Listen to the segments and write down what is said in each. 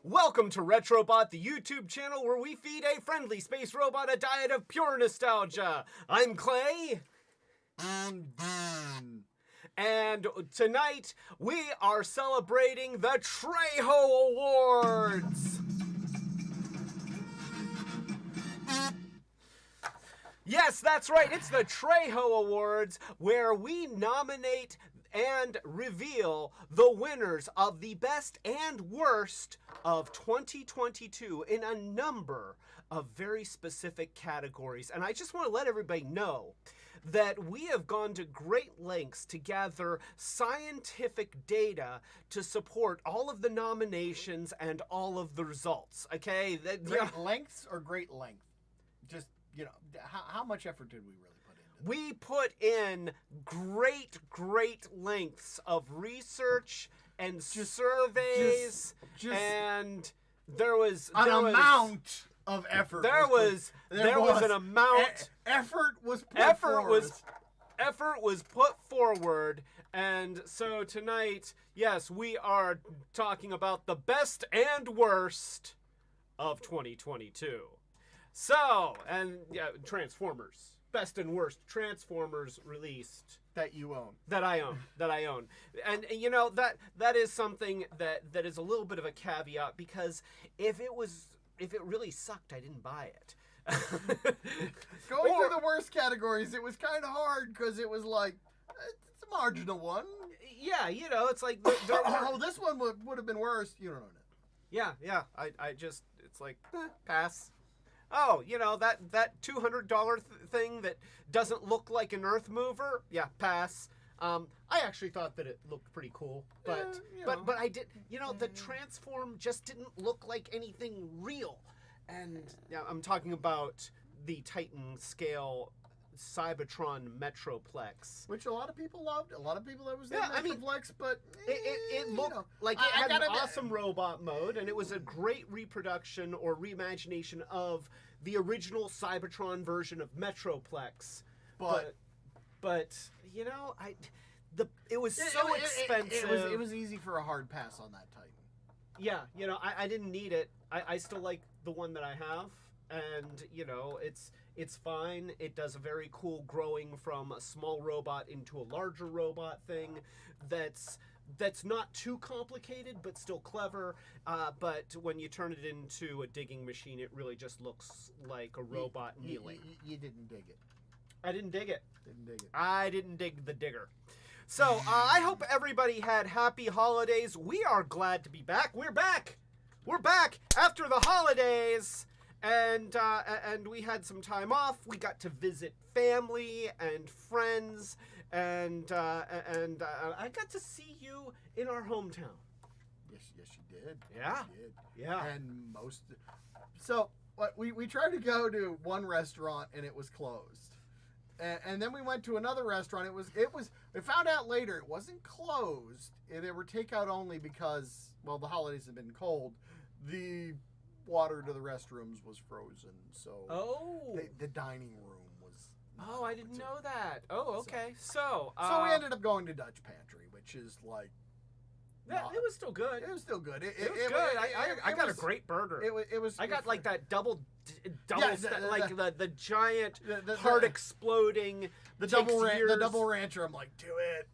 Welcome to Retrobot, the YouTube channel where we feed a friendly space robot a diet of pure nostalgia. I'm Clay. I'm Dan. And tonight we are celebrating the Trejo Awards. Yes, that's right. It's the Trejo Awards, where we nominate and reveal the winners of the best and worst of 2022 in a number of very specific categories. And I just want to let everybody know that we have gone to great lengths to gather scientific data to support all of the nominations and all of the results. Okay? Great lengths or great length? Just, you know, how much effort did we really put into this? We put in great lengths of research and surveys, and there was an amount of effort. There was an amount. Effort was put forward, and so tonight, yes, we are talking about the best and worst of 2022. So, and yeah, Transformers. Best and worst Transformers released. That you own. That I own. And you know, that is something that is a little bit of a caveat, because if it really sucked, I didn't buy it. Going through the worst categories, it was kind of hard, because it was like, it's a marginal one. Yeah, you know, it's like... this one would have been worse. You don't own it. Yeah, I just, it's like, pass. Oh, you know, that $200 thing that doesn't look like an earth mover? Yeah, pass. I actually thought that it looked pretty cool, but I did, you know, the transform just didn't look like anything real. And yeah, I'm talking about the Titan scale Cybertron Metroplex, which a lot of people loved. A lot of people that was in Metroplex, but it looked like it had an awesome robot mode, and it was a great reproduction or reimagination of the original Cybertron version of Metroplex. But you know, it was so expensive. It was easy for a hard pass on that Titan. Yeah, you know, I didn't need it. I still like the one that I have. And, you know, it's fine. It does a very cool growing from a small robot into a larger robot thing that's not too complicated, but still clever. But when you turn it into a digging machine, it really just looks like a robot kneeling. You didn't dig it. I didn't dig it. I didn't dig the digger. So, I hope everybody had happy holidays. We are glad to be back. We're back after the holidays. And we had some time off. We got to visit family and friends, and I got to see you in our hometown. Yes, you did. Yeah, you did. Yeah. And we tried to go to one restaurant and it was closed, and then we went to another restaurant. We found out later it wasn't closed. They were takeout only because, well, the holidays have been cold. The water to the restrooms was frozen, so the dining room was. I didn't know that. Oh, okay. So we ended up going to Dutch Pantry, which is like. It was still good. It was still good. It was good. I got a great burger. It was. I got like that double, the giant, the heart exploding, the double rancher. I'm like, do it.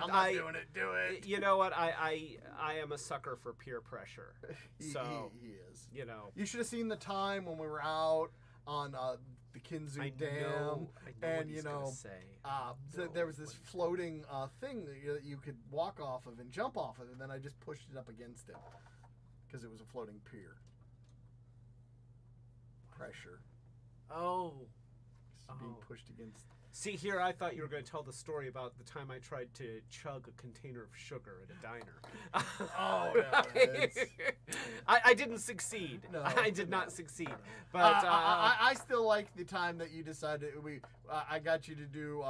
I'm not doing it. Do it. You know what? I am a sucker for peer pressure. So he is. You know, you should have seen the time when we were out on the Kinzu Dam, and you know, there was this floating thing that you could walk off of and jump off of, and then I just pushed it up against it because it was a floating pier. Pressure. Being pushed against. See, here I thought you were going to tell the story about the time I tried to chug a container of sugar at a diner. I didn't succeed. No, I did not succeed. No. But I still like the time that you decided I got you to do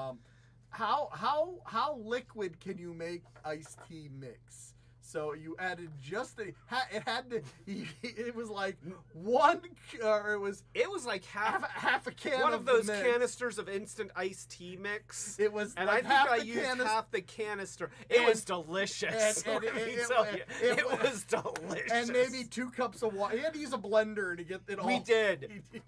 how liquid can you make iced tea mix? So you added just it had to. It was like one, or it was like half a can. One of those canisters of instant iced tea mix. It was, and like I think I used half the canister. It was delicious. It was delicious. And maybe 2 cups of water. You had to use a blender to get it all.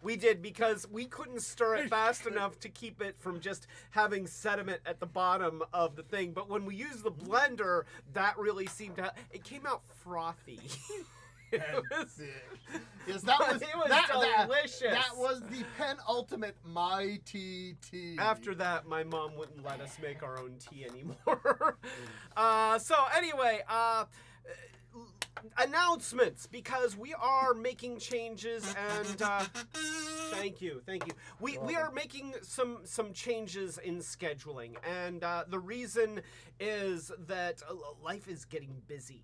We did because we couldn't stir it fast enough to keep it from just having sediment at the bottom of the thing. But when we used the blender, that really seemed to. It came out frothy. It was delicious. That was the penultimate my tea. After that, my mom wouldn't let us make our own tea anymore. So anyway, announcements, because we are making changes, and thank you. We are making some changes in scheduling, and the reason is that life is getting busy.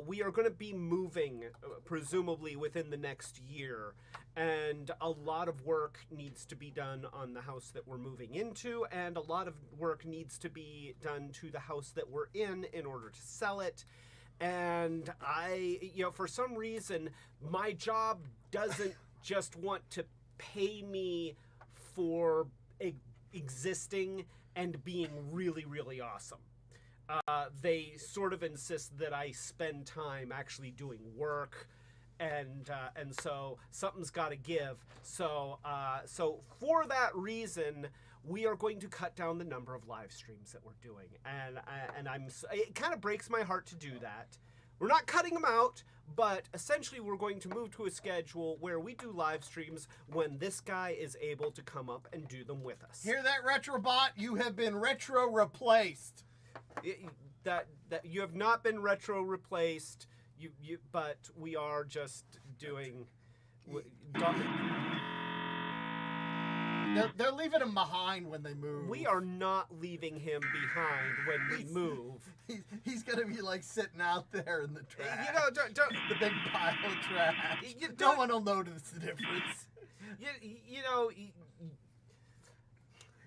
We are going to be moving, presumably within the next year, and a lot of work needs to be done on the house that we're moving into, and a lot of work needs to be done to the house that we're in order to sell it. And for some reason, my job doesn't just want to pay me for existing and being really, really awesome. They sort of insist that I spend time actually doing work, and so something's got to give. So for that reason, we are going to cut down the number of live streams that we're doing, and it kind of breaks my heart to do that. We're not cutting them out, but essentially we're going to move to a schedule where we do live streams when this guy is able to come up and do them with us. Hear that, Retrobot? You have been retro replaced. That you have not been retro replaced. But we are just doing. They're leaving him behind when they move. We are not leaving him behind when we move. He's gonna be like sitting out there in the trash. Don't the big pile of trash. No one will notice the difference.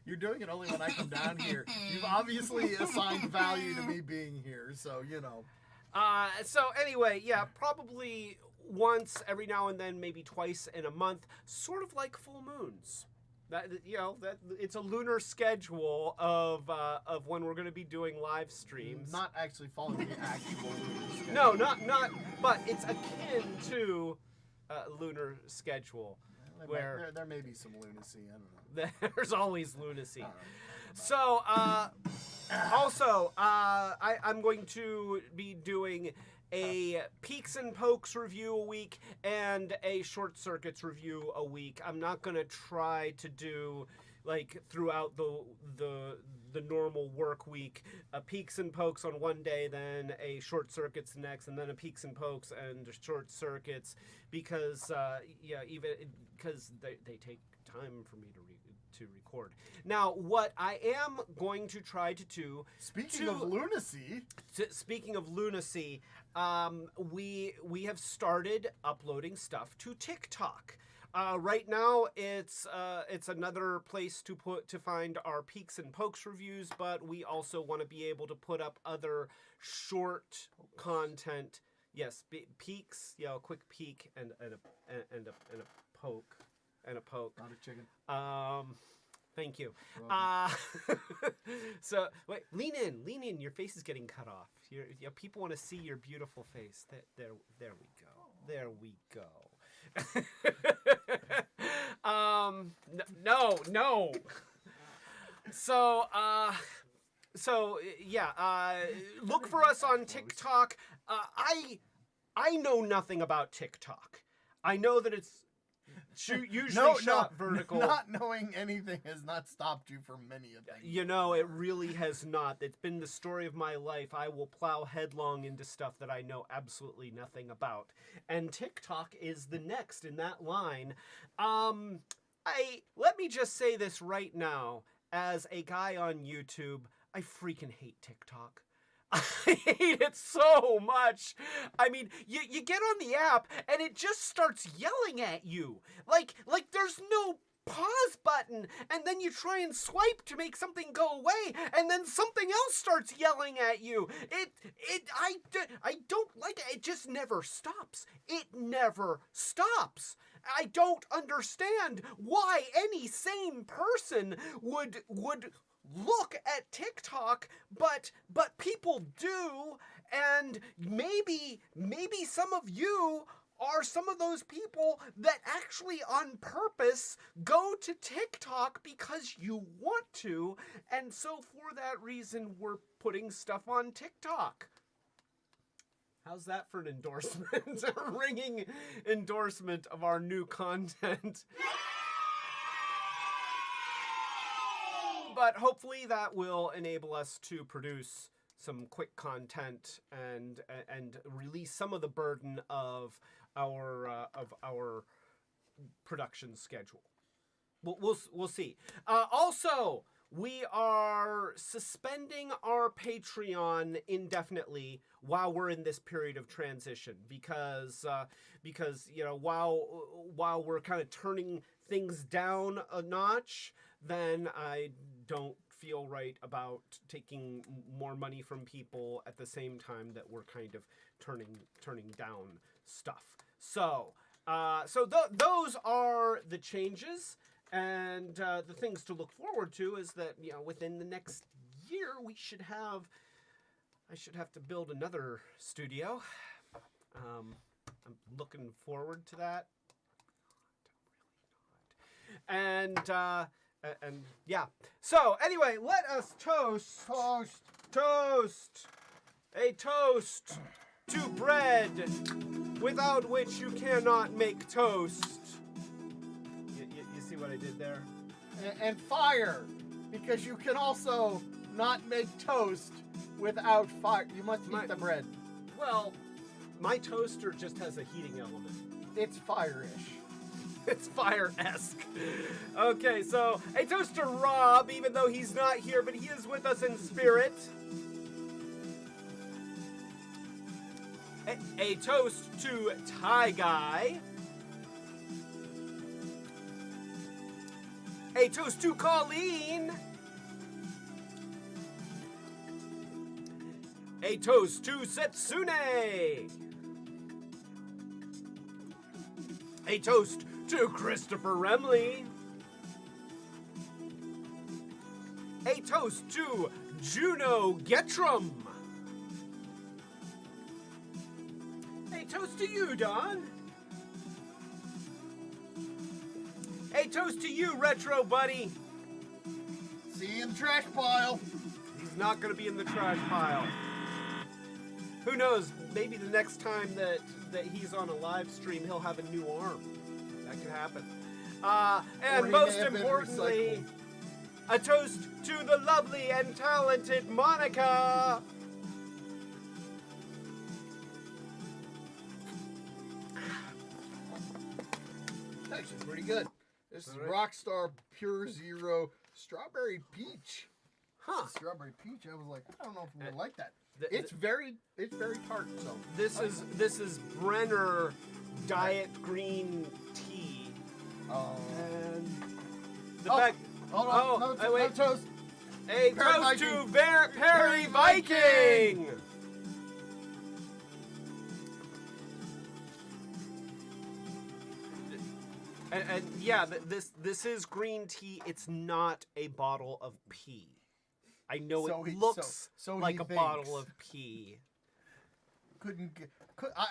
You're doing it only when I come down here. You've obviously assigned value to me being here, so So anyway, yeah, probably once every now and then, maybe twice in a month, sort of like full moons. That it's a lunar schedule of when we're going to be doing live streams. Not actually following the actual lunar schedule. No, not. But it's akin to lunar schedule. There may be some lunacy. I don't know. There's always lunacy. So, also, I'm going to be doing a Peaks and Pokes review a week and a Short Circuits review a week. I'm not going to try to do, like, throughout the normal work week, a Peaks and Pokes on one day, then a Short Circuits next, and then a Peaks and Pokes and Short Circuits, because because they take time for me to record. Now, what I am going to try to do... Speaking of lunacy, we have started uploading stuff to TikTok. Right now, it's another place to find our Peaks and Pokes reviews, but we also want to be able to put up other short content. Yes, peaks. A quick peek and a poke. And a poke. Not a chicken. Thank you. So wait, lean in. Your face is getting cut off. People want to see your beautiful face. There we go. No. So yeah. Look for us on TikTok. I know nothing about TikTok. I know that it's usually shot vertical. Not knowing anything has not stopped you from many a thing. It really has not. It's been the story of my life. I will plow headlong into stuff that I know absolutely nothing about. And TikTok is the next in that line. Let me just say this right now. As a guy on YouTube, I freaking hate TikTok. I hate it so much. I mean, you get on the app and it just starts yelling at you. Like there's no pause button, and then you try and swipe to make something go away, and then something else starts yelling at you. I don't like it. It just never stops. It never stops. I don't understand why any sane person would look at TikTok, but people do, and maybe some of you are some of those people that actually on purpose go to TikTok because you want to, and so for that reason we're putting stuff on TikTok. How's that for an endorsement? A ringing endorsement of our new content. But hopefully that will enable us to produce some quick content and release some of the burden of our production schedule. We'll see. Also, we are suspending our Patreon indefinitely while we're in this period of transition because you know, while we're kind of turning things down a notch, then I don't feel right about taking more money from people at the same time that we're kind of turning down stuff. So those are the changes. And the things to look forward to is that, you know, within the next year, I should have to build another studio. I'm looking forward to that. And yeah. So anyway, let us toast. A toast to bread, without which you cannot make toast. See what I did there? And fire, because you can also not make toast without fire. You must heat the bread. Well, my toaster just has a heating element. It's fire-ish. It's fire-esque. Okay, so a toast to Rob, even though he's not here, but he is with us in spirit. A toast to Tie Guy. A toast to Colleen. A toast to Setsune. A toast to Christopher Remley. A toast to Juno Getrum. A toast to you, Don. A toast to you, Retro Buddy. See you in the trash pile. He's not going to be in the trash pile. Who knows? Maybe the next time that he's on a live stream, he'll have a new arm. That could happen. And most importantly, a toast to the lovely and talented Monica. It's actually pretty good. This is Rockstar Pure Zero Strawberry Peach. Huh. Strawberry Peach. I was like, I don't know if I'm gonna like that. It's very tart. So this is Brenner Diet Green Tea. Oh. And the fact. Hold on. No, wait. No toast. A toast to Perry Viking. And yeah, this is green tea. It's not a bottle of pee. I know it looks like a bottle of pee.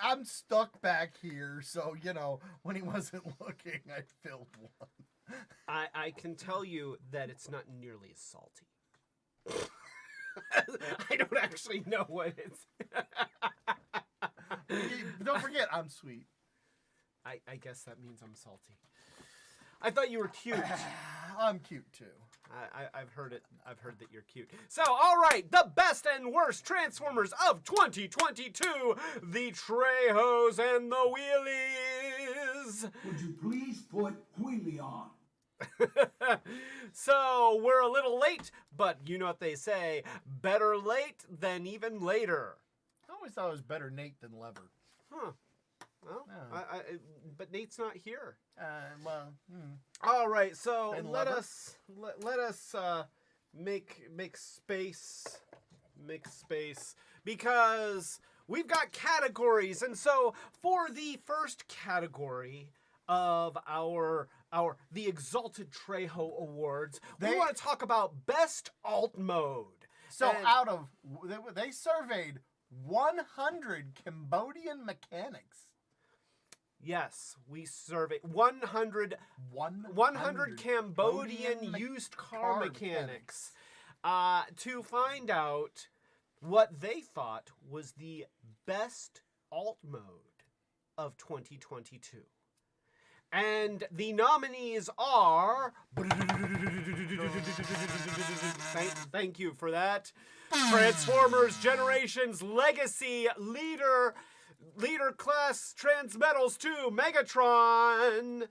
I'm stuck back here, so you know when he wasn't looking, I filled one. I can tell you that it's not nearly as salty. I don't actually know what it's. Don't forget, I'm sweet. I guess that means I'm salty. I thought you were cute. I'm cute too. I've heard it. I've heard that you're cute. So, all right, the best and worst Transformers of 2022, the Trejos and the Wheelies. Would you please put Wheelie on? So, we're a little late, but you know what they say, better late than even later. I always thought it was better Nate than Lever. Huh. Well, Oh. but Nate's not here. Well. All right, so And let lover? us make space, because we've got categories, and so for the first category of the Exalted Trejo Awards, we want to talk about Best Alt Mode. So And- out of they surveyed 100 Cambodian mechanics. Yes, we surveyed 100 Cambodian used car mechanics to find out what they thought was the best alt mode of 2022. And the nominees are... Thank you for that. Transformers Generations Legacy Leader Class Transmetals 2 Megatron.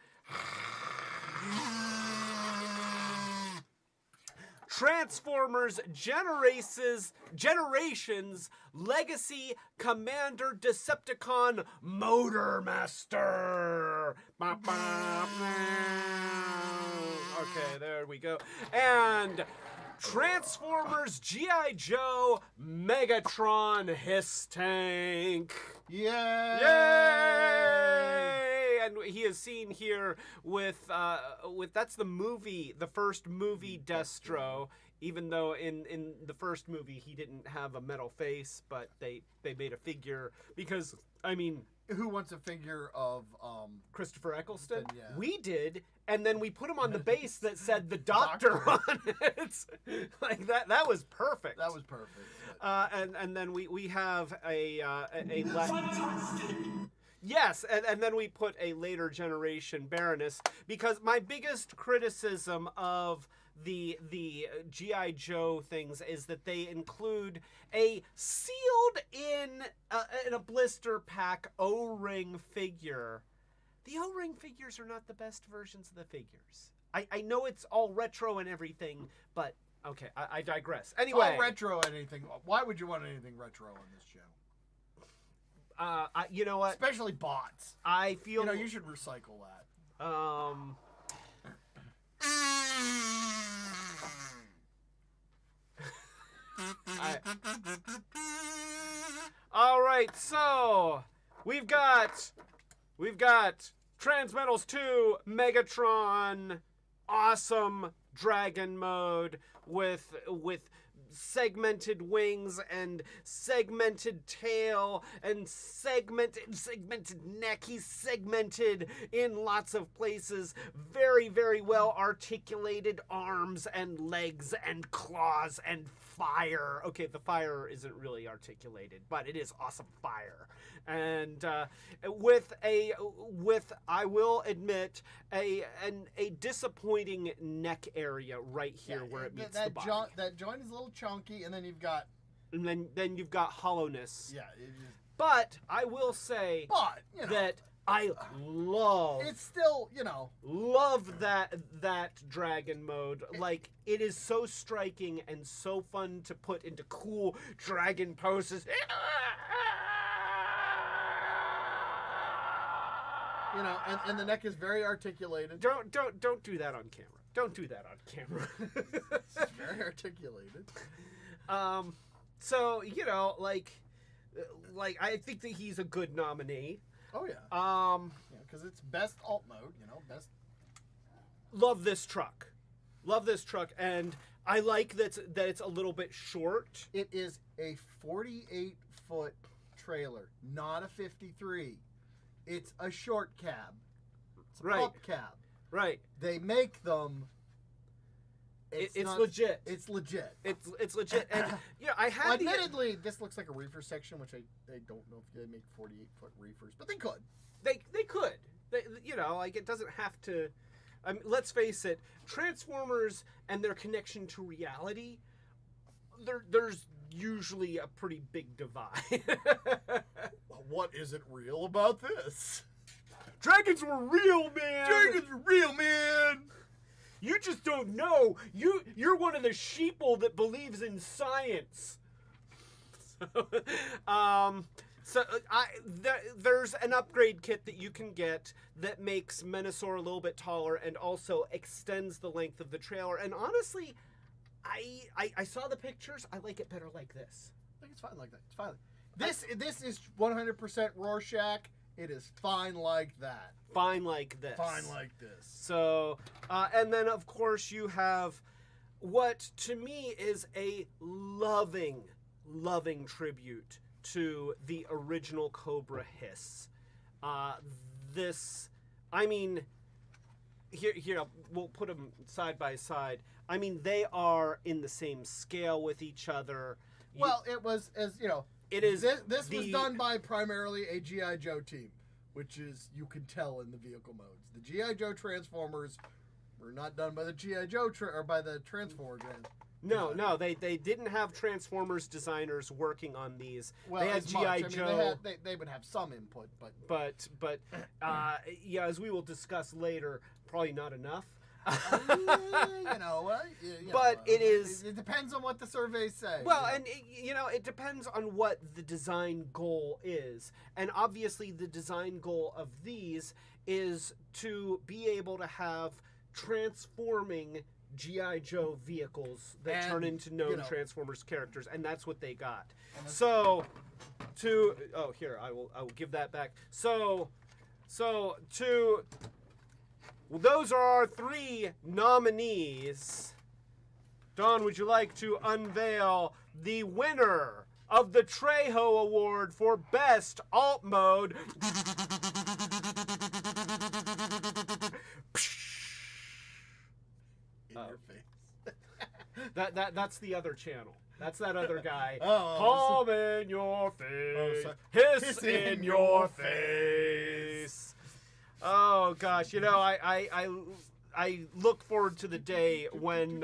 Transformers Generations Legacy Commander Decepticon Motor Master. Okay, there we go. And Transformers G.I. Joe Megatron Hiss Tank. Yay! Yay! And he is seen here with that's the first movie Destro. Even though in the first movie he didn't have a metal face, but they made a figure because I mean, who wants a figure of Christopher Eccleston? Yeah. We did, and then we put him on the base that said the Doctor on it. Like that was perfect. That was perfect. And then we have a yes, and then we put a later generation Baroness, because my biggest criticism of the G.I. Joe things is that they include a sealed in a blister pack O-ring figure. The O-ring figures are not the best versions of the figures. I know it's all retro and everything, but okay, I digress. Anyway, all retro anything. Why would you want anything retro on this show? You know what? Especially bots. I feel you should recycle that. All right, so we've got Transmetals 2 Megatron, awesome dragon mode with segmented wings and segmented tail and segmented neck. He's segmented in lots of places. Very, very well articulated arms and legs and claws and fire. Okay, the fire isn't really articulated, but it is awesome fire. And with I will admit a disappointing neck area right here where it meets the body. That joint is a little chunky, and then you've got hollowness. Yeah, it is. But I will say that I love. It's still, love that dragon mode. Like, it is so striking and so fun to put into cool dragon poses. And the neck is very articulated. Don't do that on camera. Don't do that on camera. It's very articulated. So like I think that he's a good nominee. Oh yeah. Because it's best alt mode. Best. Love this truck, and I like that it's a little bit short. It is a 48-foot trailer, not a 53. It's a short cab. It's a pump cab. Right. They make them. It's legit. It's legit. It's legit. And I had admittedly, this looks like a reefer section, which I don't know if they make 48-foot reefers, but they could. They could. It doesn't have to. I mean, let's face it. Transformers and their connection to reality. There's usually a pretty big divide. What isn't real about this? Dragons were real, man. Dragons were real, man. You just don't know. You're one of the sheeple that believes in science. So there's an upgrade kit that you can get that makes Menasor a little bit taller and also extends the length of the trailer. And honestly, I saw the pictures. I like it better like this. I think it's fine like that. It's fine. This is 100% Rorschach. It is fine like that. Fine like this. Fine like this. So, and then of course you have what to me is a loving tribute to the original Cobra Hiss. Here, we'll put them side by side. I mean, they are in the same scale with each other. Well, it was, as you know, it is. This was done by primarily a G.I. Joe team, which is, you can tell in the vehicle modes. The G.I. Joe Transformers were not done by the G.I. Joe or by the Transformers. No, they didn't have Transformers designers working on these. Well, they had G.I. Joe. They would have some input, but yeah, as we will discuss later, probably not enough. But it is. It depends on what the surveys say. Well, and it depends on what the design goal is, and obviously the design goal of these is to be able to have transforming G.I. Joe vehicles that turn into known Transformers characters, and that's what they got. So, I will give that back. Well, those are our 3 nominees. Don, would you like to unveil the winner of the Trejo Award for Best Alt Mode? In your face. That's the other channel. That's that other guy. Palm in your face. Hiss in your face. Oh gosh, I look forward to the day when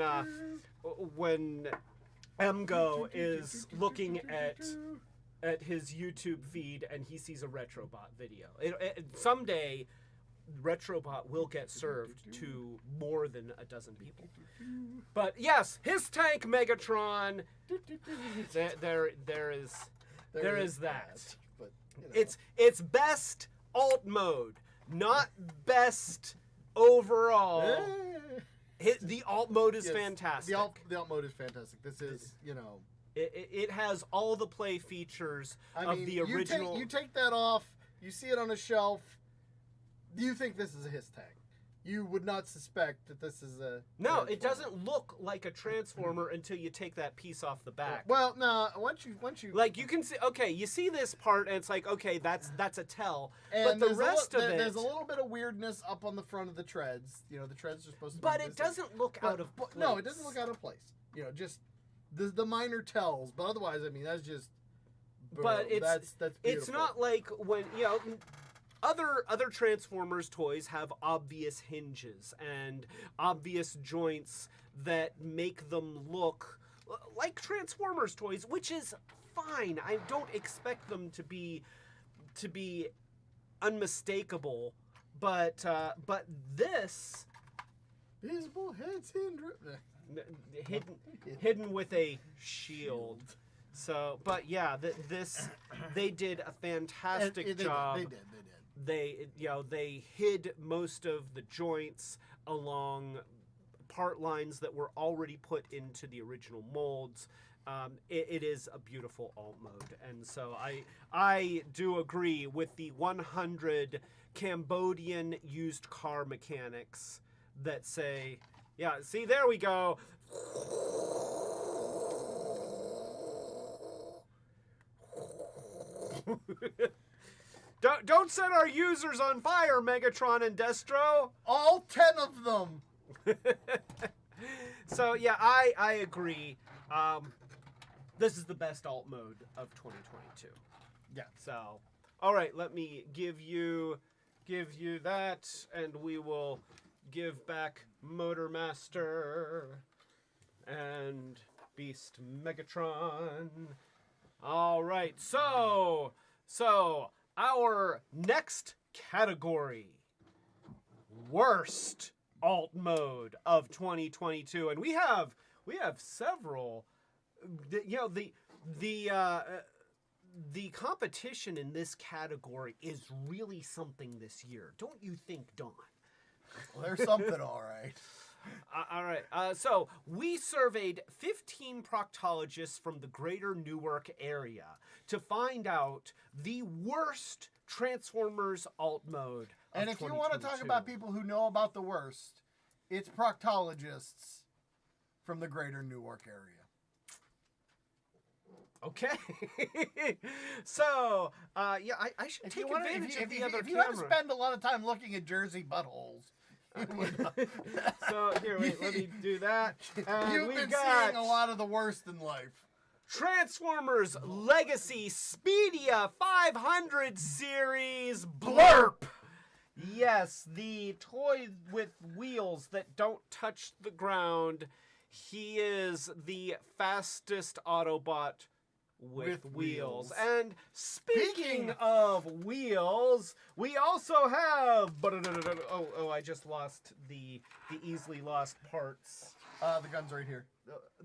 Emgo is looking at his YouTube feed and he sees a Retrobot video. Someday, Retrobot will get served to more than a dozen people. But yes, his tank Megatron. There is that. But, It's best alt mode. Not best overall. The alt mode is fantastic. The alt mode is fantastic. This is, It has all the play features of the original. You take that off, you see it on a shelf, you think this is a Hiss tank. You would not suspect that this is a... No, it doesn't look like a Transformer until you take that piece off the back. Well, no, once you... Like, you can see... Okay, you see this part, and it's like, okay, that's a tell. And but the rest of it... There's a little bit of weirdness up on the front of the treads. The treads are supposed to be... But it doesn't look out of place. No, it doesn't look out of place. Just the minor tells. But otherwise, I mean, that's just... But that's beautiful. It's not like when, Other Transformers toys have obvious hinges and obvious joints that make them look like Transformers toys, which is fine. I don't expect them to be unmistakable, but this visible head syndrome hidden with a shield. So, but yeah, they did a fantastic job. They did. They hid most of the joints along part lines that were already put into the original molds. It is a beautiful alt mode, and so I do agree with the 100 Cambodian used car mechanics that say, yeah, see, there we go. Don't set our users on fire, Megatron and Destro. All 10 of them. So yeah, I agree. This is the best alt mode of 2022. Yeah. So, all right, let me give you that, and we will give back Motor Master and Beast Megatron. All right, so our next category, worst alt mode of 2022, and we have several. the competition in this category is really something this year. Don't you think, Don? Well, there's something, all right. All right. So we surveyed 15 proctologists from the greater Newark area to find out the worst Transformers alt mode of And if you want to talk about people who know about the worst, it's proctologists from the greater Newark area. Okay. So, yeah, I should take advantage of the other If you camera. had to spend a lot of time looking at Jersey buttholes, you would. So, here, wait, let me do that. And You've we've been got seeing a lot of the worst in life. Transformers Legacy Speedia 500 series Blurp. Yes, the toy with wheels that don't touch the ground. He is the fastest Autobot with wheels. And speaking of wheels, we also have... Oh, I just lost the easily lost parts. The gun's right here.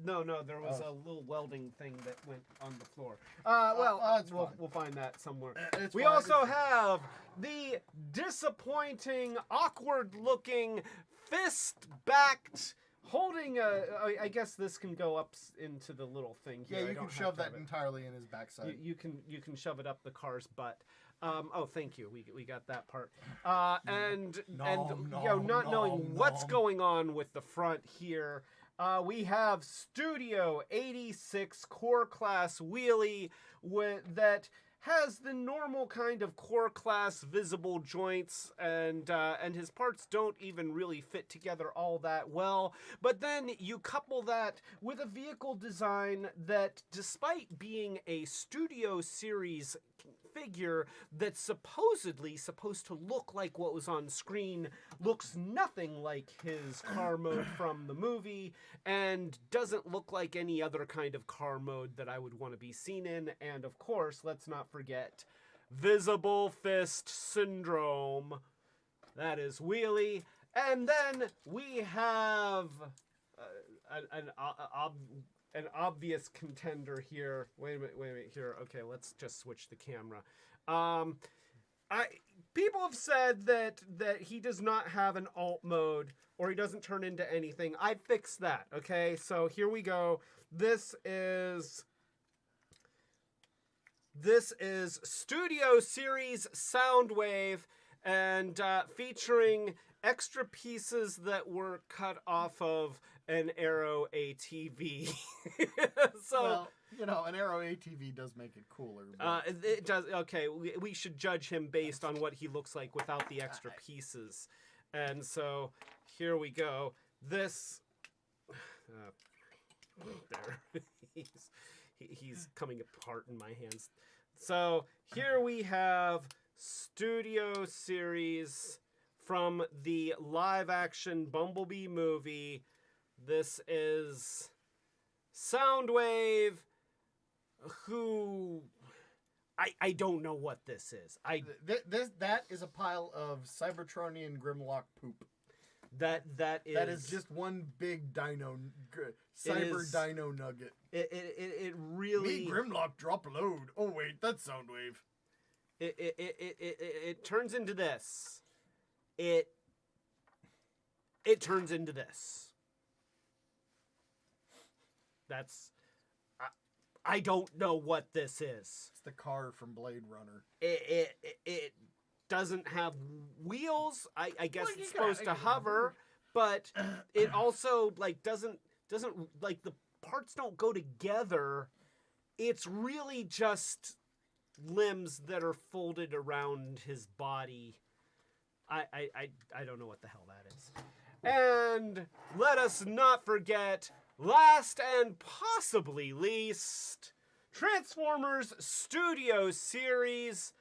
No, there was a little welding thing that went on the floor. We'll find that somewhere. We also have the disappointing, awkward-looking, fist-backed, holding a... I guess this can go up into the little thing here. Yeah, you can shove that entirely in his backside. You can shove it up the car's butt. Oh, thank you. We got that part. Not knowing what's going on with the front here. We have Studio 86 Core Class Wheelie that has the normal kind of core class visible joints, and his parts don't even really fit together all that well. But then you couple that with a vehicle design that, despite being a Studio Series figure that's supposedly supposed to look like what was on screen, looks nothing like his car mode from the movie, and doesn't look like any other kind of car mode that I would want to be seen in. And of course, let's not forget Visible Fist Syndrome. That is Wheelie. And then we have an obvious contender here. Wait a minute here. Okay, let's just switch the camera. People have said that he does not have an alt mode, or he doesn't turn into anything. I fixed that. Okay, so here we go. This is Studio Series Soundwave, and featuring extra pieces that were cut off of an Aero ATV. Well, an Aero ATV does make it cooler. It does. Okay, we should judge him based on what he looks like without the extra pieces. And so here we go. This there he's coming apart in my hands. So here we have Studio Series from the live-action Bumblebee movie. This is Soundwave, who I don't know what this is. That is a pile of Cybertronian Grimlock poop. That is just one big dino dino nugget. It really... Me Grimlock drop a load. Oh wait, that's Soundwave. It turns into this. It turns into this. That's... I don't know what this is. It's the car from Blade Runner. It doesn't have wheels. I guess it's supposed to hover, but it also doesn't the parts don't go together. It's really just limbs that are folded around his body. I don't know what the hell that is. And let us not forget, last and possibly least, Transformers Studio Series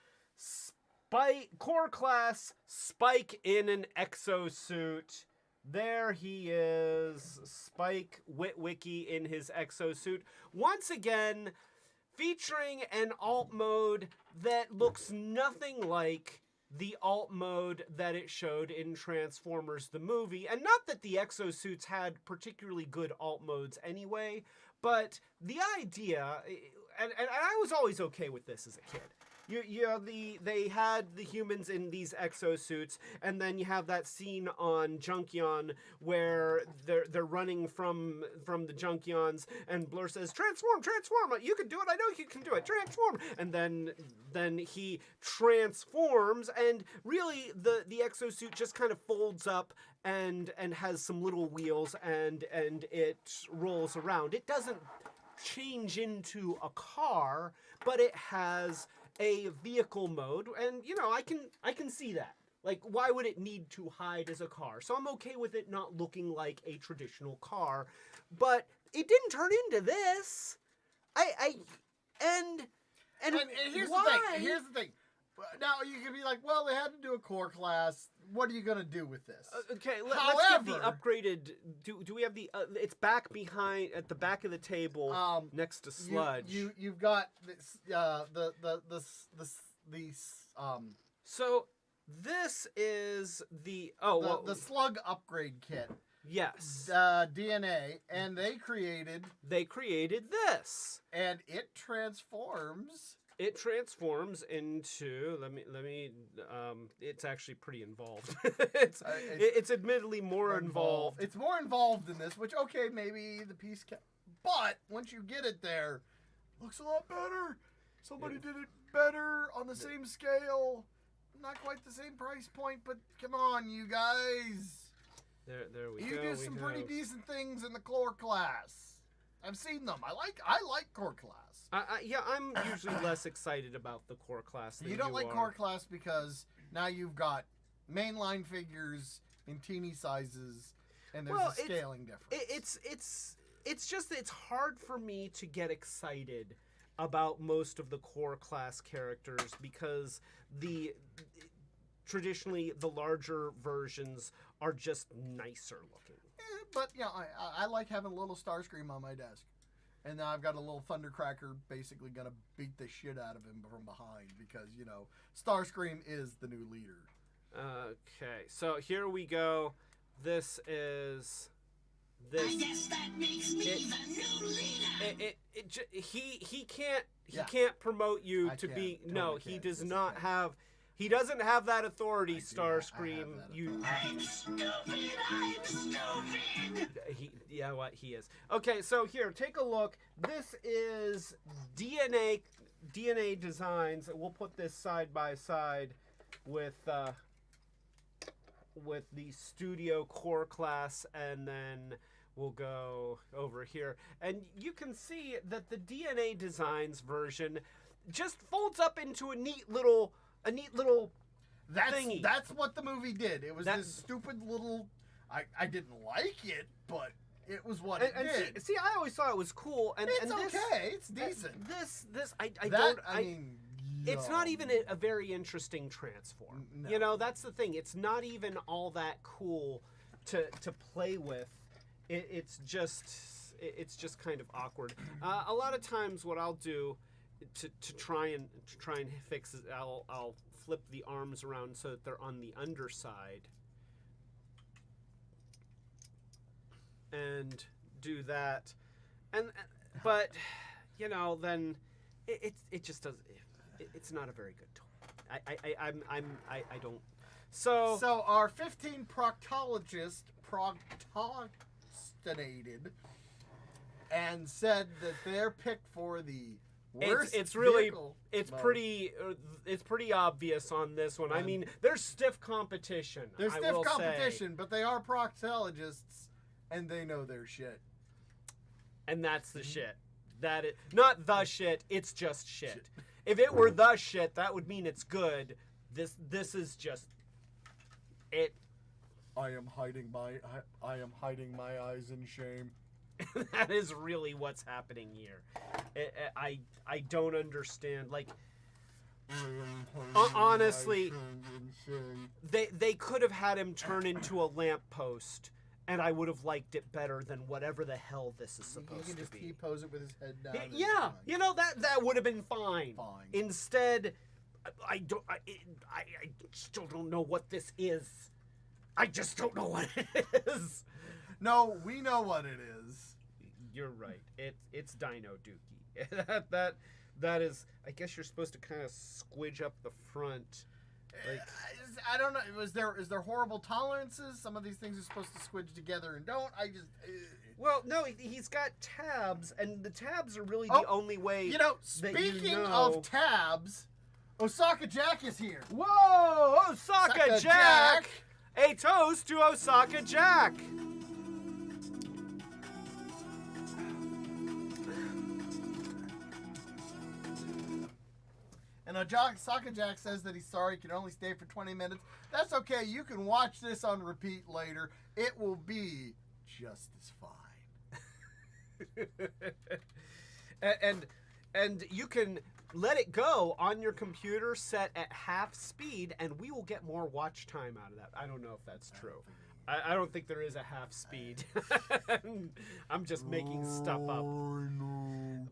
Core Class Spike in an exosuit. There he is, Spike Witwicky in his exosuit. Once again, featuring an alt mode that looks nothing like the alt mode that it showed in Transformers the movie. And not that the exosuits had particularly good alt modes anyway, but the idea, and I was always okay with this as a kid. They had the humans in these exosuits, and then you have that scene on Junkion where they're running from the Junkions, and Blur says, "Transform, transform! You can do it! I know you can do it! Transform!" And then he transforms, and really the exosuit just kind of folds up and has some little wheels, and it rolls around. It doesn't change into a car, but it has a vehicle mode, and I can see that. Like, why would it need to hide as a car? So I'm okay with it not looking like a traditional car, but it didn't turn into this. And here's why? the thing. Here's the thing. Now you could be like, well, they had to do a core class. What are you gonna do with this? Okay, let's get the upgraded. Do we have the? It's back behind at the back of the table, next to Sludge. You've got this, So this is the the slug upgrade kit. Yes. DNA, and they created this, and it transforms. It transforms into let me it's actually pretty involved. It's admittedly more involved. It's more involved than this, which okay, maybe the piece but once you get it there, looks a lot better. Somebody did it better on the same scale. Not quite the same price point, but come on, you guys. There we go. You do some pretty decent things in the core class. I've seen them. I like core class. I'm usually less excited about the core class than you don't like are. core class because now you've got mainline figures in teeny sizes, and there's a scaling difference. It's just it's hard for me to get excited about most of the core class characters because traditionally the larger versions are just nicer looking. But I like having a little Starscream on my desk. And now I've got a little Thundercracker basically gonna beat the shit out of him from behind because, Starscream is the new leader. Okay, so here we go. This is this. I guess that makes me the new leader. He can't promote you to be. No, he does not have. He doesn't have that authority, Starscream. I'm stupid. He is. Okay, so here, take a look. This is DNA Designs. We'll put this side by side with the Studio Core class, and then we'll go over here. And you can see that the DNA Designs version just folds up into a neat little thingy. That's what the movie did. It was this stupid little. I didn't like it, but it was what it did. See, I always thought it was cool, and it's this, okay. It's decent. It's not even a very interesting transform. No. That's the thing. It's not even all that cool to play with. It's just kind of awkward. A lot of times, what I'll do to try and fix it, I'll flip the arms around so that they're on the underside, and do that, but then it just does. It's not a very good toy. I don't. So our 15 proctologists procrastinated and said that their pick for the worst it's really vehicle it's mode. pretty obvious on this one. I mean, there's stiff competition. There's I stiff will competition, say. but they are proctologists and they know their shit. And that's the shit. That is not the shit. It's just shit. If it were the shit, that would mean it's good. This is just it. I am hiding my eyes in shame. That is really what's happening here. I don't understand. Like, honestly, they could have had him turn into a lamppost, and I would have liked it better than whatever the hell this is supposed to be. He can just T-pose it with his head down. Yeah, that would have been fine. Instead, I still don't know what this is. I just don't know what it is. No, we know what it is. You're right. It's Dino Dookie. That is. I guess you're supposed to kind of squidge up the front. Like, I don't know. Is there horrible tolerances? Some of these things are supposed to squidge together and don't. I just. Well, no, he's got tabs, and the tabs are really the only way. You know, speaking of tabs, Osaka Jack is here. Whoa, Osaka Jack! A toast to Osaka Jack! And Osaka Jack says that he's sorry, he can only stay for 20 minutes. That's okay. You can watch this on repeat later. It will be just as fine. and you can let it go on your computer set at half speed, and we will get more watch time out of that. I don't know if that's true. I don't think there is a half speed. I'm just making stuff up.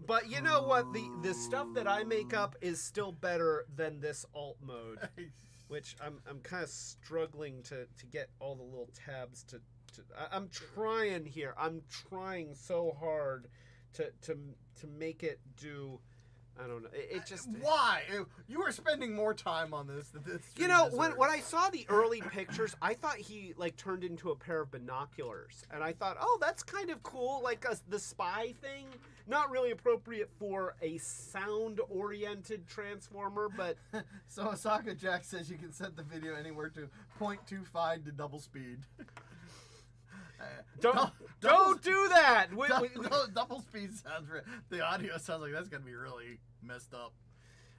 But you know what? The stuff that I make up is still better than this alt mode, which I'm kind of struggling to get all the little tabs to. I'm trying here. I'm trying so hard to make it do. I don't know. It just why you were spending more time on this than this. You know, when I saw the early pictures, I thought he like turned into a pair of binoculars, and I thought, oh, that's kind of cool, like the spy thing. Not really appropriate for a sound-oriented transformer, but so Osaka Jack says you can set the video anywhere to 0.25 to double speed. Don't do that. Double speed sounds. The audio sounds like that's gonna be really messed up.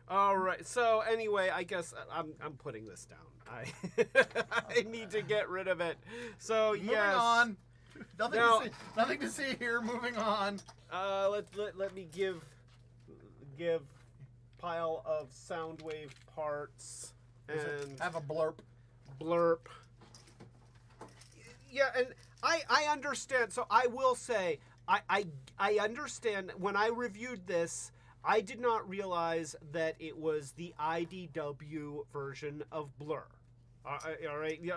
All right. So anyway, I guess I'm putting this down. I need to get rid of it. So moving on. Nothing to see here. Moving on. Let me give pile of Soundwave parts and have a blurp. Yeah, and I understand. So I will say I understand when I reviewed this. I did not realize that it was the IDW version of Blur. All right, yeah.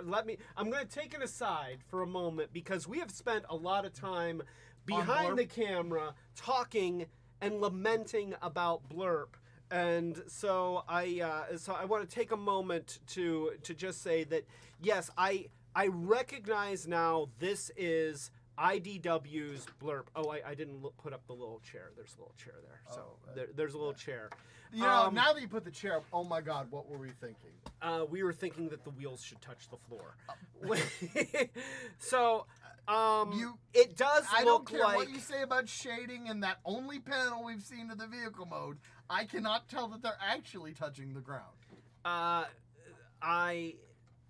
I'm going to take it aside for a moment because we have spent a lot of time behind the camera talking and lamenting about Blurp, and so I want to take a moment to just say that yes, I recognize now this is IDW's Blurp. Oh, I didn't put up the little chair. There's a little chair there. So there's a little chair. You know, now that you put the chair up, oh my God, what were we thinking? We were thinking that the wheels should touch the floor. So, it does I look don't care like... what you say about shading and that only panel we've seen of the vehicle mode. I cannot tell that they're actually touching the ground.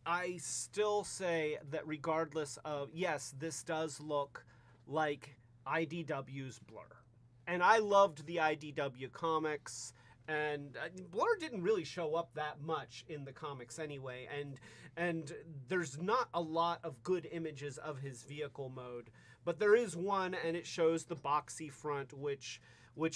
I still say that regardless of, yes, this does look like IDW's Blur. And I loved the IDW comics, and Blur didn't really show up that much in the comics anyway, and there's not a lot of good images of his vehicle mode, but there is one, and it shows the boxy front, which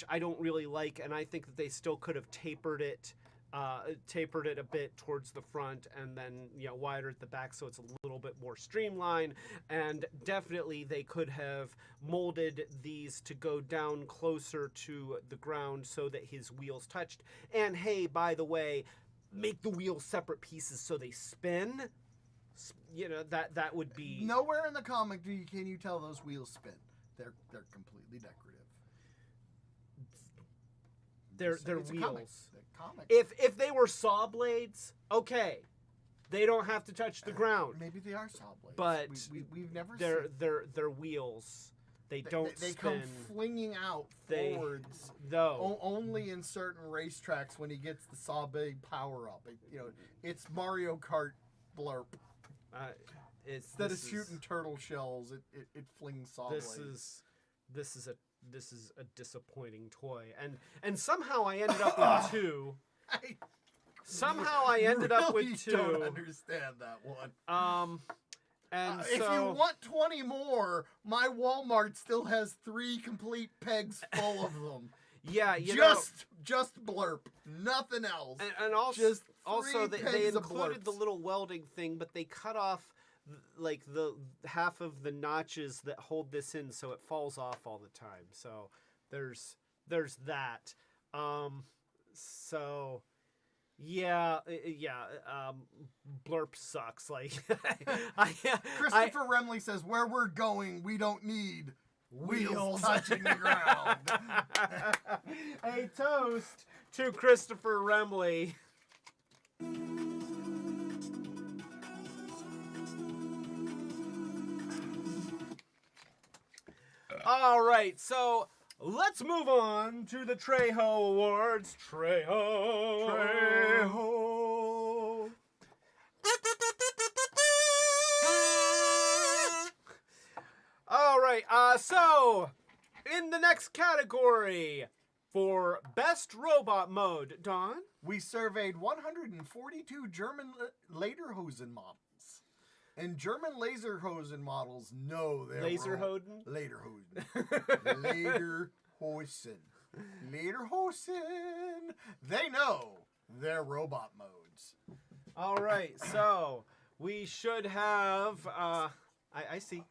I don't really like, and I think that they still could have tapered it a bit towards the front and then wider at the back so it's a little bit more streamlined, and definitely they could have molded these to go down closer to the ground so that his wheels touched. And hey, by the way, make the wheels separate pieces so they spin. That would be... Nowhere in the comic can you tell those wheels spin. They're completely decorative. They're wheels. Comic. If they were saw blades, okay, they don't have to touch the ground. Maybe they are saw blades, but we've never seen. They're wheels. They don't they spin. Come flinging out forwards. Though only in certain racetracks when he gets the saw blade power up. It's Mario Kart Blurp. Instead of shooting turtle shells, it flings saw blades. This is a disappointing toy, and somehow I ended up with two. Somehow I ended up with two. Don't understand that one. And if so, you want 20 more, my Walmart still has 3 complete pegs full of them. Yeah, just Blurp, nothing else. And also they included the little welding thing, but they cut off like the half of the notches that hold this in, so it falls off all the time. So there's there's that. So yeah, Blurp sucks. Like, Christopher Remley says, "Where we're going, we don't need wheels touching the ground." A toast to Christopher Remley. All right, so let's move on to the Trejo Awards. Trejo. All right, so in the next category for Best Robot Mode, Don? We surveyed 142 German Lederhosen models. And German Laserhosen models know their Laserhoden? Lederhosen. Lederhosen. Lederhosen. They know their robot modes. All right, so we should have. I see.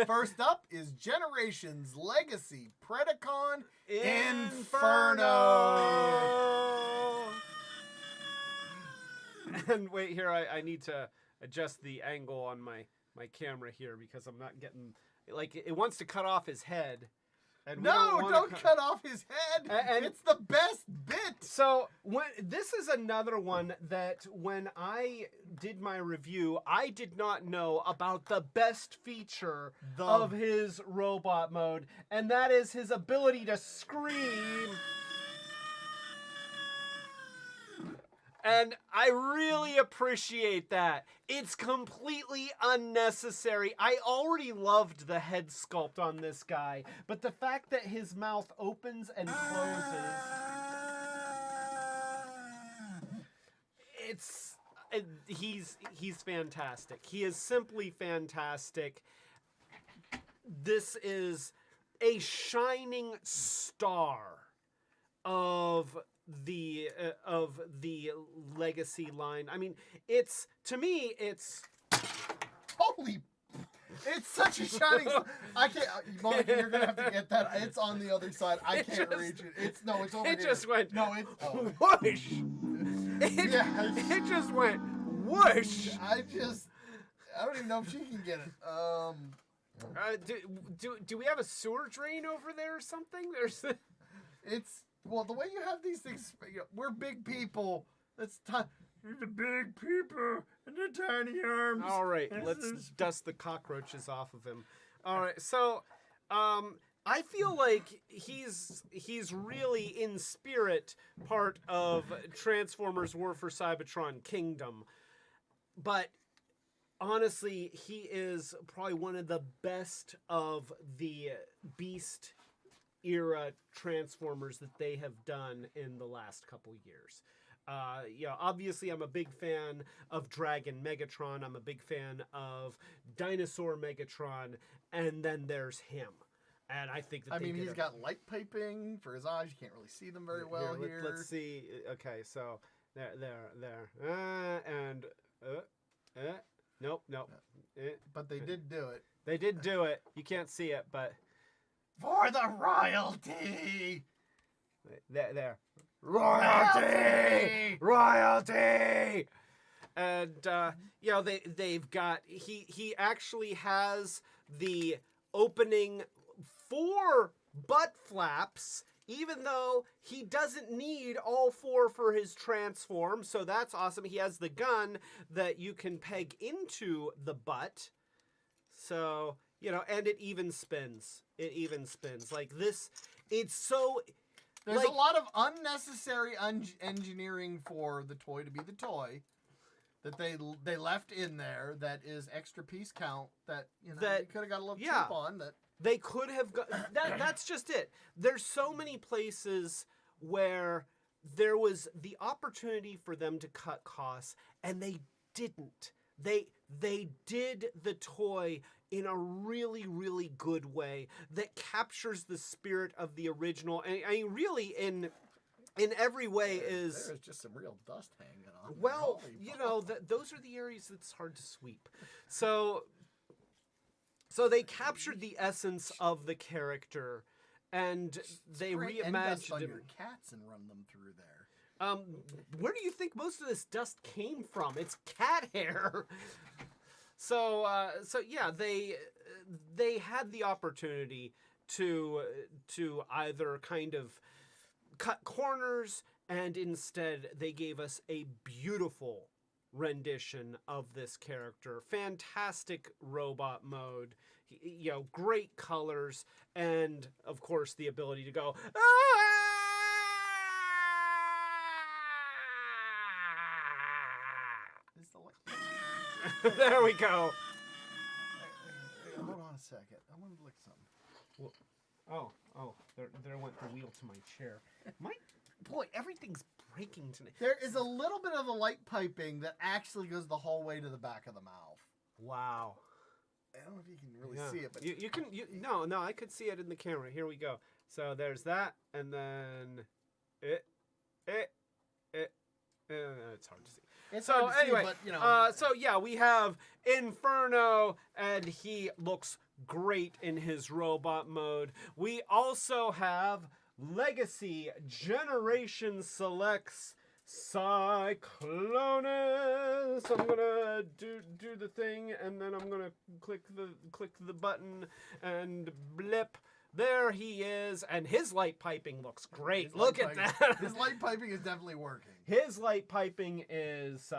First up is Generations Legacy Predacon Inferno. And wait here, I need to adjust the angle on my camera here because I'm not getting, like, it wants to cut off his head. And no, don't cut off his head. And it's the best bit. So this is another one that when I did my review, I did not know about the best feature of his robot mode, and that is his ability to scream. And I really appreciate that. It's completely unnecessary. I already loved the head sculpt on this guy, but the fact that his mouth opens and closes, he's fantastic. He is simply fantastic. This is a shining star of the legacy line. I mean, to me it's holy. It's such a shining. I can't, Monica. You're gonna have to get that. It's on the other side. I can't reach it. It's over here. It just went. No, it's whoosh. It just went whoosh. I don't even know if she can get it. Do we have a sewer drain over there or something? Well, the way you have these things, we're big people. That's time. You're the big people and the tiny arms. All right, let's dust the cockroaches off of him. All right, so I feel like he's really in spirit part of Transformers War for Cybertron Kingdom, but honestly, he is probably one of the best of the Beast era Transformers that they have done in the last couple years. Obviously I'm a big fan of Dragon Megatron. I'm a big fan of Dinosaur Megatron, and then there's him. And I think that he's got light piping for his eyes. You can't really see them very well here. Let's see. Okay, so there. Nope. But they did do it. They did do it. You can't see it, but for the royalty. There. Royalty. And they've got he actually has the opening 4 butt flaps, even though he doesn't need all 4 for his transform. So that's awesome. He has the gun that you can peg into the butt. So, and it even spins. Like this, it's so... There's a lot of unnecessary engineering for the toy to be the toy that they left in there that is extra piece count that, they could have got a little chip on that. They could have got... That's just it. There's so many places where there was the opportunity for them to cut costs, and they didn't. They did the toy in a really, really good way that captures the spirit of the original. And I mean, really, in every way is... There's just some real dust hanging on. Well, those are the areas that's hard to sweep. So they captured the essence of the character, and they Spray dust on reimagined your him. cats and run them through there. Where do you think most of this dust came from? It's cat hair. So yeah, they had the opportunity to either kind of cut corners, and instead they gave us a beautiful rendition of this character. Fantastic robot mode, you know, great colors, and of course the ability to go, "Ah!" Is the light? There we go. Hold on a second. I want to lick something. Oh, there went the wheel to my chair. Boy, everything's breaking tonight. There is a little bit of the light piping that actually goes the whole way to the back of the mouth. Wow. I don't know if you can really see it, but you can no, I could see it in the camera. Here we go. So there's that, and then it's hard to see. it's So hard to anyway, see, but you know. so yeah, we have Inferno, and he looks great in his robot mode. We also have Legacy Generation Selects Cyclonus. I'm gonna do the thing, and then I'm gonna click the button, and blip. There he is, and his light piping looks great. His Look light at piping- that. His light piping is definitely working. His light piping is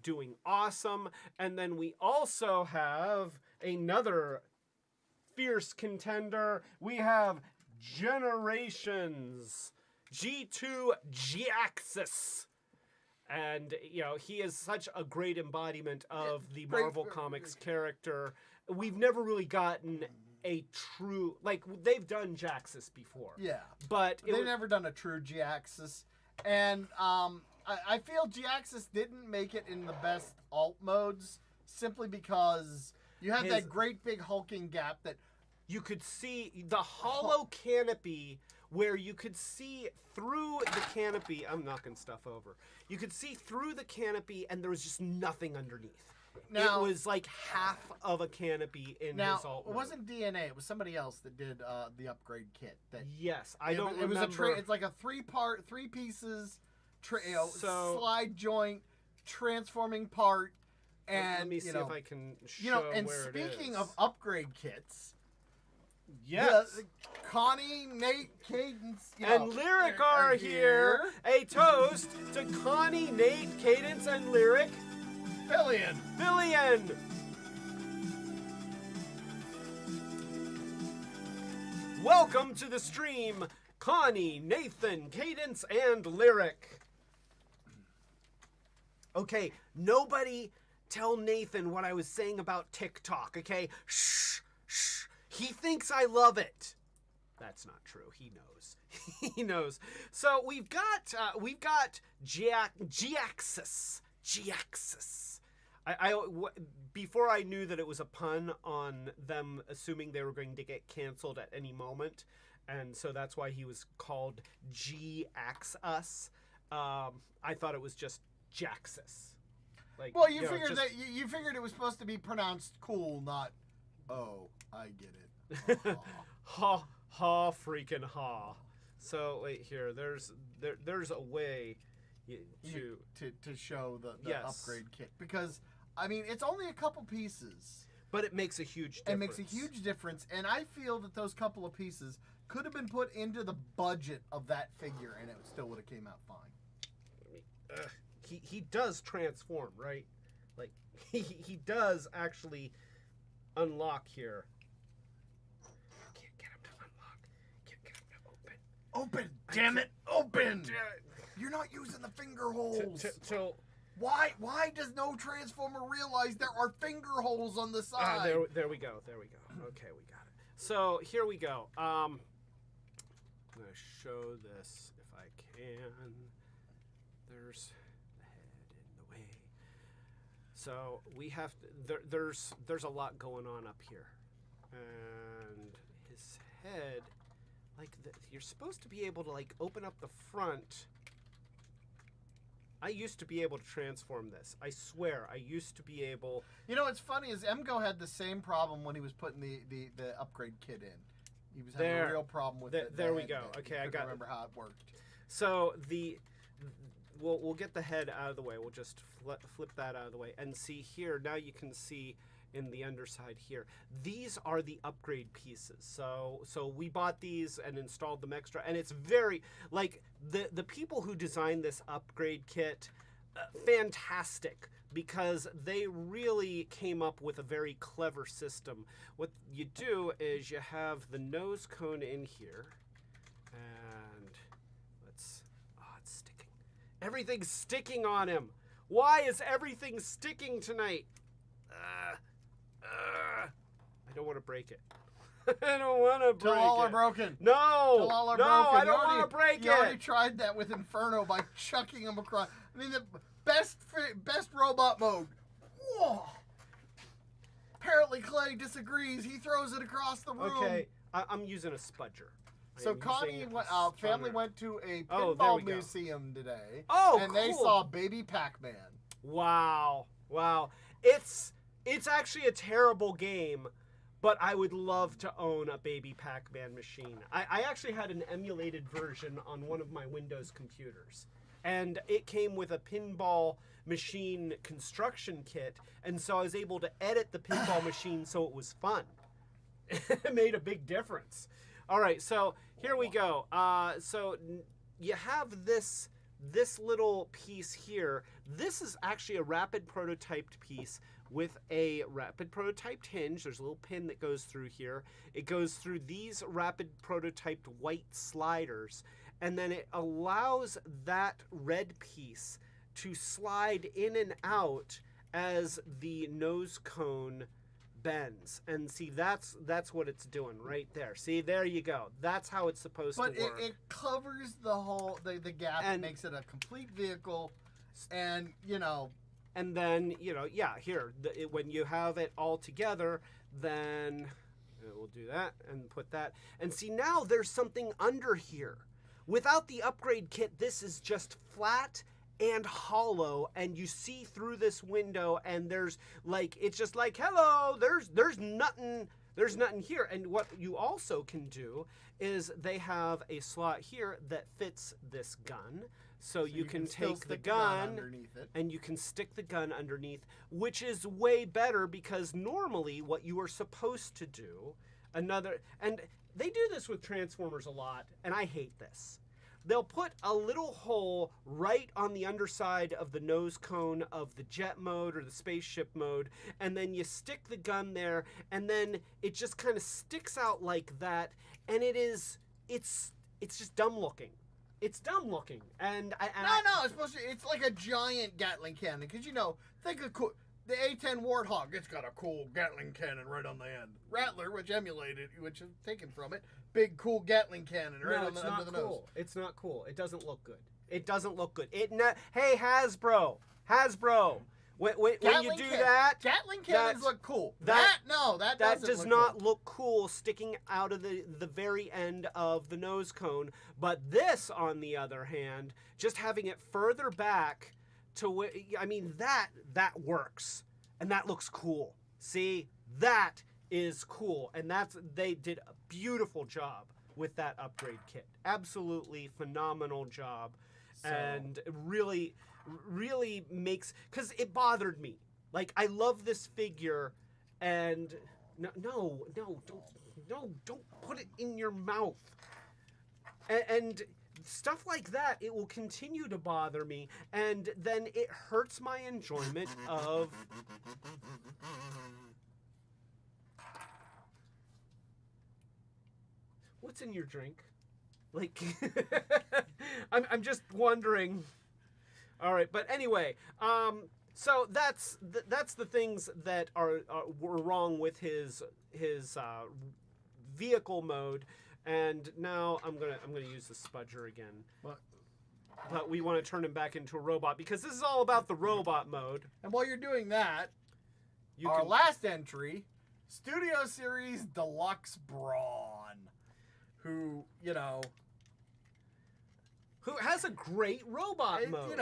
doing awesome. And then we also have another fierce contender. We have Generations G2 Giaxis. And, you know, he is such a great embodiment of the great- Marvel Comics character. We've never really gotten a true, like, they've done Jaxis before. Yeah. But it They've was, never done a true G-axis. And I feel G-axis didn't make it in the best alt modes simply because you have His- that great big hulking gap that you could see the hollow canopy where you could see through the canopy. I'm knocking stuff over. You could see through the canopy, and there was just nothing underneath. Now- it was like half of a canopy in now his alt it mode. wasn't DNA. It was somebody else that did the upgrade kit. That Yes, I don't It was remember. it's like a three pieces, So- slide joint, transforming part, and Let me see you know, if I can show you know. And where it speaking is. of upgrade kits, yes. Connie, Nate, Cadence, you And know, Lyric they're- are here. A toast to Connie, Nate, Cadence, and Lyric. Fillion. Billion. Welcome to the stream, Connie, Nathan, Cadence, and Lyric. Okay, nobody tell Nathan what I was saying about TikTok, okay? Shh, shh. He thinks I love it. That's not true. He knows. He knows. So we've got Giaxis. Giaxis. Before I knew that it was a pun on them assuming they were going to get canceled at any moment, and so that's why he was called G-Axus. I thought it was just Jaxus. Like, Well, you know, figured just- that you figured it was supposed to be pronounced cool, not. Oh, I get it. Aw. Ha ha freaking ha. So wait here. There's a way to to show the Yes. upgrade kit because I mean it's only a couple pieces. but it makes a huge difference. It makes a huge difference, and I feel that those couple of pieces could have been put into the budget of that figure, and it still would have came out fine. He does transform, right? Like he does actually unlock here. Can't get him to unlock. Can't get him to open. Open, damn it, open! You're not using the finger holes. So Why does no transformer realize there are finger holes on the side? there we go. Okay, we got it. So here we go. I'm gonna show this if I can. There's the head in the way. So we have to, there's a lot going on up here, and his head, like you're supposed to be able to like open up the front. I used to be able to transform this. I swear, I used to be able. You know what's funny is MGO had the same problem when he was putting the upgrade kit in. He was having There. a real problem with it. There we go. Okay, I got it. Remember how it worked. So we'll get the head out of the way. We'll just flip that out of the way and see here. Now you can see in the underside here. These are the upgrade pieces. So we bought these and installed them extra, and it's very like the people who designed this upgrade kit, fantastic, because they really came up with a very clever system. What you do is you have the nose cone in here, and it's sticking. Everything's sticking on him. Why is everything sticking tonight? I don't want to break it. I don't want to break Till all it. are broken. No, Till all are no, broken. I don't want to break You already it. tried that with Inferno by chucking them across. I mean, the best robot mode. Whoa. Apparently Clay disagrees. He throws it across the room. Okay, I'm using a spudger. So I'm Connie, using family stunner. went to a Oh, there pinball we go. museum today. Oh, and they cool. saw Baby Pac-Man. Wow. It's actually a terrible game, but I would love to own a Baby Pac-Man machine. I actually had an emulated version on one of my Windows computers, and it came with a pinball machine construction kit, and so I was able to edit the pinball machine so it was fun. It made a big difference. All right, so here we go. So you have this little piece here. This is actually a rapid prototyped piece with a rapid prototyped hinge. There's a little pin that goes through here. It goes through these rapid prototyped white sliders, and then it allows that red piece to slide in and out as the nose cone bends. And see, that's what it's doing right there. See, there you go. That's how it's supposed to work. But it covers the whole the gap and And- makes it a complete vehicle. And And then, yeah, here, when you have it all together, then we'll do that and put that. And see, now there's something under here. Without the upgrade kit, this is just flat and hollow, and you see through this window, and there's like, it's just like, hello, there's nothing here. And what you also can do is they have a slot here that fits this gun. So you can still take the stick gun underneath it. and you can stick the gun underneath, which is way better, because normally what you are supposed to do, and they do this with Transformers a lot, and I hate this. They'll put a little hole right on the underside of the nose cone of the jet mode or the spaceship mode, and then you stick the gun there, and then it just kind of sticks out like that, and it's just dumb looking. It's dumb looking, and No, it's supposed to. It's like a giant Gatling cannon, because think of the A-10 Warthog. It's got a cool Gatling cannon right on the end. Rattler, which is taken from it, big cool Gatling cannon right No, on it's the, not under the cool. nose. It's not cool. It doesn't look good. It doesn't look good. Hey, Hasbro, when you Gatling do can- that, Gatling cannons that's- look cool. that That doesn't does look not cool. look cool sticking out of the very end of the nose cone. But this, on the other hand, just having it further back to that works, and that looks cool. See, that is cool, and they did a beautiful job with that upgrade kit. Absolutely phenomenal job, and really makes, because it bothered me. Like, I love this figure, and don't put it in your mouth. And stuff like that, it will continue to bother me, and then it hurts my enjoyment of. What's in your drink? Like, I'm just wondering. All right, but anyway, so that's the things that were wrong with his vehicle mode, and now I'm gonna use the spudger again. But we want to turn him back into a robot, because this is all about the robot mode. And while you're doing that, our last entry, Studio Series Deluxe Brawn, who has a great robot mode.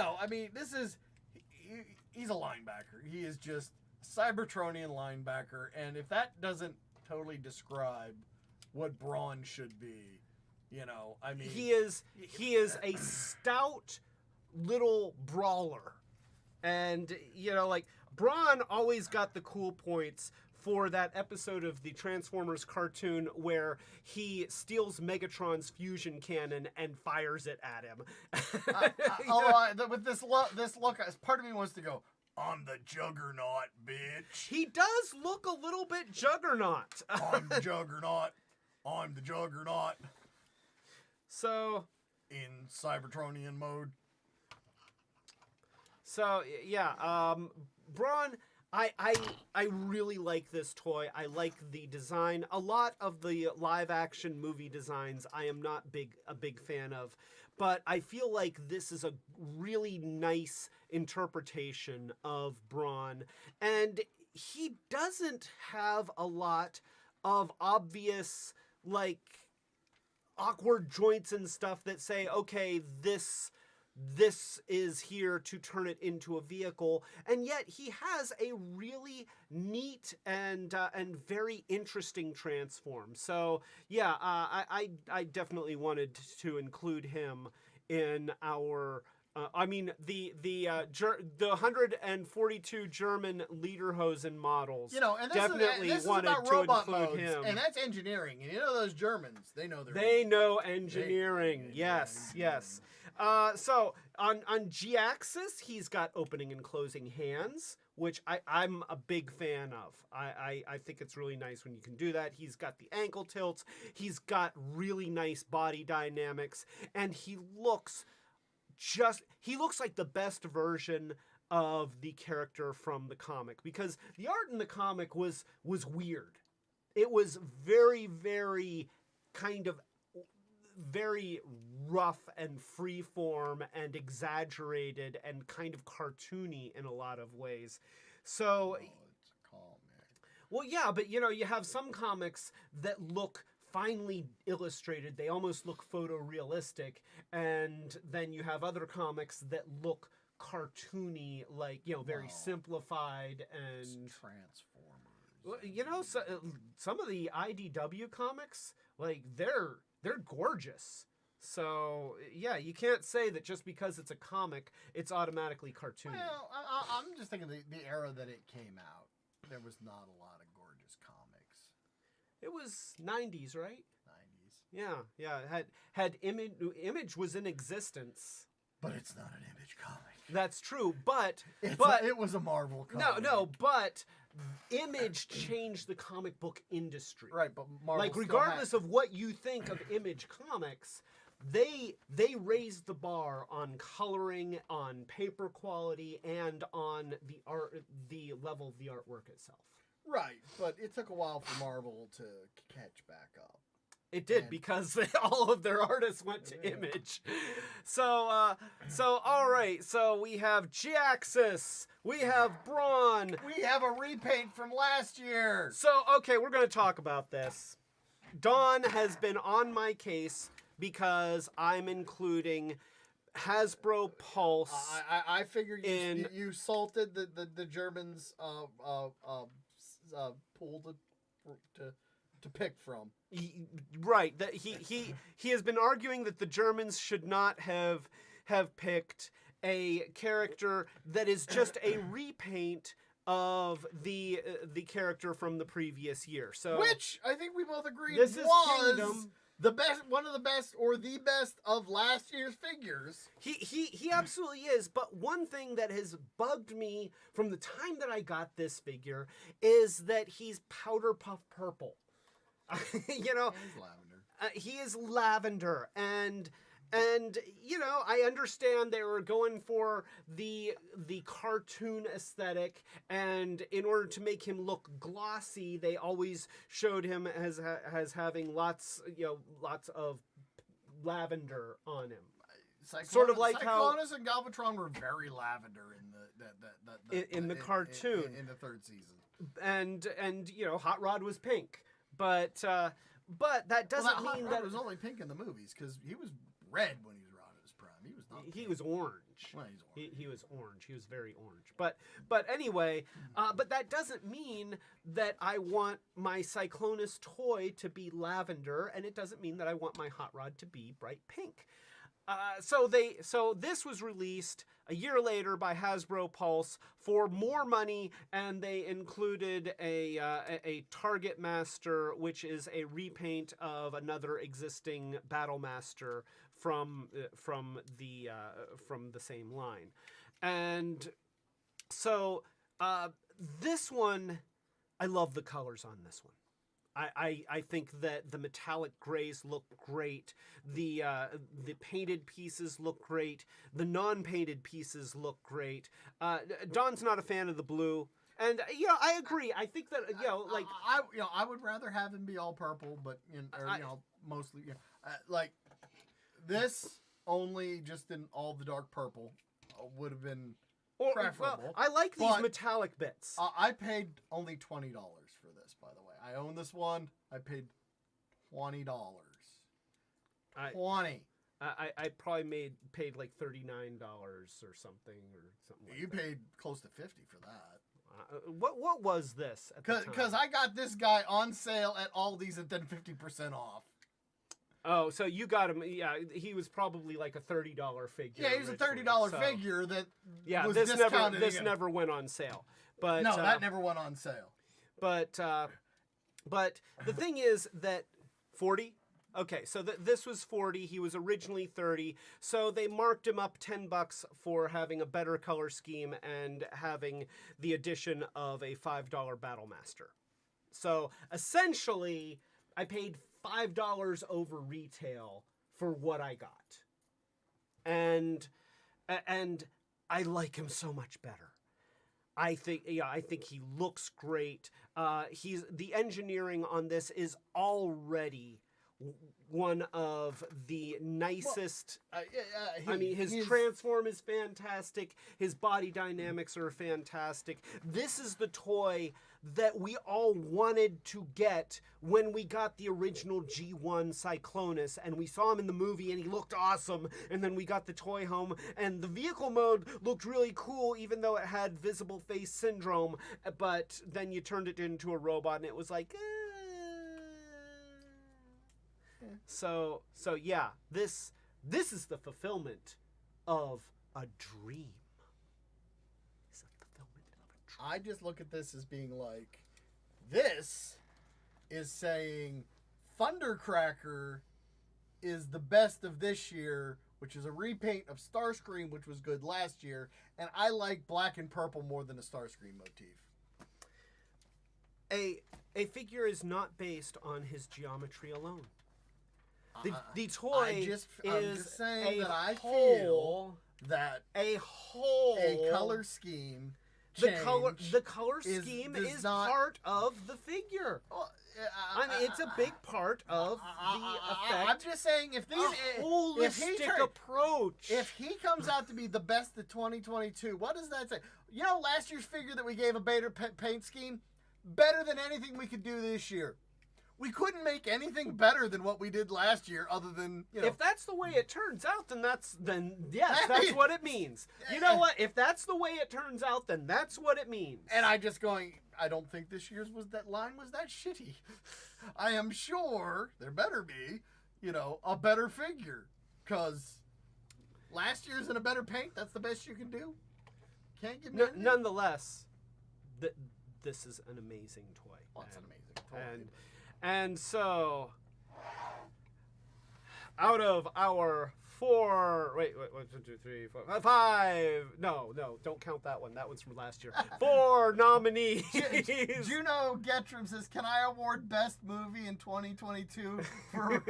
he's a linebacker. He is just a Cybertronian linebacker, and if that doesn't totally describe what Braun should be. You know, I mean, he is a stout little brawler, and like Braun always got the cool points for that episode of the Transformers cartoon where he steals Megatron's fusion cannon and fires it at him. With this look, part of me wants to go, "I'm the Juggernaut, bitch." He does look a little bit Juggernaut. I'm the Juggernaut. I'm the Juggernaut. So, in Cybertronian mode. So yeah, Braun, I really like this toy. I like the design. A lot of the live action movie designs I am not a big fan of, but I feel like this is a really nice interpretation of Braun, and he doesn't have a lot of obvious like awkward joints and stuff that say, okay, this is here to turn it into a vehicle, and yet he has a really neat and very interesting transform. So yeah, I definitely wanted to include him in our. I mean the 142 German Lederhosen models. And this wanted is about to robot include modes, him. and that's engineering. And those Germans, they know their. They know engineering. Yes. So on G-axis, he's got opening and closing hands, which I'm a big fan of. I think it's really nice when you can do that. He's got the ankle tilts. He's got really nice body dynamics, and he looks like the best version of the character from the comic, because the art in the comic was weird. It was very, very kind of very rough and freeform and exaggerated and kind of cartoony in a lot of ways. So, it's a comic. Well, yeah, but you have some comics that look finely illustrated. They almost look photorealistic, and then you have other comics that look cartoony, like very simplified and Transformers. some of the IDW comics, like they're gorgeous. So yeah, you can't say that just because it's a comic, it's automatically cartoony. Well, I'm just thinking the era that it came out, there was not a lot of gorgeous comics. It was 90s, right? 90s. Yeah. Had Image was in existence. But it's not an Image comic. That's true, but it was a Marvel comic. But Image changed the comic book industry. Right, but Marvel like regardless of what you think of Image Comics, they raised the bar on coloring, on paper quality, and on the art, the level of the artwork itself. Right, but it took a while for Marvel to catch back up. It did, because all of their artists went to Image. So all right. So we have G-Axis. We have Braun. We have a repaint from last year. So, okay, we're going to talk about this. Dawn has been on my case because I'm including Hasbro Pulse. I figured you salted the Germans' pool to pick from. Right. That he has been arguing that the Germans should not have picked a character that is just a repaint of the character from the previous year. So, which I think we both agreed this was Kingdom. The best, one of the best, or the best of last year's figures. He absolutely is. But one thing that has bugged me from the time that I got this figure is that he's powder puff purple. He's lavender. He is lavender, and I understand they were going for the cartoon aesthetic, and in order to make him look glossy, they always showed him as having lots of lavender on him. Sort of like Cyclonus and Galvatron were very lavender in the cartoon in the third season, and Hot Rod was pink. But that doesn't mean that it was only pink in the movies, because he was red when he was around his prime. He was He was orange. Well, he's orange. He was orange. He was very orange. But anyway, but that doesn't mean that I want my Cyclonus toy to be lavender, and it doesn't mean that I want my hot rod to be bright pink. So this was released a year later by Hasbro Pulse for more money, and they included a Target Master, which is a repaint of another existing Battle Master from the same line. And so this one, I love the colors on this one. I think that the metallic grays look great. The painted pieces look great. The non-painted pieces look great. Don's not a fan of the blue, and I agree. I think that I would rather have him be all purple, but mostly like this only just in all the dark purple would have been preferable. Well, I like these metallic bits. I paid only $20 for this, by the way. I own this one. I paid $20. $20. I probably paid like $39 or something like You that. paid close to $50 for that. What was this at the time? Because I got this guy on sale at Aldi's and then 50% off. Oh, so you got him. Yeah, he was probably like a $30 figure. Yeah, he was a $30 figure that was this discounted. This never went on sale. But no, that never went on sale. But the thing is that 40. Okay, so this was 40. He was originally 30. So they marked him up $10 for having a better color scheme and having the addition of a $5 Battle Master. So essentially, I paid $5 over retail for what I got. And I like him so much better. I think he looks great. The engineering on this is already one of the nicest. His transform is fantastic. His body dynamics are fantastic. This is the toy that we all wanted to get when we got the original G1 Cyclonus, and we saw him in the movie and he looked awesome, and then we got the toy home and the vehicle mode looked really cool even though it had visible face syndrome, but then you turned it into a robot and it was like So yeah, this is the fulfillment of a dream. I just look at this as being like, this is saying Thundercracker is the best of this year, which is a repaint of Starscream, which was good last year, and I like black and purple more than a Starscream motif. A figure is not based on his geometry alone. The toy I'm just saying that I whole, feel that a color scheme. The color scheme is part of the figure. I mean, it's a big part of the effect. I'm just saying, if holistic approach. If he comes out to be the best of 2022, what does that say? You know, last year's figure that we gave a better paint scheme, better than anything we could do this year. We couldn't make anything better than what we did last year, other than, If that's the way it turns out, then yes, that's what it means. You know what? If that's the way it turns out, then that's what it means. And I don't think this year's line was that shitty. I am sure there better be, a better figure, because last year's in a better paint. That's the best you can do. Can't give me anything. Nonetheless, this is an amazing toy. Oh, it's an amazing toy. And so, out of our 4, 1, 2, 3, 4, 5. No, don't count that one. That one's from last year. 4 nominees. Juno Getram says, "Can I award best movie in 2022 for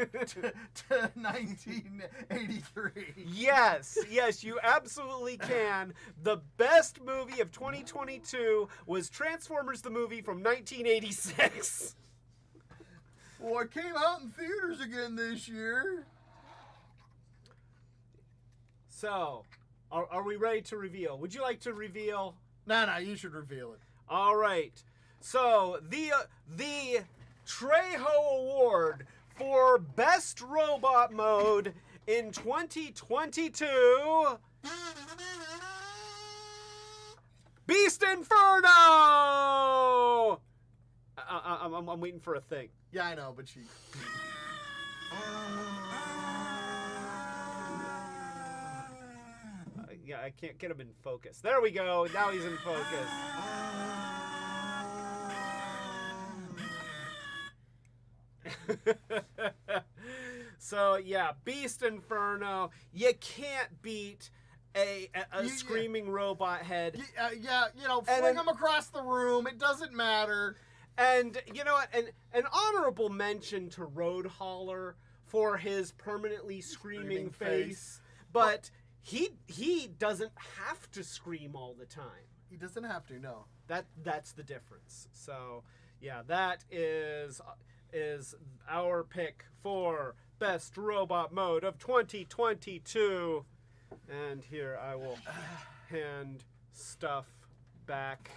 1983?" Yes, you absolutely can. The best movie of 2022 was Transformers the movie from 1986. Well, it came out in theaters again this year. So, are we ready to reveal? Would you like to reveal? No, you should reveal it. All right. So, the Trejo Award for Best Robot Mode in 2022, Beast Inferno! I'm waiting for a thing. Yeah, I know, but she... Yeah, I can't get him in focus. There we go. Now he's in focus. So yeah, Beast Inferno. You can't beat a screaming robot head. Yeah, fling them across the room. It doesn't matter. And you know what? An honorable mention to Road Hauler for his permanently screaming face. But he doesn't have to scream all the time. He doesn't have to, no. That's the difference. So yeah, that is our pick for best robot mode of 2022. And here I will hand stuff back.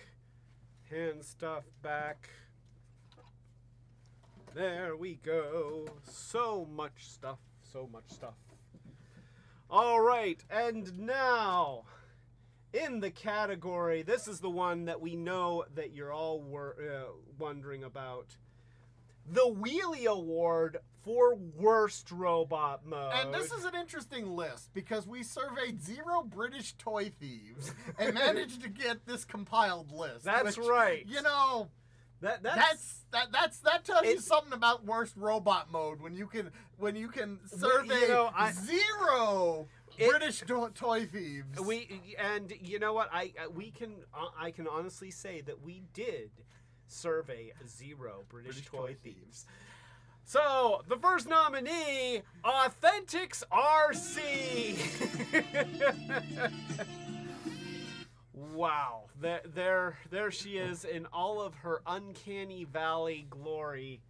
There we go. So much stuff. All right, and now in the category, this is the one that we know that you're all wondering about. The Wheelie Award for Worst Robot Mode. And this is an interesting list because we surveyed 0 British toy thieves and managed to get this compiled list. That's which, right. That tells you something about worst robot mode when you can survey 0 British toy thieves. You know what? I can honestly say that we did survey 0 British toy thieves. So the first nominee, Authentics RC. Wow, there she is in all of her uncanny valley glory.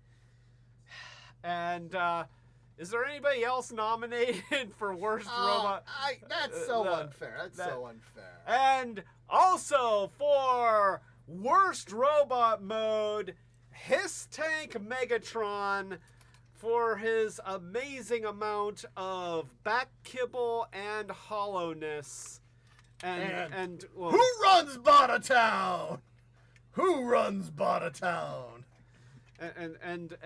And is there anybody else nominated for worst robot? That's so unfair. So unfair. And also for worst robot mode, Hiss Tank Megatron, for his amazing amount of back kibble and hollowness. And well, who runs Botatown? Who runs Botatown? And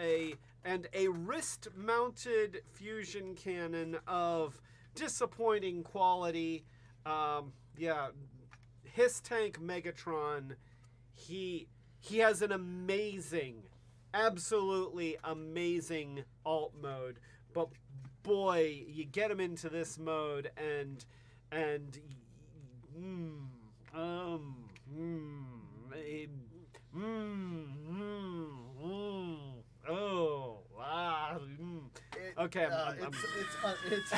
a wrist-mounted fusion cannon of disappointing quality. Hiss Tank Megatron. He has an amazing, absolutely amazing alt mode, but boy, you get him into this mode and okay. It's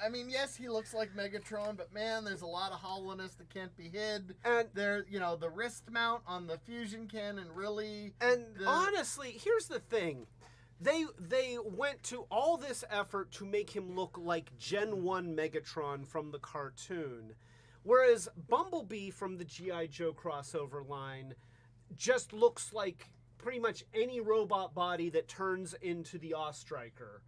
I mean, yes, he looks like Megatron, but man, there's a lot of hollowness that can't be hid. And there, the wrist mount on the fusion cannon really. And honestly, here's the thing. They went to all this effort to make him look like Gen 1 Megatron from the cartoon, whereas Bumblebee from the G.I. Joe crossover line just looks like pretty much any robot body that turns into the Ostriker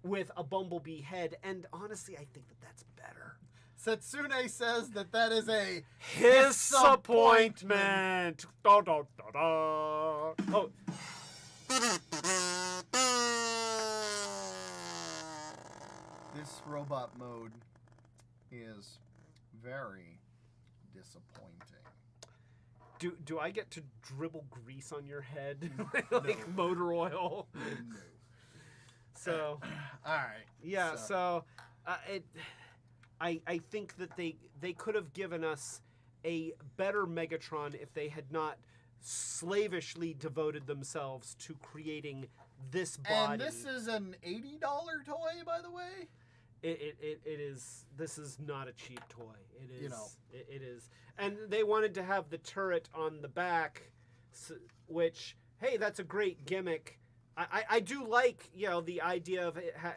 with a Bumblebee head, and honestly, I think that's better. Setsune says that is a disappointment. Da, da, da, da. Oh. This robot mode is very disappointing. Do I get to dribble grease on your head like motor oil? No. So, all right. Yeah. I think that they could have given us a better Megatron if they had not slavishly devoted themselves to creating this body. And this is an $80 toy, by the way. It is. This is not a cheap toy. It is. It is. And they wanted to have the turret on the back, which, hey, that's a great gimmick. I do like, the idea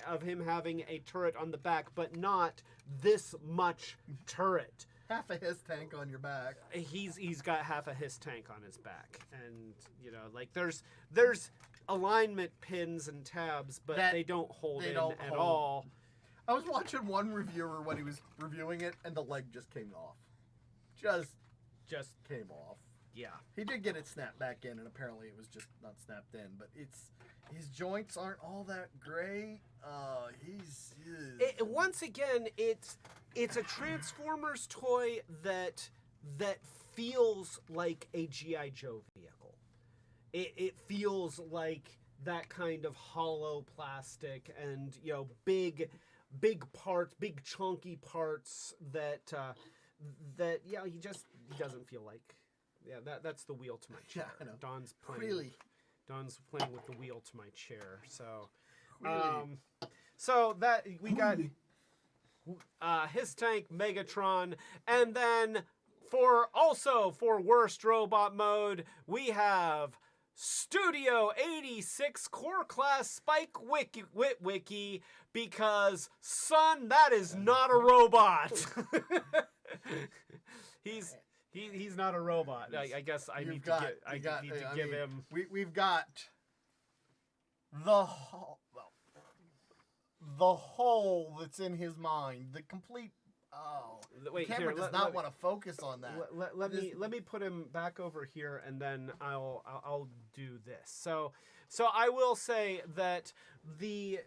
of him having a turret on the back, but not this much turret. Half a Hiss Tank on your back. He's got half a Hiss Tank on his back, and there's alignment pins and tabs, but they don't hold at all. I was watching one reviewer when he was reviewing it, and the leg just came off. Just came off. Yeah. He did get it snapped back in, and apparently it was just not snapped in. But his joints aren't all that great. Once again, it's a Transformers toy that feels like a G.I. Joe vehicle. It feels like that kind of hollow plastic and big parts, big chunky parts that he doesn't feel like. Yeah, that's the wheel to my chair. Yeah, I know. Don's playing. Really? Don's playing with the wheel to my chair. So, Really? So that we got his tank Megatron, and then for worst robot mode we have Studio 86 Core Class Spike Witwicky, because son, that is not a robot. He's not a robot. I guess I need to give him. We've got the hole that's in his mind. The complete. Oh, wait, the camera here, does not want to focus on that. Let me put him back over here, and then I'll do this. So I will say that the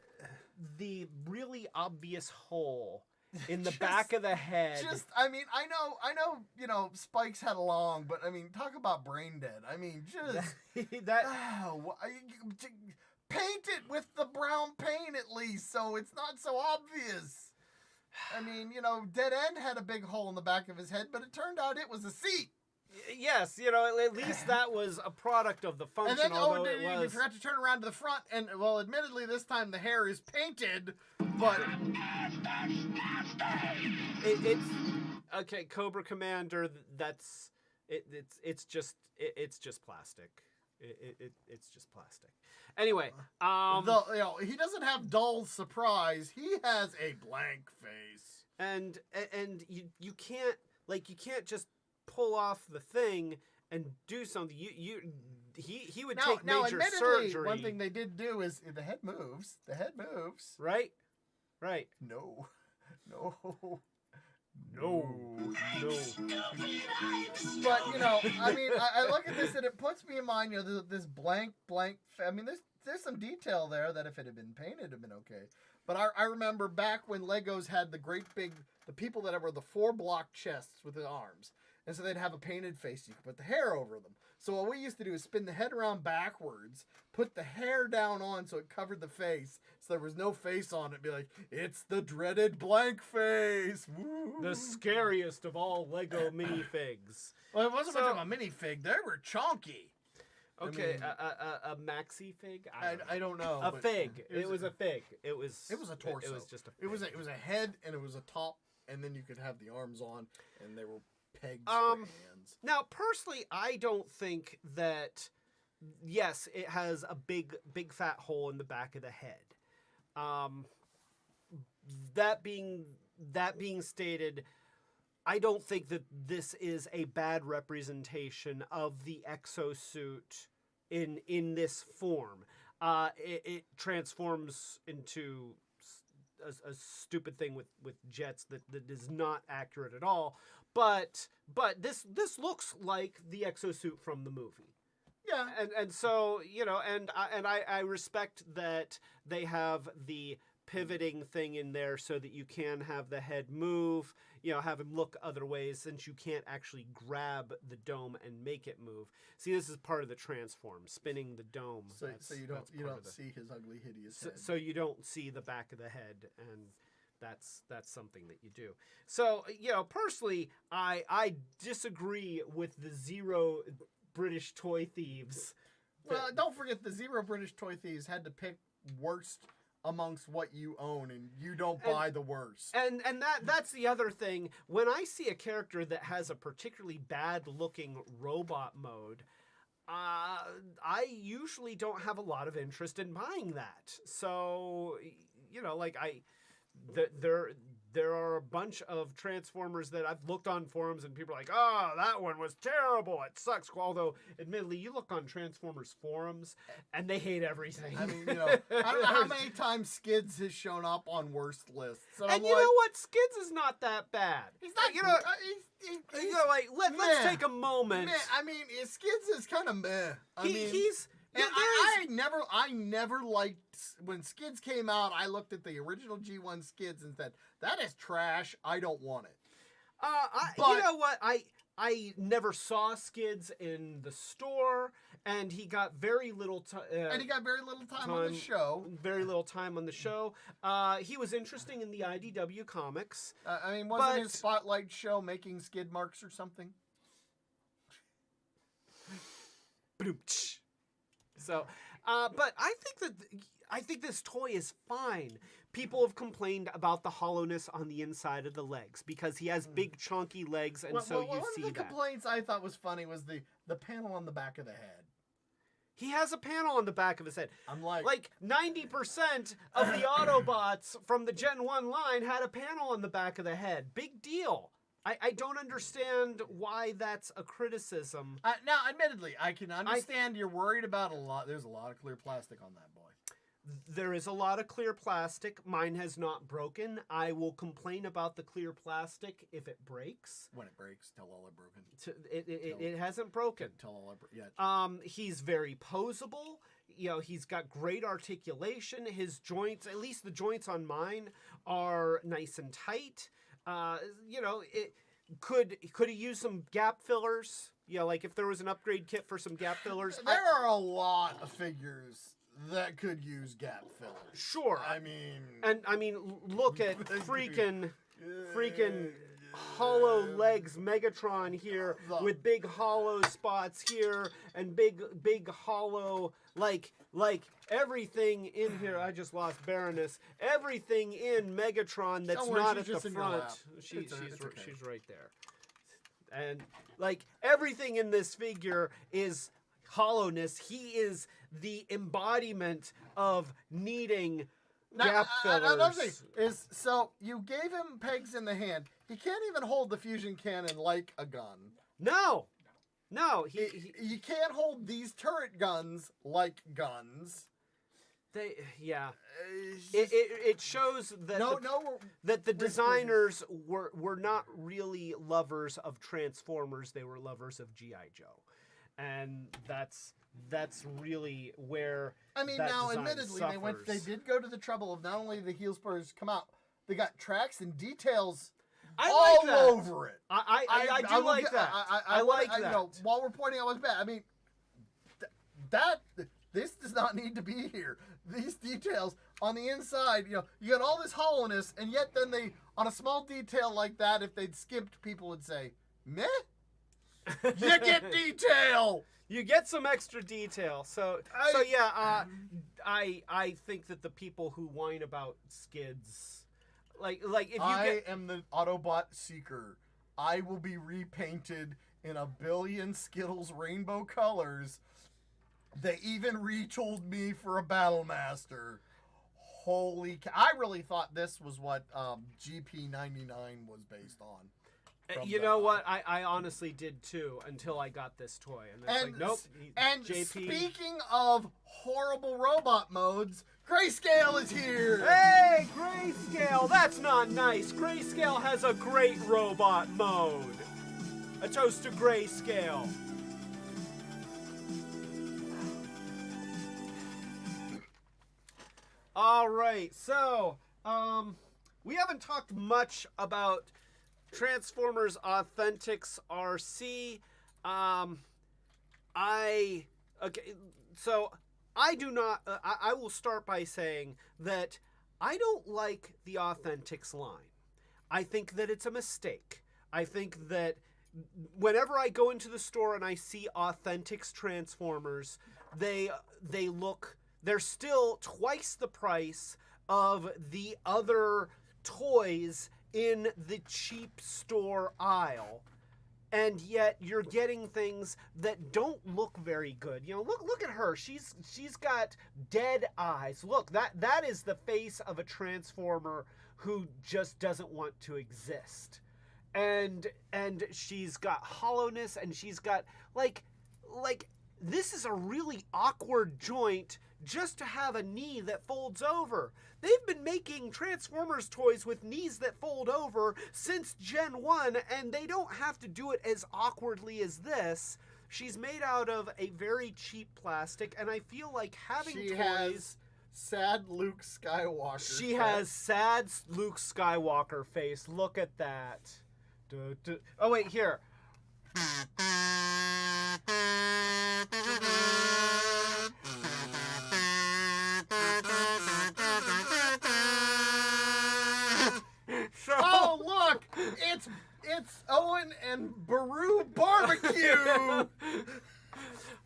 really obvious hole in the back of the head. I know, Spike's had a long, but I mean, talk about brain dead. I mean, paint it with the brown paint at least, so it's not so obvious. I mean, Dead End had a big hole in the back of his head, but it turned out it was a seat. Yes, at least that was a product of the function. And then, you forgot to turn around to the front, and well, admittedly, this time the hair is painted, but it's okay. Cobra Commander, it's just plastic. It's just plastic. Anyway, he doesn't have dull surprise. He has a blank face, and you can't just pull off the thing and do something. He would take major surgery. One thing they did do is the head moves. The head moves. Right. No. But I look at this and it puts me in mind. This blank. I mean, there's some detail there that if it had been painted, it'd have been okay. But I remember back when Legos had the people that were the 4-block chests with the arms. And so they'd have a painted face. You could put the hair over them. So what we used to do is spin the head around backwards, put the hair down on so it covered the face, so there was no face on it. Be like, it's the dreaded blank face. Woo. The scariest of all Lego minifigs. Well, it wasn't much of a minifig. They were chunky. Okay, a maxi fig. I don't know. A fig. It was a fig. It was a torso. It was just a fig. It was a head and it was a top, and then you could have the arms on, and they were pegs for hands. Now, personally, I don't think that. Yes, it has a big fat hole in the back of the head. That being stated, I don't think that this is a bad representation of the exosuit in this form. It transforms into a stupid thing with jets that is not accurate at all. But this looks like the exosuit from the movie. Yeah, and so I respect that they have the pivoting thing in there so that you can have the head move, have him look other ways, since you can't actually grab the dome and make it move. See, this is part of the transform, spinning the dome. So you don't see his ugly, hideous head. So you don't see the back of the head, and that's something that you do. So personally, I disagree with the Zero British Toy Thieves. Well, don't forget the Zero British Toy Thieves had to pick worst amongst what you own, and you don't buy the worst. And that's the other thing. When I see a character that has a particularly bad looking robot mode, I usually don't have a lot of interest in buying that. So there are a bunch of Transformers that I've looked on forums and people are like, oh, that one was terrible. It sucks. Although, admittedly, you look on Transformers forums and they hate everything. I mean, you know, I don't know how many times Skids has shown up on worst lists. And you know what? Skids is not that bad. He's not, you know, he's, you know, like let's take a moment. Meh. I mean, Skids is kind of meh. He's. And I never liked when Skids came out. I looked at the original G1 Skids and said, "That is trash. I don't want it." You know what? I never saw Skids in the store, and he got very little time. And he got very little time on the show. Very little time on the show. He was interesting in the IDW comics. I mean, wasn't his Spotlight show making skid marks or something? So, but I think this toy is fine. People have complained about the hollowness on the inside of the legs because he has big chunky legs, and so you see that. One of the complaints I thought was funny was the panel on the back of the head. He has a panel on the back of his head. I'm like 90% of the Autobots from the Gen 1 line had a panel on the back of the head. Big deal. I don't understand why that's a criticism. Now, admittedly, I can understand you're worried about a lot. There's a lot of clear plastic on that boy. There is a lot of clear plastic. Mine has not broken. I will complain about the clear plastic if it breaks. When it breaks, tell all it broken. It hasn't broken. Tell all it yet. He's very posable. You know, he's got great articulation. His joints, at least the joints on mine, are nice and tight. You know, could he use some gap fillers? Yeah, like if there was an upgrade kit for some gap fillers. There are a lot of figures that could use gap fillers. Sure. I mean, look at freaking hollow legs Megatron here with big hollow spots here and big hollow like everything in here. I just lost Baroness. Everything in Megatron that's not at the front. She's right there. And like everything in this figure is hollowness. He is the embodiment of needing gap fillers. Another thing is, so you gave him pegs in the hand. He can't even hold the fusion cannon like a gun. No, you can't hold these turret guns like guns. It shows that that the designers were not really lovers of Transformers. They were lovers of G.I. Joe, and that's really where now design admittedly suffers. they did go to the trouble of not only the heel spurs come out, they got tracks and details over it. I do like that. I like that. You know, while we're pointing out what's bad, I mean, this does not need to be here. These details on the inside, you know, you got all this hollowness, and yet then they, on a small detail like that, if they'd skipped, people would say, meh? You get detail! You get some extra detail. So I think that the people who whine about skids, like if you I am the Autobot seeker. I will be repainted in a billion Skittles rainbow colors. They even retooled me for a Battle Master. Holy cow. I really thought this was what GP99 was based on. You know what? I honestly did too until I got this toy. And it's like, nope. And JP. Speaking of horrible robot modes, Grayscale is here! Hey, Grayscale! That's not nice. Grayscale has a great robot mode. A toast to Grayscale. All right, so we haven't talked much about Transformers Authentics RC. So I do not. I will start by saying that I don't like the Authentics line. I think that it's a mistake. I think that whenever I go into the store and I see Authentics Transformers, they're still twice the price of the other toys in the cheap store aisle. And yet you're getting things that don't look very good. You know, look at her. She's got dead eyes. Look, that is the face of a Transformer who just doesn't want to exist. And she's got hollowness, and she's got like this is a really awkward joint just to have a knee that folds over. They've been making Transformers toys with knees that fold over since Gen 1, and they don't have to do it as awkwardly as this. She's made out of a very cheap plastic, and I feel like having She toys... has sad Luke Skywalker. She has sad Luke Skywalker face. Look at that. Oh, wait, here. Oh, look! It's Owen and Baru Barbecue!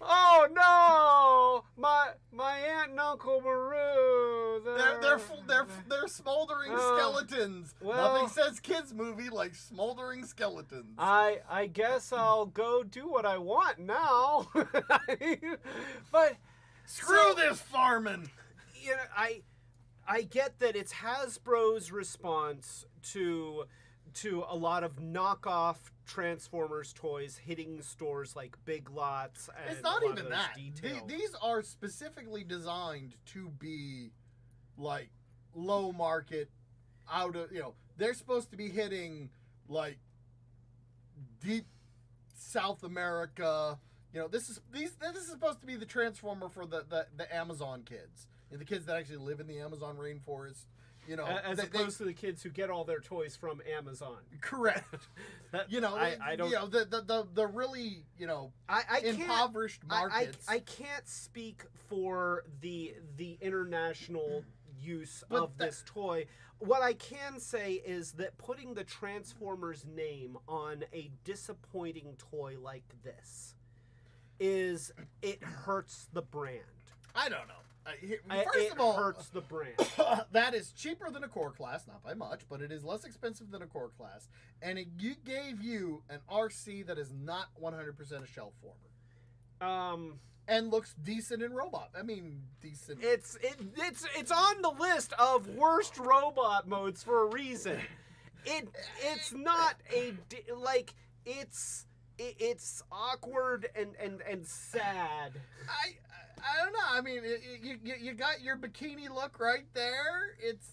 Oh no! My aunt and Uncle Maru. They're smoldering skeletons. well- Nothing says kids movie like smoldering skeletons. I guess I'll go do what I want now. But Screw this farming. you know, I get that it's Hasbro's response to a lot of knockoff Transformers toys hitting stores like Big Lots and It's not a lot even of that. those details. These are specifically designed to be like low market, out of they're supposed to be hitting like deep South America. This is supposed to be the Transformer for the Amazon kids, the kids that actually live in the Amazon rainforest. As opposed to the kids who get all their toys from Amazon. Correct. I don't. The really I impoverished markets. I can't speak for the international use But of this toy. What I can say is that putting the Transformers name on a disappointing toy like this it hurts the brand. I don't know. First It of all, hurts the brand. that is cheaper than a core class, not by much, but it is less expensive than a core class, and it gave you an RC that is not 100% a shelf former. And looks decent in robot. I mean, decent. It's on the list of worst robot modes for a reason. It's not it's awkward and sad. I don't know. I mean, you got your bikini look right there. It's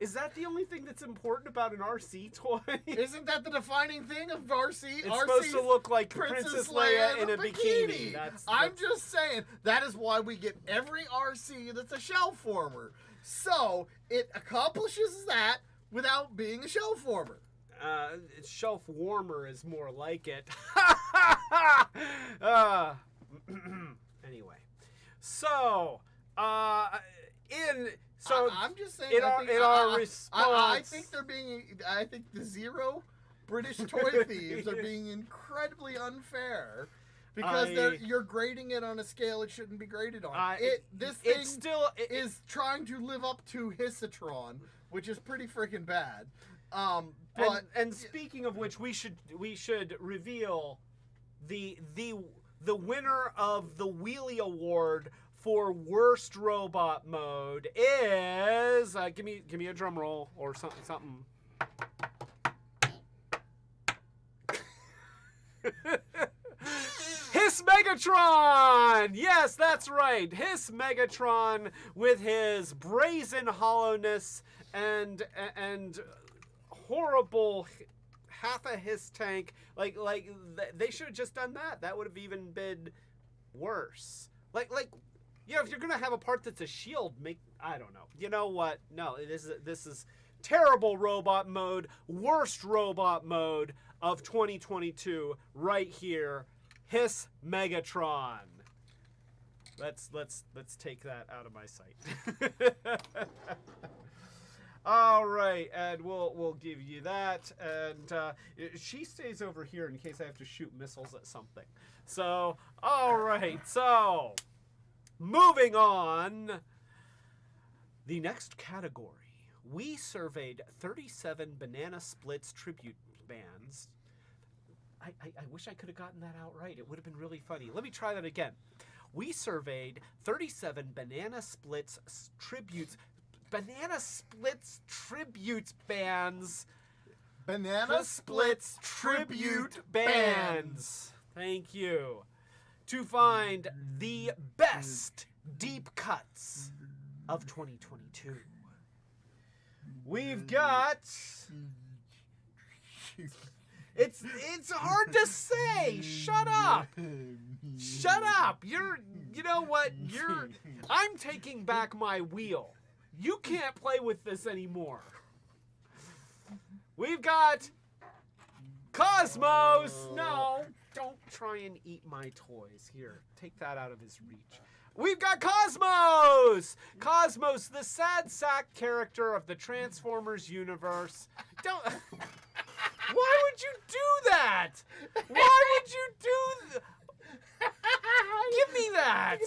Is that the only thing that's important about an RC toy? Isn't that the defining thing of RC? It's supposed to look like Princess Leia in a bikini. I'm just saying, that is why we get every RC that's a shelf former. So, it accomplishes that without being a shelf former. Shelf warmer is more like it. Anyway. So, I'm just saying. in our response, I think the Zero British toy thieves are being incredibly unfair because you're grading it on a scale it shouldn't be graded on. This thing is trying to live up to Hissatron, which is pretty freaking bad. And speaking of which, we should reveal the winner of the Wheelie Award for worst robot mode is give me a drum roll or something. Hiss Megatron! Yes, that's right. Hiss Megatron with his brazen hollowness and horrible half a hiss tank. Like they should have just done that. That would have even been worse. If you're gonna have a part that's a shield, I don't know. You know what? No, this is terrible robot mode, worst robot mode of 2022 right here. Hiss Megatron. Let's take that out of my sight. All right, and we'll give you that, and she stays over here in case I have to shoot missiles at something. So, all right, so moving on. The next category, we surveyed 37 Banana Splits tribute bands. I wish I could have gotten that out right. It would have been really funny. Let me try that again. We surveyed 37 Banana Splits tributes. Banana Splits tribute bands. Banana Splits tribute bands. Thank you. To find the best deep cuts of 2022. We've got... It's hard to say. Shut up. Shut up. You know what? I'm taking back my wheel. You can't play with this anymore. We've got Cosmos. No, don't try and eat my toys. Here, take that out of his reach. We've got Cosmos! Cosmos, the sad sack character of the Transformers universe. Don't... Why would you do that? Why would you do Give me that!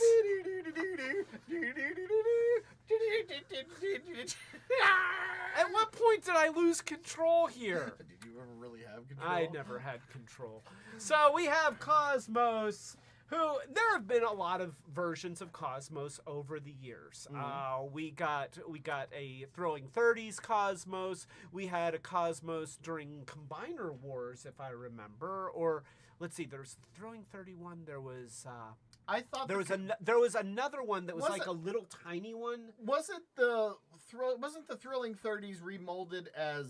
At what point did I lose control here? Did you ever really have control? I never had control. So we have Cosmos, who there have been a lot of versions of Cosmos over the years. We got a Thrilling 30s Cosmos. We had a Cosmos during Combiner Wars, if I remember. Or let's see, there's Thrilling 31. There was I thought there was another one that was like a little tiny one. Wasn't the Thrilling 30s remolded as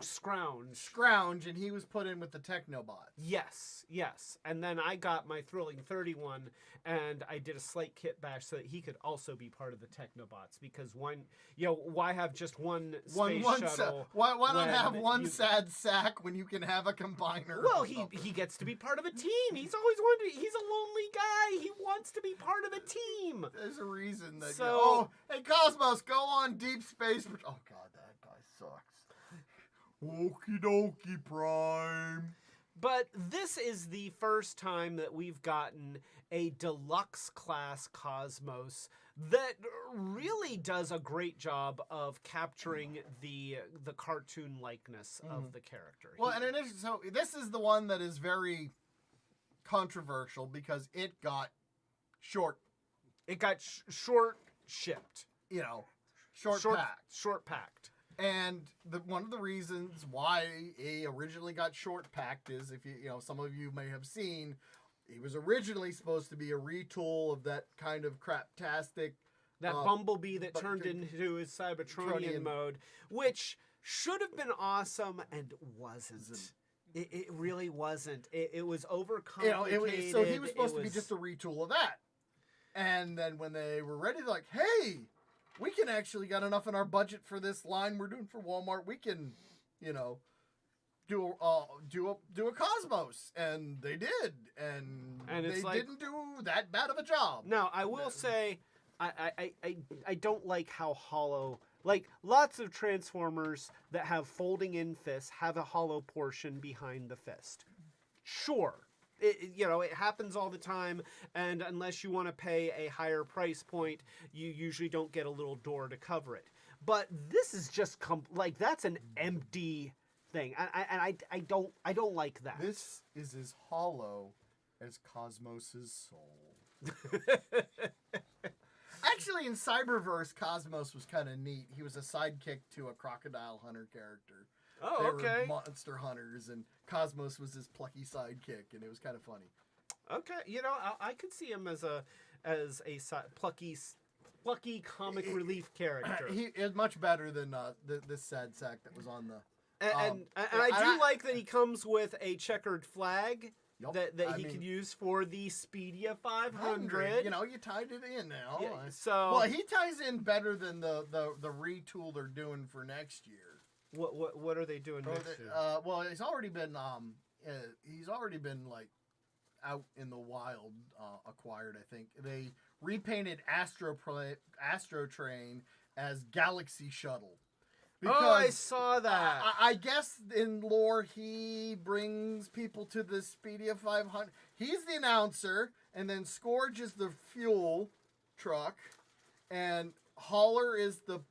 Scrounge. Scrounge, and he was put in with the Technobots. Yes. And then I got my Thrilling 31, and I did a slight kit bash so that he could also be part of the Technobots. Because why have just one space shuttle? Why not have one sad sack when you can have a combiner? Well, he gets to be part of a team. He's always wanted. He's a lonely guy. He wants to be part of a team. There's a reason that. So, hey Cosmos, go on deep space. Oh God, that guy sucks. Okie dokie, Prime. But this is the first time that we've gotten a deluxe class Cosmos that really does a great job of capturing the cartoon likeness of the character. Well, so this is the one that is very controversial because it got short. It got short shipped. Short packed. Short packed. And one of the reasons why he originally got short packed is, if some of you may have seen, he was originally supposed to be a retool of that kind of craptastic. That Bumblebee that turned into his Cybertronian mode, which should have been awesome and wasn't. It really wasn't. It was overcomplicated. So he was supposed to be just a retool of that. And then when they were ready, they're like, hey, we can actually got enough in our budget for this line we're doing for Walmart. We can, do a Cosmos, and they did, and they didn't do that bad of a job. Now I will say, I don't like how hollow. Like lots of Transformers that have folding in fists have a hollow portion behind the fist. Sure. It happens all the time, and unless you want to pay a higher price point, you usually don't get a little door to cover it. But this is just that's an empty thing, and I don't like that. This is as hollow as Cosmos's soul. Actually, in Cyberverse, Cosmos was kind of neat. He was a sidekick to a Crocodile Hunter character. Oh, okay. They were monster hunters, and Cosmos was his plucky sidekick, and it was kind of funny. Okay, I could see him as a plucky comic relief character. He is much better than this sad sack that was on the. And I do like that he comes with a checkered flag. Yep. That he can use for the Speedia 500. You tied it in now. Yeah, he ties in better than the retool they're doing for next year. What are they doing next year? Well, he's already been like out in the wild, acquired. I think they repainted Astro Train as Galaxy Shuttle. Because I saw that. I guess in lore, he brings people to the Speedia 500. He's the announcer, and then Scourge is the fuel truck, and Hauler is the,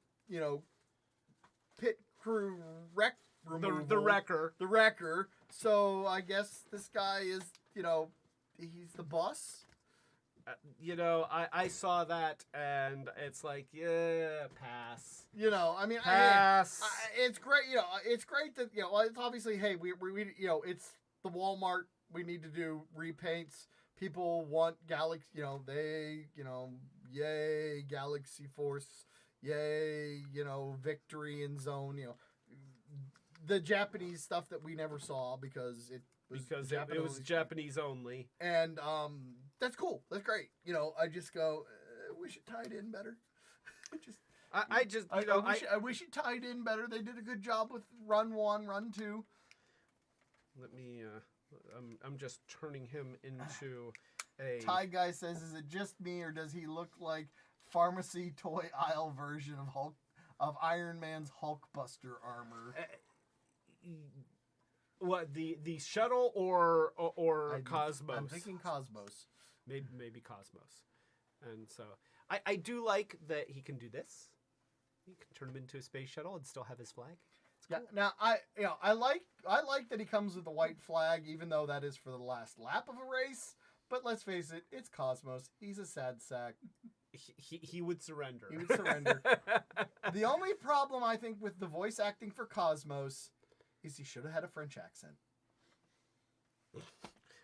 pit crew wreck removal. The wrecker. The wrecker. So I guess this guy is, he's the boss. you know, I saw that and it's like, yeah, pass. You know, I mean, Pass. it's great. You know, it's great that, you know, it's obviously, hey, we you know, it's the Walmart. We need to do repaints. People want Galaxy. You know, yay Galaxy Force, yay, you know, Victory and Zone. You know, the Japanese stuff that we never saw because it was Japanese only. And that's cool. That's great. You know, I just go, we should tie it in better. I wish it tied in better. They did a good job with Run 1, Run 2. Let me. I'm just turning him into a. Ty Guy says, "Is it just me, or does he look like pharmacy toy aisle version of Iron Man's Hulkbuster armor?" What, the shuttle or Cosmos? I'm thinking Cosmos. Maybe Cosmos. And so I do like that he can do this. He can turn him into a space shuttle and still have his flag. It's cool. Yeah. Now I like that he comes with the white flag, even though that is for the last lap of a race. But let's face it, it's Cosmos. He's a sad sack. He would surrender. He would surrender. The only problem I think with the voice acting for Cosmos is he should have had a French accent.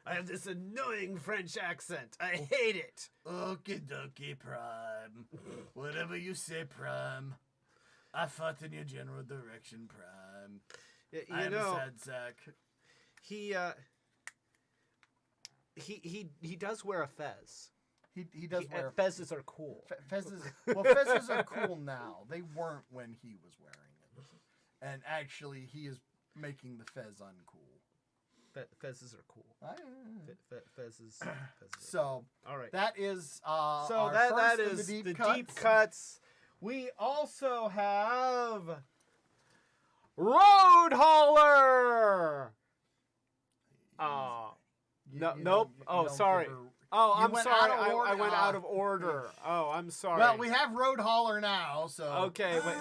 I have this annoying French accent. I hate it. Okie dokie, Prime. Whatever you say, Prime. I fought in your general direction, Prime. I'm a sad sack. He does wear a fez. He does wear fezzes are cool. Fezzes are cool now. They weren't when he was wearing it. And actually, he is making the fez uncool. Fezzes are cool. Fezzes. So, all right. That is so that is the deep cuts. We also have Road Hauler. Nope. Oh, sorry. Oh, I'm sorry. I went out of order. Oh, I'm sorry. Well, we have Road Hauler now, so okay. Wait.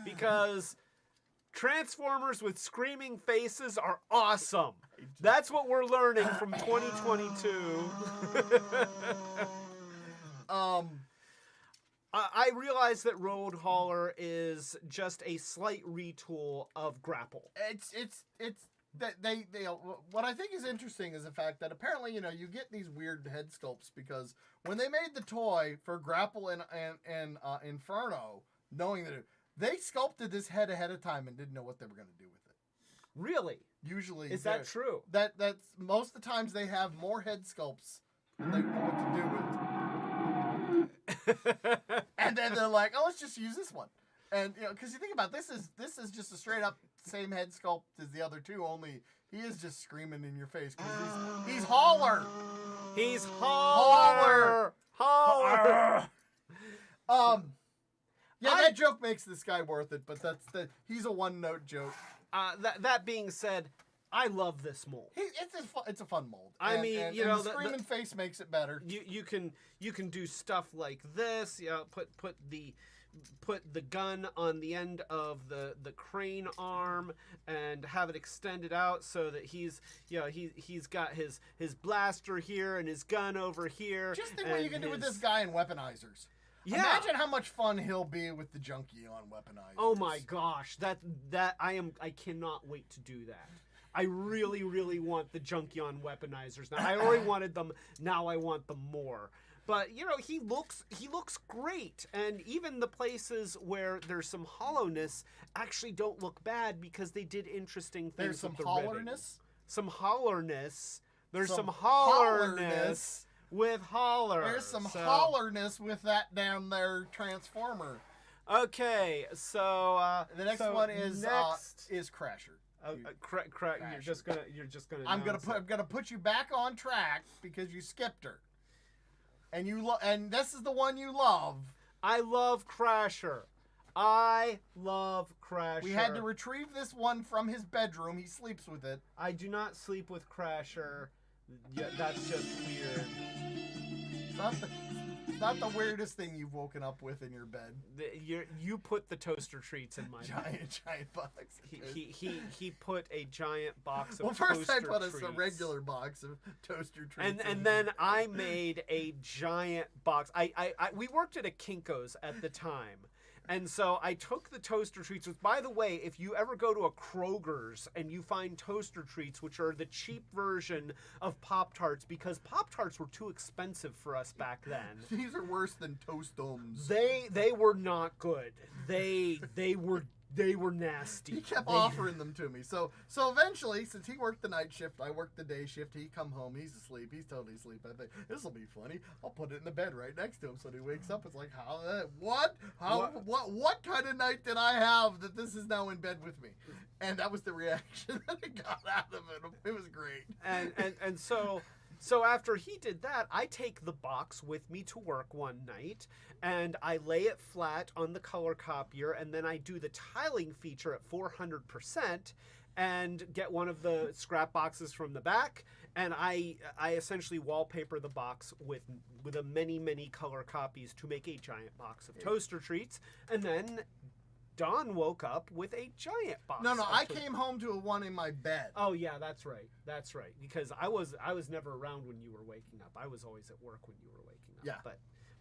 Because Transformers with screaming faces are awesome. That's what we're learning from 2022. I realize that Road Hauler is just a slight retool of Grapple. It's that they what I think is interesting is the fact that apparently, you know, you get these weird head sculpts because when they made the toy for Grapple and Inferno, knowing that they sculpted this head ahead of time and didn't know what they were going to do with it. Really? Usually, is that true? That's most of the times they have more head sculpts than they know what to do with. And then they're like, "Oh, let's just use this one." And you know, because you think about it, this is just a straight up same head sculpt as the other two. Only he is just screaming in your face because he's Hauler. He's Hauler. Hauler. Yeah, that joke makes this guy worth it, but he's a one-note joke. That being said, I love this mold. It's a fun mold. The screaming face makes it better. You can do stuff like this. You know, put the gun on the end of the crane arm and have it extended out so that he's got his blaster here and his gun over here. Just think what you can do with this guy in weaponizers. Yeah. Imagine how much fun he'll be with the junkie on weaponizers. Oh my gosh, that I cannot wait to do that. I really, really want the junkie on weaponizers. Now I already wanted them. Now I want them more. But you know, he looks great, and even the places where there's some hollowness actually don't look bad because they did interesting things. There's some with the hollerness. Some hollerness. There's some hollerness. With Hauler. There's some hollerness with that down there Transformer. Okay, so the next one is Crasher. You're just gonna. I'm gonna put you back on track because you skipped her, and and this is the one you love. I love Crasher. I love Crasher. We had to retrieve this one from his bedroom. He sleeps with it. I do not sleep with Crasher. Yeah, that's just weird. not the weirdest thing you've woken up with in your bed. You put the toaster treats in my bed. Giant box. He put a giant box of Well, first toaster I put treats. a regular box of toaster treats. And then I made a giant box. We worked at a Kinko's at the time. And so I took the toaster treats, which, by the way, if you ever go to a Kroger's and you find toaster treats, which are the cheap version of Pop-Tarts, because Pop-Tarts were too expensive for us back then. These are worse than Toast-Ums. They were not good. They were nasty. He kept offering them to me. So eventually, since he worked the night shift, I worked the day shift. He come home, he's asleep. He's totally asleep. I think this will be funny. I'll put it in the bed right next to him, so when he wakes up, it's like, what kind of night did I have that this is now in bed with me? And that was the reaction that I got out of it. It was great. And so after he did that, I take the box with me to work one night, and I lay it flat on the color copier, and then I do the tiling feature at 400% and get one of the scrap boxes from the back, and I essentially wallpaper the box with a many color copies to make a giant box of toaster treats, and then Don woke up with a giant box. No, I came home to a one in my bed. Oh yeah, that's right. Because I was never around when you were waking up. I was always at work when you were waking up. Yeah.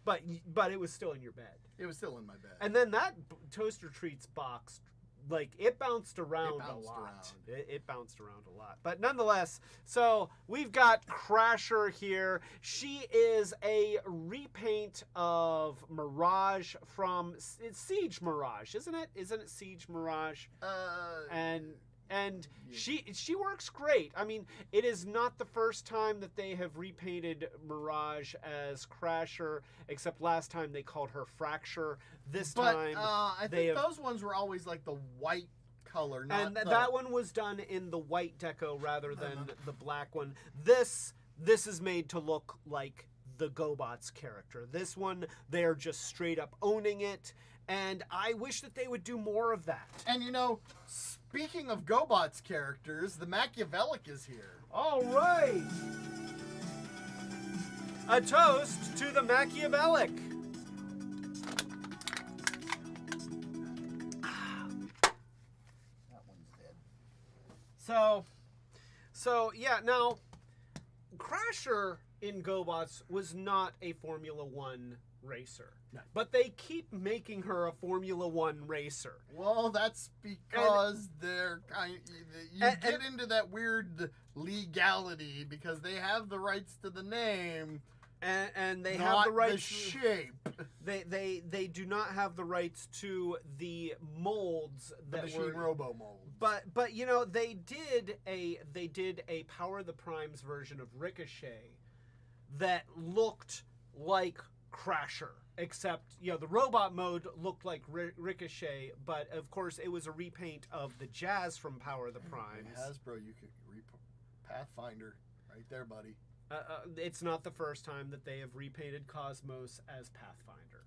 But it was still in your bed. It was still in my bed. And then that toaster treats box, like, it bounced around a lot. It bounced around a lot. But nonetheless, so we've got Crasher here. She is a repaint of Mirage from Siege Mirage, isn't it? Isn't it Siege Mirage? And she works great. I mean, it is not the first time that they have repainted Mirage as Crasher, except last time they called her Fracture. This time, I think those ones were always like the white color, not and that one was done in the white deco rather than the black one. This is made to look like the GoBots character. This one, they're just straight up owning it, and I wish that they would do more of that. And speaking of GoBots characters, the Machiavellic is here. All right. A toast to the Machiavellic. That one's dead. So yeah, now Crasher in GoBots was not a Formula One racer. No. But they keep making her a Formula One racer. Well, that's because you get into that weird legality because they have the rights to the name, and they not have the rights the shape. They do not have the rights to the molds that the were Machine Robo molds. But they did a Power of the Primes version of Ricochet that looked like Crasher, except the robot mode looked like Ricochet, but of course it was a repaint of the Jazz from Power of the Primes. Hasbro, you could Pathfinder right there, buddy. It's not the first time that they have repainted Cosmos as Pathfinder.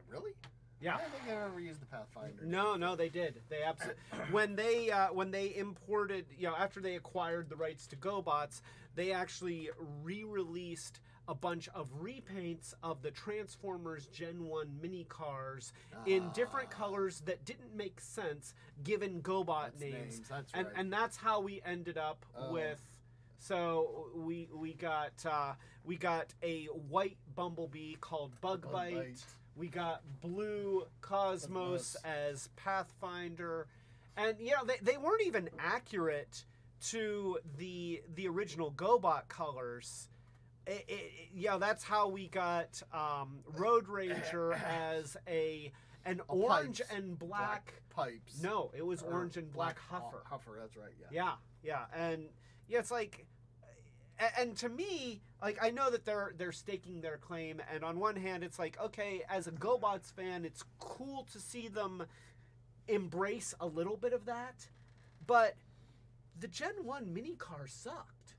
Really? Yeah. I don't think I've ever used the Pathfinder. No, they did. They absolutely when they imported, after they acquired the rights to GoBots, they actually re-released a bunch of repaints of the Transformers Gen 1 mini cars in different colors that didn't make sense given GoBot names. That's right. And that's how we ended up with. So we got a white Bumblebee called Bugbite. We got blue Cosmos as Pathfinder, and they weren't even accurate to the original GoBot colors. That's how we got Road Ranger as an orange and black pipes. No, it was orange and black Huffer. Huffer, that's right. Yeah. Yeah, and it's like, and to me, like, I know that they're staking their claim, and on one hand, it's like, okay, as a GoBots fan, it's cool to see them embrace a little bit of that, but the Gen 1 mini cars sucked.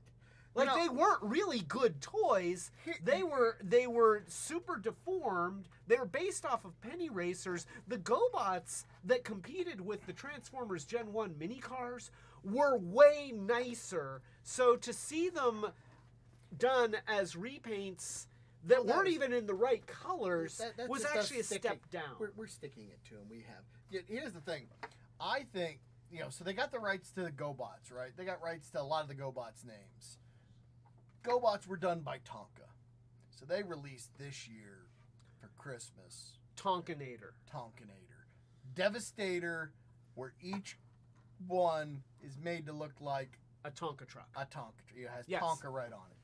Like, they weren't really good toys. They were super deformed. They were based off of penny racers. The GoBots that competed with the Transformers Gen 1 mini cars were way nicer. So to see them done as repaints that Well, weren't even in the right colors That's was just us actually a sticking- step down. We're sticking it to them. We have. Here's the thing. I think, so they got the rights to the GoBots, right? They got rights to a lot of the GoBots names. GoBots were done by Tonka. So they released this year for Christmas Tonkinator. Devastator, where each one is made to look like A Tonka truck. a Tonka. It has Yes. Tonka right on it.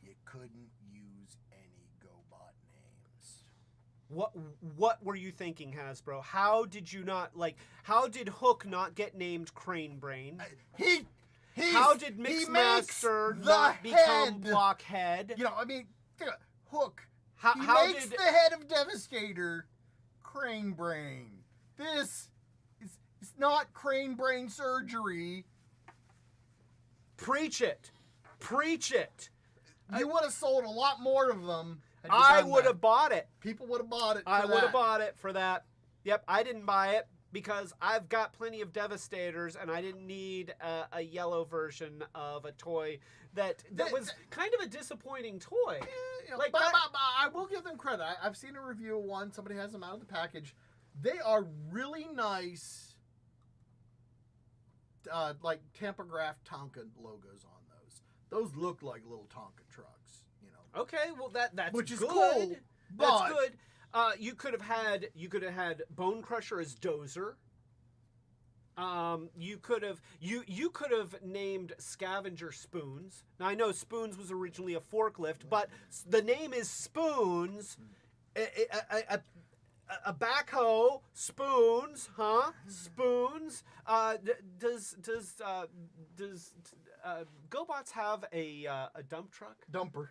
You couldn't use any GoBot names. What were you thinking, Hasbro? How did you not how did Hook not get named Crane Brain? How did Mixmaster not become Blockhead? Hook. How makes did the head of Devastator Crane Brain. This is not Crane Brain surgery. Preach it. You would have sold a lot more of them. I would have bought it. People would have bought it. I would have bought it for that. Yep, I didn't buy it because I've got plenty of Devastators, and I didn't need a yellow version of a toy that was kind of a disappointing toy. But I will give them credit. I've seen a review of one. Somebody has them out of the package. They are really nice, tampograph Tonka logos on those. Those look like little Tonka trucks. Okay, well that's Which is good. cool. That's good. You could have had Bone Crusher as Dozer. You could have named Scavenger Spoons. Now I know Spoons was originally a forklift, but the name is Spoons. A backhoe, spoons, huh? Spoons. Does GoBots have a dump truck? Dumper.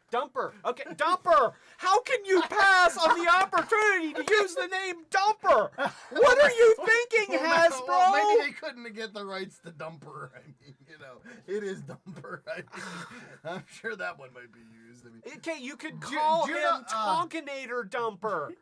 Okay, Dumper. How can you pass on the opportunity to use the name Dumper? What are you thinking, Hasbro? Well, maybe they couldn't get the rights to Dumper. It is Dumper. I'm sure that one might be used. Okay, you could call him Tonkinator Dumper.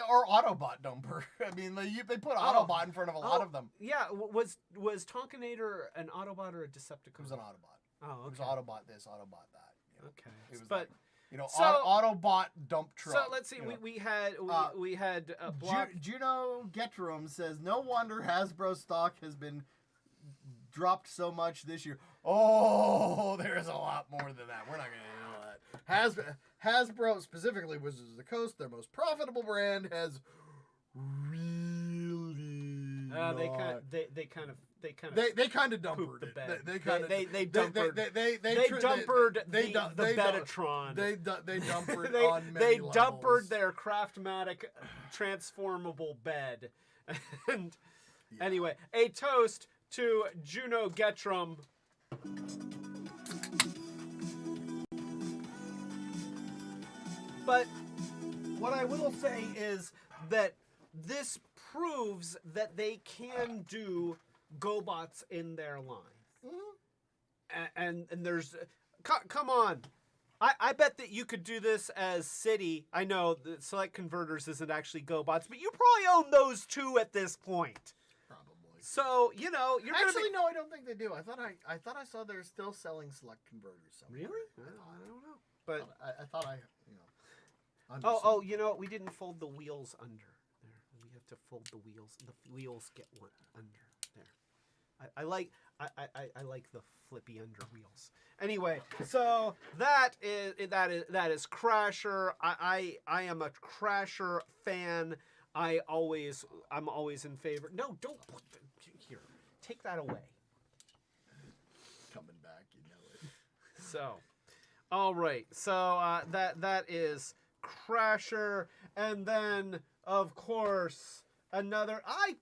Or Autobot Dumper. They put Autobot in front of a lot of them. Yeah, was Tonkinator an Autobot or a Decepticon? It was an Autobot. Oh, okay. It was Autobot this, Autobot that. Okay. It was but Autobot dump truck. So let's see. We had Block. Juno Getrum says, no wonder Hasbro stock has been dropped so much this year. Oh, there's a lot more than that. We're not going to handle that. Hasbro, specifically Wizards of the Coast, their most profitable brand, has really They kind of dumpered the it. bed. They kind of they dumpered. They dumpered the Betatron. They dumpered they on many levels. dumpered their Craftmatic transformable bed. And anyway, a toast to Juno Getrum. But what I will say is that this proves that they can do GoBots in their line. Mm-hmm. And there's... Come on. I bet that you could do this as City. I know the Select Converters isn't actually GoBots, but you probably own those too at this point. Probably. So, you're Actually, no, I don't think they do. I thought I saw they're still selling Select Converters somewhere. Really? I don't know. But I thought I. We didn't fold the wheels under there. We have to fold the wheels. The wheels get one under there. I like the flippy under wheels. Anyway, so that is Crasher. I am a Crasher fan. I'm always in favor. No, don't put here. Take that away. Coming back, you know it. So, all right. So that is Crasher, and then of course another.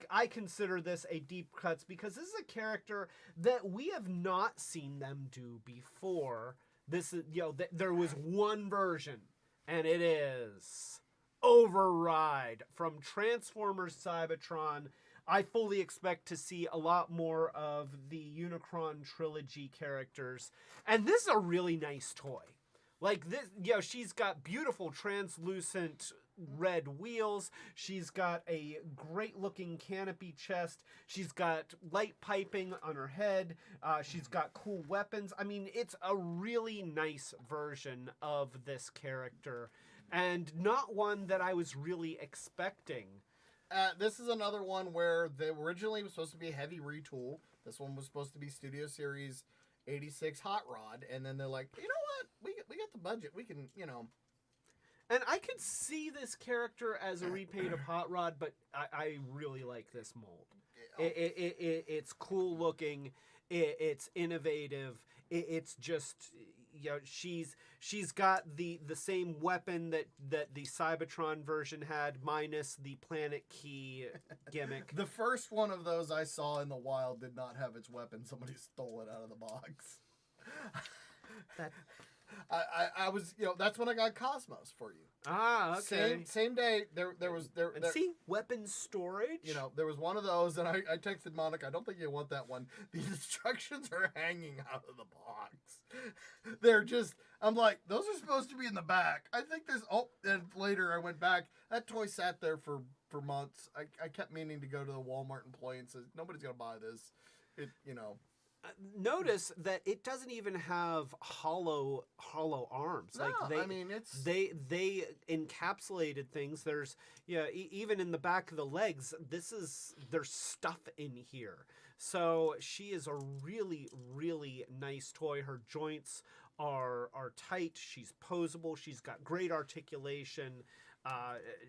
I consider this a deep cuts because this is a character that we have not seen them do before. This is there was one version, and it is Override from Transformers Cybertron. I fully expect to see a lot more of the Unicron trilogy characters, and this is a really nice toy. Like this, she's got beautiful translucent red wheels. She's got a great looking canopy chest. She's got light piping on her head. She's got cool weapons. I mean, it's a really nice version of this character, and not one that I was really expecting. This is another one where they originally was supposed to be a heavy retool. This one was supposed to be Studio Series 86 Hot Rod, and then they're like, you know what? We got the budget. We can, And I could see this character as a repaint of Hot Rod, but I really like this mold. It's cool looking. It's innovative. It's just, she's got the same weapon that the Cybertron version had, minus the planet key gimmick. The first one of those I saw in the wild did not have its weapon. Somebody stole it out of the box. That... I was, that's when I got Cosmos for you. Ah, okay. Same day. There was. See, weapon storage. There was one of those, and I texted Monica. I don't think you want that one. The instructions are hanging out of the box. They're just. I'm like, those are supposed to be in the back. I think there's. Oh, and later I went back. That toy sat there for months. I kept meaning to go to the Walmart employee and says, nobody's gonna buy this. Notice that it doesn't even have hollow arms. No, they encapsulated things. There's even in the back of the legs. There's stuff in here. So she is a really, really nice toy. Her joints are tight. She's posable. She's got great articulation.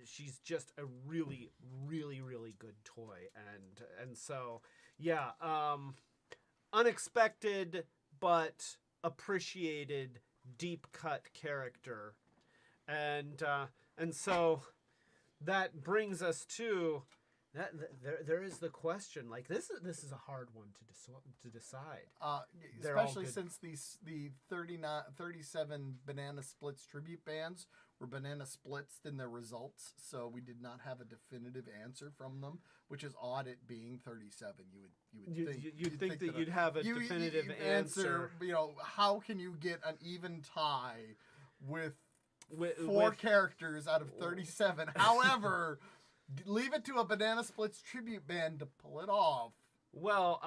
She's just a really, really, really good toy. And so unexpected but appreciated deep cut character, and so that brings us to that. There is the question. Like this is a hard one to decide. Especially since the 37 Banana Splits tribute bands were banana splits in their results, so we did not have a definitive answer from them, which is odd. It being 37, you'd think that you'd have a definitive answer. How can you get an even tie with four characters out of 37? However, leave it to a Banana Splits tribute band to pull it off. Well,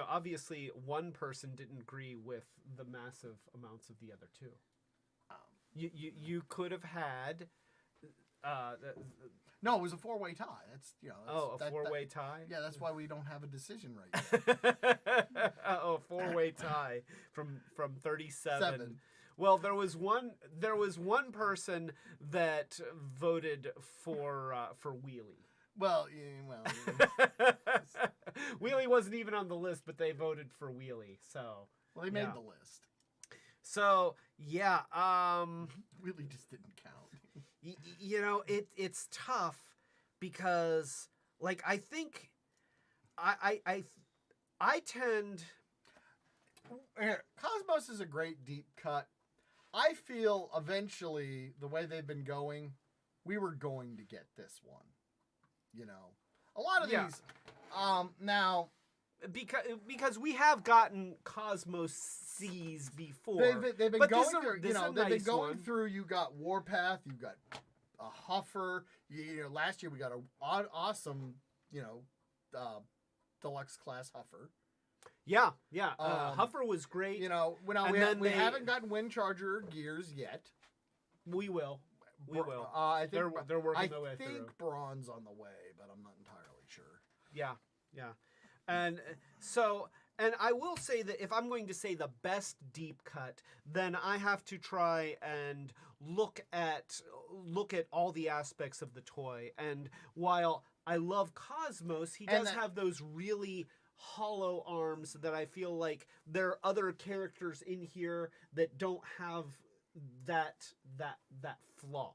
obviously one person didn't agree with the massive amounts of the other two. You could have had. No, it was a four-way tie. That's a four-way tie. Yeah, that's why we don't have a decision right now. A four-way tie from 37. Well, there was one person that voted for Wheelie. Well, Wheelie wasn't even on the list, but they voted for Wheelie. So they made the list. So Wheelie just didn't count. It's tough because, like, I think I tend. Cosmos is a great deep cut. I feel eventually the way they've been going, we were going to get this one. A lot of these. Now. Because we have gotten Cosmos C's before. They've been going through. They've been going through. You got Warpath. You got a Huffer. Last year we got an awesome, deluxe class Huffer. Yeah. Huffer was great. We haven't gotten Wind Charger gears yet. We will. I think they're working their way through. I think Bronze on the way, but I'm not entirely sure. Yeah. And so, and I will say that if I'm going to say the best deep cut, then I have to try and look at all the aspects of the toy. And while I love Cosmos, he does have those really hollow arms that I feel like there are other characters in here that don't have that flaw.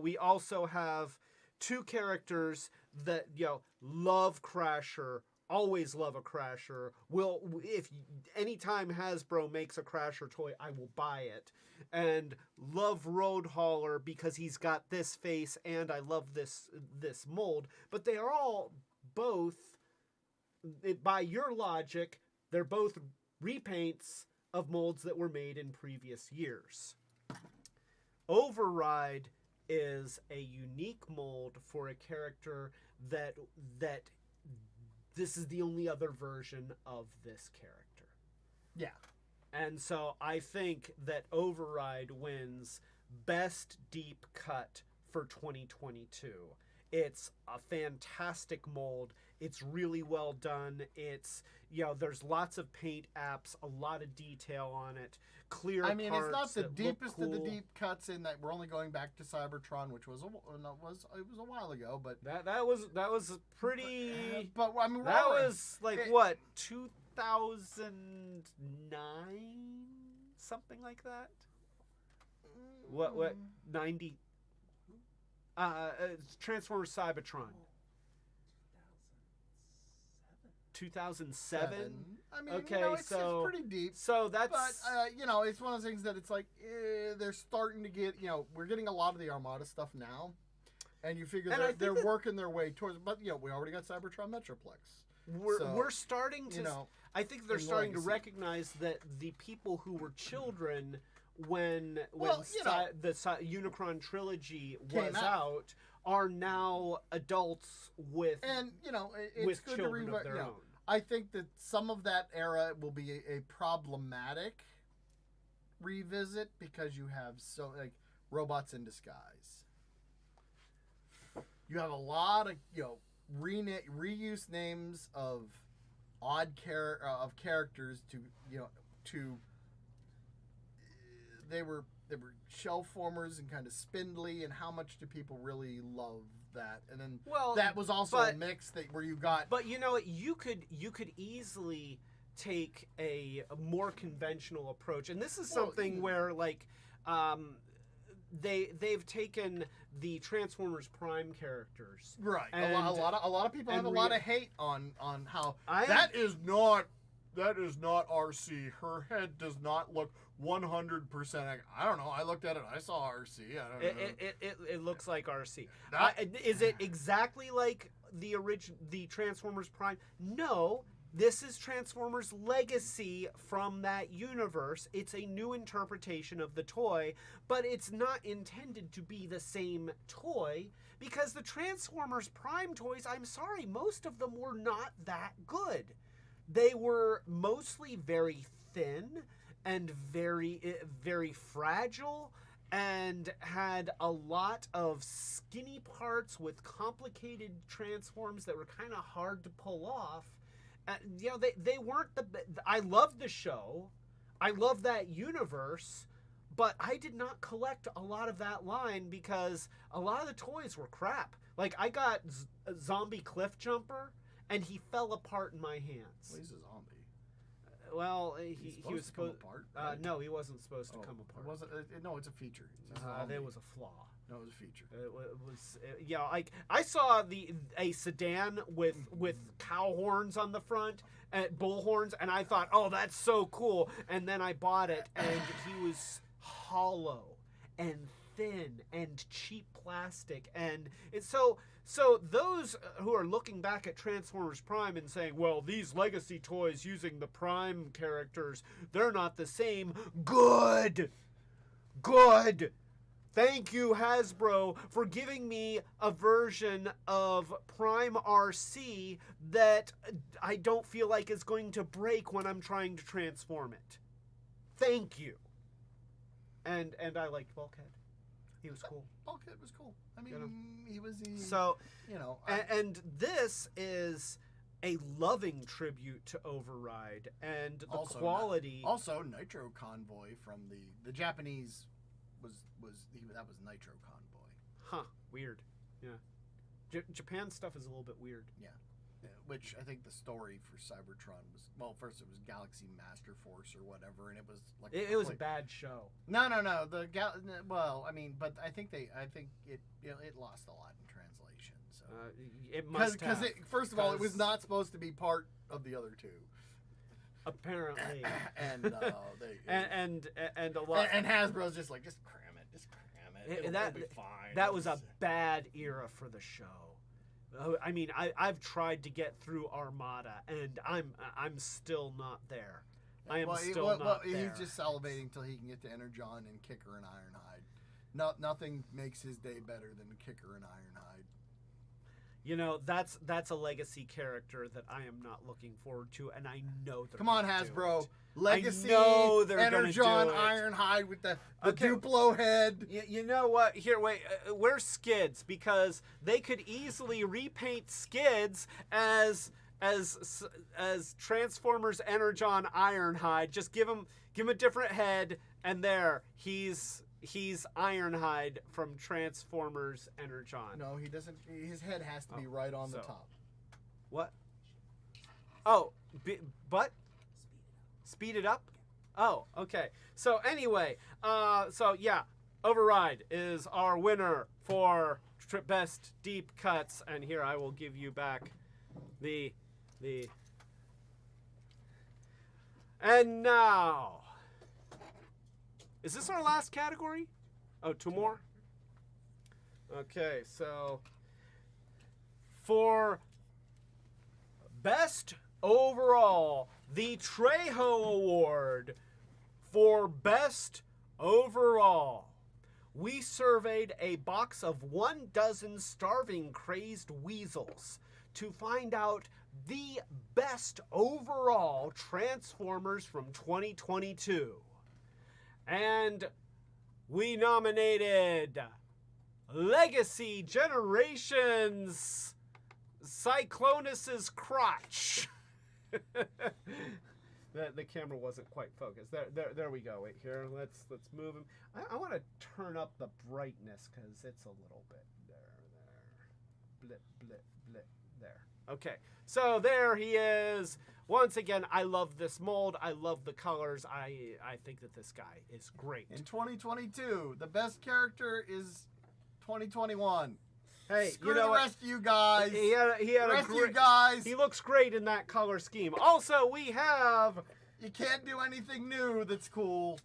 We also have two characters that love Crasher, always love a Crasher. If anytime Hasbro makes a Crasher toy, I will buy it. And love Road Hauler because he's got this face, and I love this mold. But they are all both, by your logic, they're both repaints of molds that were made in previous years. Override is a unique mold for a character that this is the only other version of this character. Yeah. And so I think that Override wins Best Deep Cut for 2022. It's a fantastic mold. It's really well done. It's, there's lots of paint apps, a lot of detail on it. Clear parts. It's not the deepest cool. of the deep cuts in that we're only going back to Cybertron, which was a while ago, but that was pretty. But I mean, that was like what 2009, something like that. What 90? Transformers Cybertron. 2007. I mean, okay, it's pretty deep. So that's. But it's one of those things that it's like they're starting to get. We're getting a lot of the Armada stuff now, and you figure they're working their way towards. But we already got Cybertron Metroplex. We're starting to. I think they're starting to recognize that the people who were children when the Unicron trilogy was out are now adults with it's good children to of their own. I think that some of that era will be a problematic revisit because you have robots in disguise. You have a lot of reuse names of of characters to they were shell formers and kind of spindly, and how much do people really love that? And then that was also a mix where you got. But you could easily take a more conventional approach, and this is something where they've taken the Transformers Prime characters, right? And, a lot of people have a lot of hate on how that is not RC. Her head does not look 100%. I don't know. I looked at it. I saw RC. I don't know. It looks like RC. Is it exactly like the Transformers Prime? No. This is Transformers Legacy from that universe. It's a new interpretation of the toy, but it's not intended to be the same toy because the Transformers Prime toys, I'm sorry, most of them were not that good. They were mostly very thin and very, very fragile and had a lot of skinny parts with complicated transforms that were kind of hard to pull off. They weren't I love the show. I love that universe, but I did not collect a lot of that line because a lot of the toys were crap. Like, I got Zombie Cliff Jumper, and he fell apart in my hands. Well, he's a zombie. Well, he was supposed to come apart. Right? No, he wasn't supposed to come apart. No, it's a feature. There was a flaw. No, it was a feature. It was I saw a sedan with cow horns on the front, bull horns, and I thought, oh, that's so cool. And then I bought it, and he was hollow and thin and cheap plastic, and it's so those who are looking back at Transformers Prime and saying, well, these legacy toys using the Prime characters, they're not the same. Good. Thank you, Hasbro, for giving me a version of Prime RC that I don't feel like is going to break when I'm trying to transform it. Thank you. And I liked Bulkhead. He was cool. Bulkhead was cool. I mean, he was and this is a loving tribute to Override and the quality. Also, Nitro Convoy from the Japanese that was Nitro Convoy. Huh? Weird. Yeah. Japan stuff is a little bit weird. Yeah. Which I think the story for Cybertron was, well, first it was Galaxy Master Force or whatever, and it was like it was a bad show. No. Well, I mean, but I think it lost a lot in translation. So it must have. Because first of all, it was not supposed to be part of the other two. Apparently. And and a lot. And Hasbro's just cram it. It'll be fine. That was a bad era for the show. I mean, I've tried to get through Armada, and I'm still not there. I am Well, still not there. he's just salivating till he can get to Energon and Kicker and Ironhide. No, nothing makes his day better than Kicker and Ironhide. You know, that's a legacy character that I am not looking forward to, and I know they're Come on, gonna do Hasbro. it. Legacy, know they're gonna Energon, do it. Ironhide with the Okay. Duplo head. You know what? Here, wait. Where's Skids? Because they could easily repaint Skids as Transformers Energon Ironhide. Just give him a different head, and there he's Ironhide from Transformers Energon. No, he doesn't. His head has to be right on the top. What? Oh, but speed it up. Oh, okay. So anyway, so yeah, Override is our winner for best deep cuts, and here I will give you back the. And now, is this our last category? Oh, two more? Okay, so for best overall, the Trejo Award for best overall. We surveyed a box of 12 starving crazed weasels to find out the best overall Transformers from 2022. And we nominated Legacy Generations Cyclonus's crotch. The camera wasn't quite focused. There we go. Wait here. Let's move him. I want to turn up the brightness because it's a little bit there. Blip blip blip there. Okay. So there he is. Once again, I love this mold. I love the colors. I think that this guy is great. In 2022, the best character is 2021. Hey, Screw you know the what? rest of you guys. He had the a rest of you great. guys. He looks great in that color scheme. Also, we have You can't do anything new that's cool.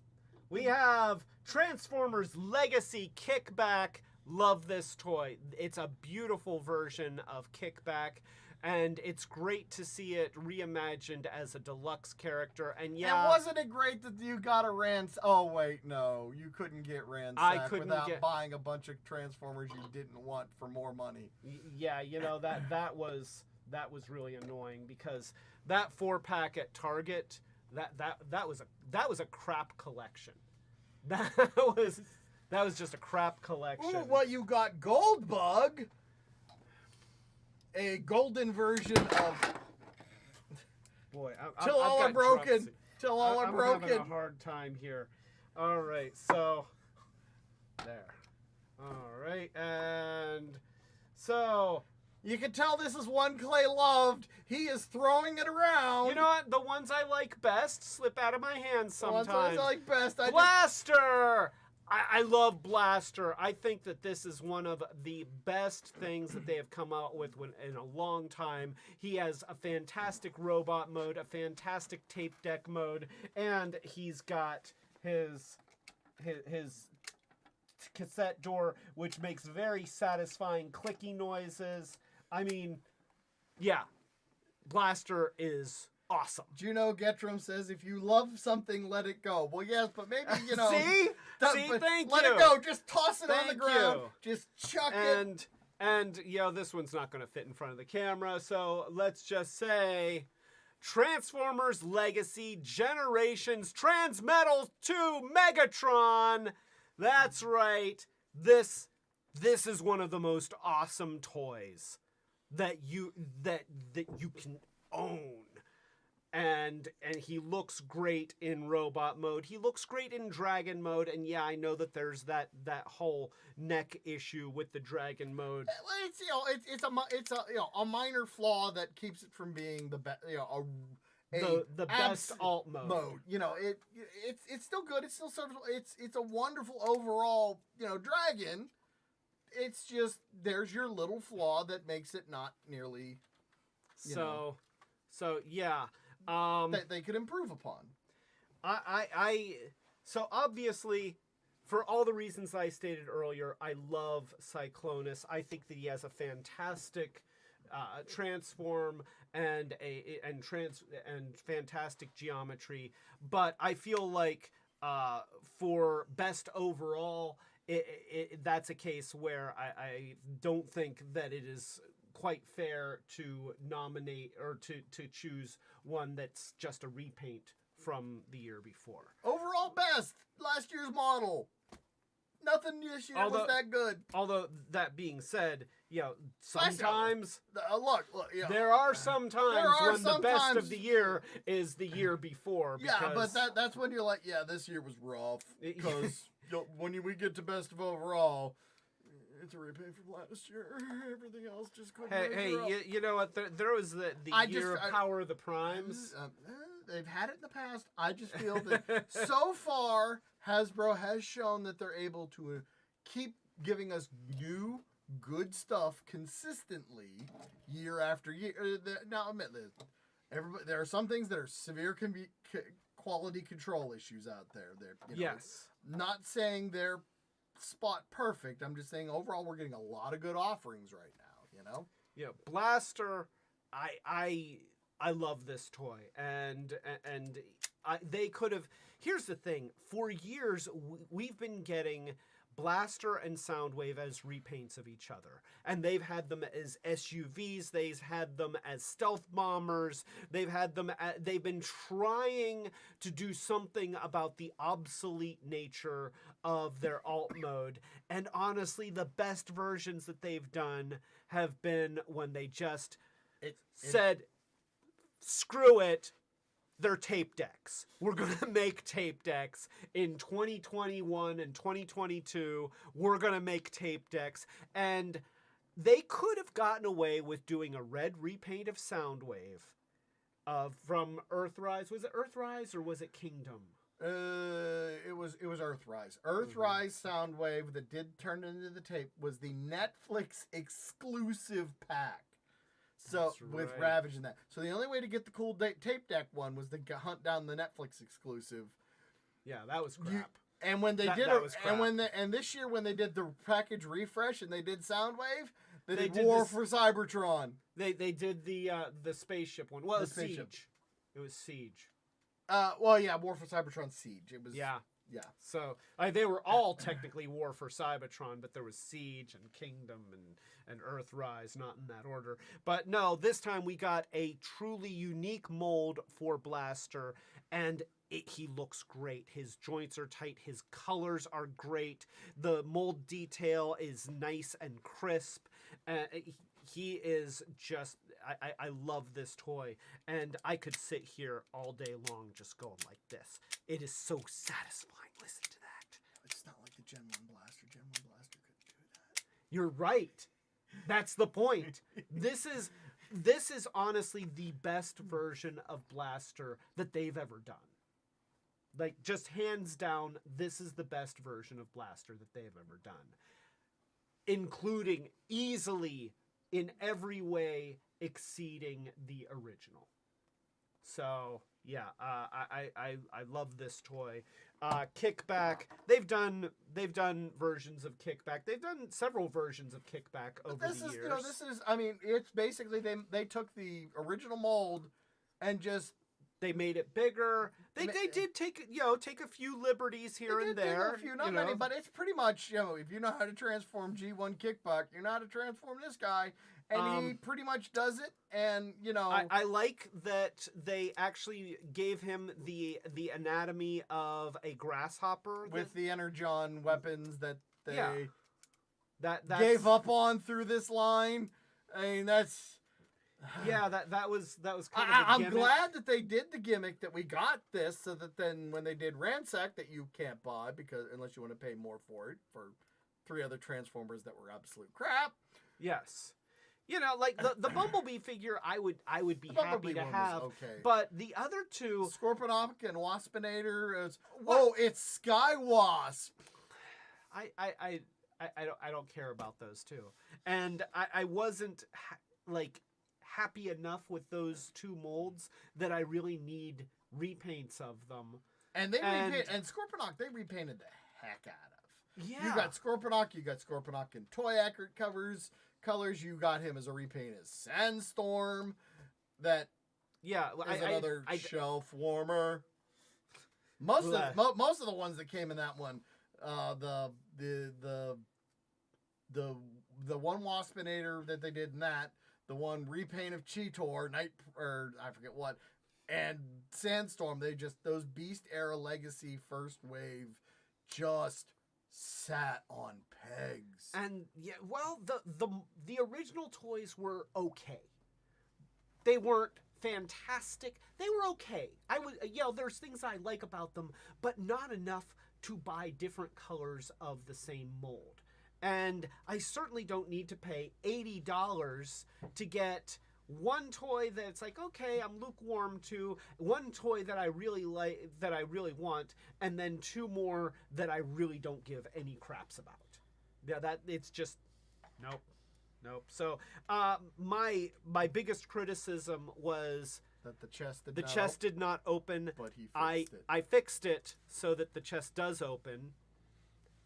Transformers Legacy Kickback. Love this toy. It's a beautiful version of Kickback, and it's great to see it reimagined as a deluxe character. And yeah, And wasn't it great that you got a Oh wait, no, you couldn't get ransacked without buying a bunch of Transformers you didn't want for more money. Yeah, you know that was really annoying because that 4-pack at Target that was a crap collection. That was just a crap collection. Ooh, well, you got Goldbug, a golden version of Boy, Till All Are Broken. Till All Are Broken. I'm having a hard time here. All right, so there. All right, and so you can tell this is one Clay loved. He is throwing it around. you know what? The ones I like best slip out of my hands sometimes. The ones I like best. Blaster. I love Blaster. I think that this is one of the best things that they have come out with in a long time. He has a fantastic robot mode, a fantastic tape deck mode, and he's got his cassette door, which makes very satisfying clicky noises. I mean, yeah, Blaster is awesome. Juno Getrum says, if you love something, let it go. Well, yes, but maybe, you know. See, thank let you. it go. Just toss it on the Thank ground. you. Just chuck it. And, you know, this one's not going to fit in front of the camera, so let's just say Transformers Legacy Generations Transmetal 2 Megatron. That's right. This is one of the most awesome toys that you can own. And he looks great in robot mode. He looks great in dragon mode. And yeah, I know that there's that whole neck issue with the dragon mode. It's a minor flaw that keeps it from being the best. The best alt mode. You know, it's still good. It's still serviceable. It's a wonderful overall, dragon. It's just there's your little flaw that makes it not nearly. So yeah. That they could improve upon. So obviously, for all the reasons I stated earlier, I love Cyclonus. I think that he has a fantastic transform and fantastic geometry. But I feel like for best overall, that's a case where I don't think that it is quite fair to nominate or to choose one that's just a repaint from the year before. Overall best, last year's model. Nothing this year was that good. Although that being said, sometimes Look, there are some times when the best of the year is the year before. Yeah, but that's when you're like, yeah, this year was rough. Because when we get to best of overall, it's a repaint from last year. Everything else just couldn't. You know what? There was the year of Power of the Primes. They've had it in the past. I just feel that so far Hasbro has shown that they're able to keep giving us new good stuff consistently year after year. Now, admit this. There are some things that are severe quality control issues out there. Yes. Not saying they're spot perfect. I'm just saying overall we're getting a lot of good offerings right now. Yeah, Blaster. I love this toy, and they could have. Here's the thing: for years we've been getting Blaster and Soundwave as repaints of each other, and they've had them as SUVs. They've had them as stealth bombers. They've been trying to do something about the obsolete nature of their alt mode, and honestly, the best versions that they've done have been when they just said, screw it, they're tape decks. We're going to make tape decks in 2021 and 2022. We're going to make tape decks. And they could have gotten away with doing a red repaint of Soundwave from Earthrise. Was it Earthrise or was it Kingdom? It was Earthrise. Earthrise Soundwave that did turn into the tape was the Netflix exclusive pack. So with Ravage and that. So the only way to get the cool tape deck one was to hunt down the Netflix exclusive. Yeah, that was crap. And when they did it, and this year when they did the package refresh and they did Soundwave, they did War for Cybertron. They did the spaceship one. Well, it was Siege. It was Siege. War for Cybertron Siege. It was Yeah. So they were all technically War for Cybertron, but there was Siege and Kingdom and Earthrise, not in that order. But no, this time we got a truly unique mold for Blaster, and he looks great. His joints are tight. His colors are great. The mold detail is nice and crisp. He is just... I love this toy, and I could sit here all day long just going like this. It is so satisfying. Listen to that. It's not like the Gen 1 Blaster. Gen 1 Blaster couldn't do that. You're right. That's the point. This is honestly the best version of Blaster that they've ever done. Like, just hands down, this is the best version of Blaster that they've ever done. Including easily, in every way, exceeding the original. So yeah, I love this toy. Kickback. They've done versions of Kickback. They've done several versions of Kickback over the years. It's basically they took the original mold and just they made it bigger. They did take a few liberties here and there. Not many, but it's pretty much, if you know how to transform G1 Kickback, you know how to transform this guy. And he pretty much does it, and I like that they actually gave him the anatomy of a grasshopper with the Energon weapons that they that gave up on through this line. I mean, that's that was kind of I'm glad that they did the gimmick, that we got this, so that then when they did Ransack, that you can't buy because unless you want to pay more for it for 3 other Transformers that were absolute crap. Yes. Like the Bumblebee figure, I would be happy to have. Okay. But the other two, Scorponok and Waspinator, it's Sky Wasp. I don't care about those two, and I wasn't happy enough with those 2 molds that I really need repaints of them. And Scorponok, they repainted the heck out of. Yeah. You got Scorponok in toy accurate covers. colors, you got him as a repaint as Sandstorm. That Yeah, is another shelf warmer. Most of the ones that came in that one, the one Waspinator that they did in that, the one repaint of Cheetor, I forget what, and Sandstorm, those Beast Era Legacy first wave just sat on pegs. And yeah, well, the original toys were okay. They weren't fantastic. They were okay. There's things I like about them, but not enough to buy different colors of the same mold. And I certainly don't need to pay $80 to get one toy that's like, okay, I'm lukewarm to, one toy that I really like, that I really want, and then two more that I really don't give any craps about. Yeah, it's just, nope. So, my biggest criticism was that the chest did not open. But he fixed it. I fixed it so that the chest does open.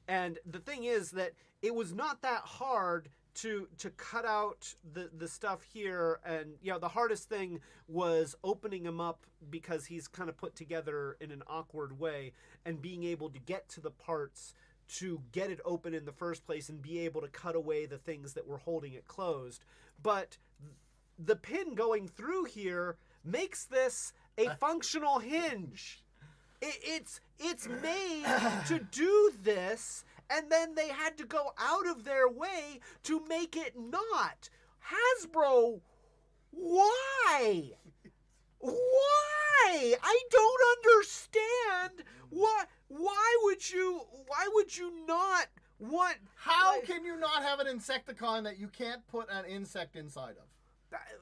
And the thing is that it was not that hard to cut out the stuff here, and the hardest thing was opening him up because he's kind of put together in an awkward way, and being able to get to the parts to get it open in the first place and be able to cut away the things that were holding it closed. But the pin going through here makes this a functional hinge. It's made to do this, and then they had to go out of their way to make it not. Hasbro, why? Why? I don't understand. Why would you not want? How can you not have an Insecticon that you can't put an insect inside of?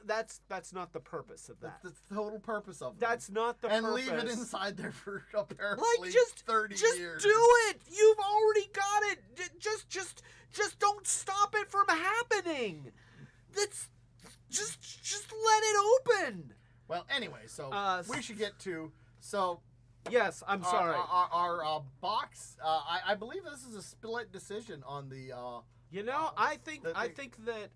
That's not the purpose of that. That's the total purpose of it. That's not the purpose. And leave it inside there for apparently 30 years. Just do it. You've already got it. Just don't stop it from happening. That's just let it open. Well, anyway, so we should get to Yes, I'm sorry. Our box. I believe this is a split decision on the. I think that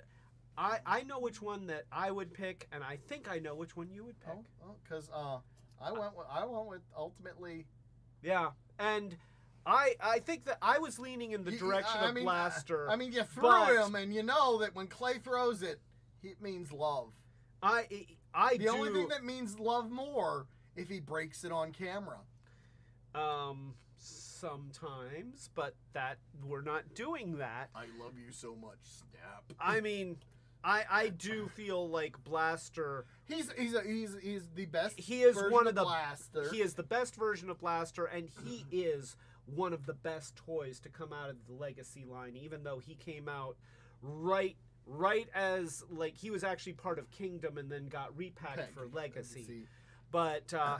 I know which one that I would pick, and I think I know which one you would pick. Because I went with ultimately. Yeah, and I think that I was leaning in the direction of Blaster. You threw him, and you know that when Clay throws it, it means love. The only thing that means love more if he breaks it on camera. Sometimes, but that we're not doing that. I love you so much, Snap. I do feel like Blaster. He's the best. He is version one of the Blaster. He is the best version of Blaster, and he is one of the best toys to come out of the Legacy line. Even though he came out right as he was actually part of Kingdom and then got repacked for Legacy. But I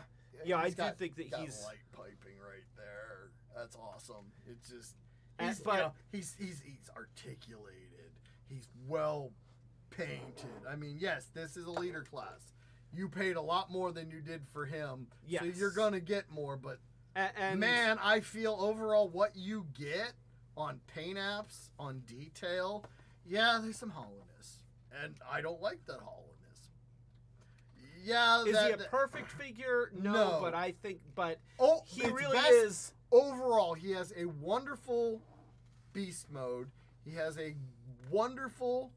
do think that he's light piping right there. That's awesome. It's just he's articulated. He's well painted. Yes, this is a leader class. You paid a lot more than you did for him, so you're gonna get more. But man, I feel overall what you get on paint apps, on detail, there's some hollowness, and I don't like that hollowness. Yeah, is he a perfect figure? No, but I think, he really is. Overall, he has a wonderful beast mode. He has a wonderful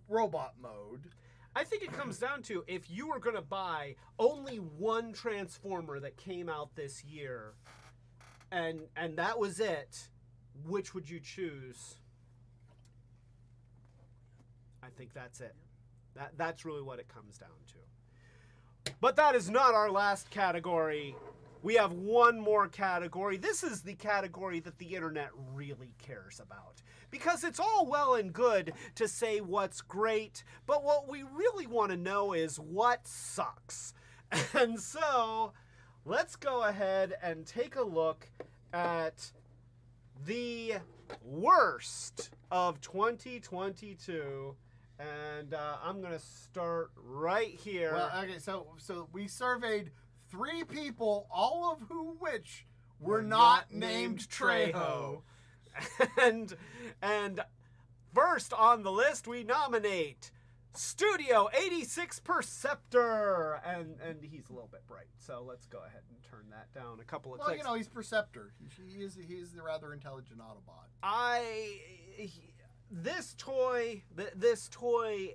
robot mode. I think it comes down to, if you were going to buy only one Transformer that came out this year, and that was it, which would you choose? I think that's it. That's really what it comes down to. But that is not our last category. We have one more category. This is the category that the internet really cares about. Because it's all well and good to say what's great, but what we really want to know is what sucks. And so, let's go ahead and take a look at the worst of 2022. And I'm going to start right here. Well, okay, so we surveyed 3 people, all of which were not named Trejo. And First on the list, we nominate Studio 86 Perceptor, and he's a little bit bright, so let's go ahead and turn that down a couple of Well, clicks. he's Perceptor. He is the rather intelligent Autobot. This toy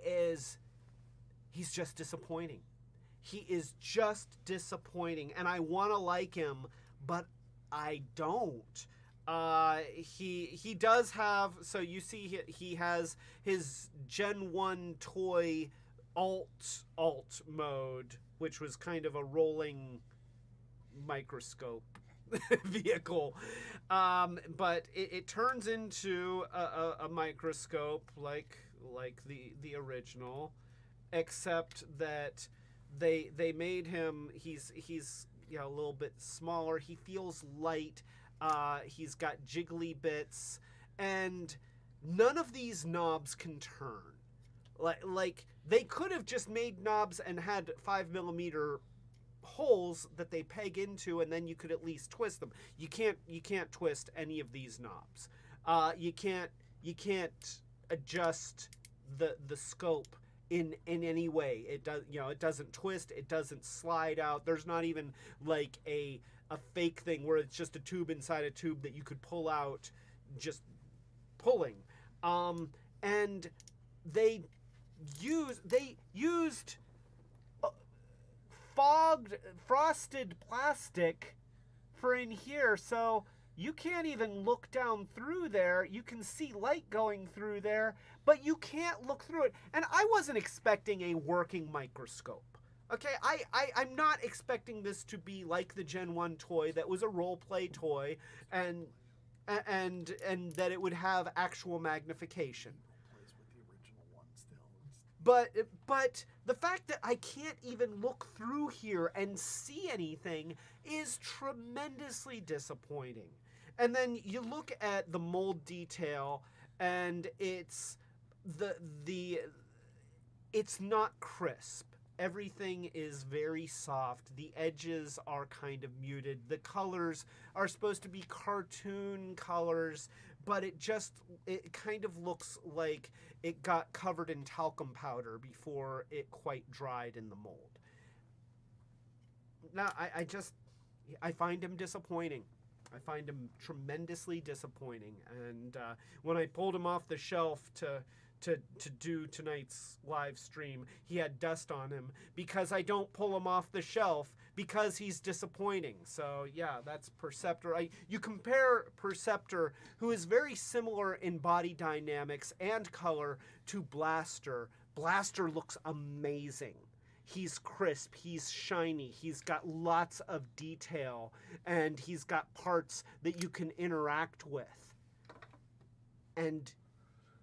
is, he's just disappointing. He is just disappointing, and I want to like him, but I don't. He does have, so you see he has his Gen 1 toy alt mode, which was kind of a rolling microscope vehicle, but it turns into a microscope like the original, except that they made him, he's a little bit smaller. He feels light. He's got jiggly bits, and none of these knobs can turn. Like they could have just made knobs and had 5mm holes that they peg into, and then you could at least twist them. You can't twist any of these knobs. You can't adjust the scope in any way. It doesn't twist. It doesn't slide out. There's not even like a fake thing where it's just a tube inside a tube that you could pull out just pulling. And they used frosted plastic for in here, so you can't even look down through there. You can see light going through there, but you can't look through it. And I wasn't expecting a working microscope. Okay, I'm not expecting this to be like the Gen 1 toy that was a role-play toy, and that it would have actual magnification. Plays with the original one still. But the fact that I can't even look through here and see anything is tremendously disappointing. And then you look at the mold detail, and it's it's not crisp. Everything is very soft. The edges are kind of muted. The colors are supposed to be cartoon colors, but it kind of looks like it got covered in talcum powder before it quite dried in the mold. Now, I find him disappointing. I find him tremendously disappointing. And when I pulled him off the shelf to do tonight's live stream, he had dust on him because I don't pull him off the shelf because he's disappointing. So yeah, that's Perceptor. You compare Perceptor, who is very similar in body dynamics and color, to Blaster. Blaster looks amazing. He's crisp, he's shiny, he's got lots of detail, and he's got parts that you can interact with. And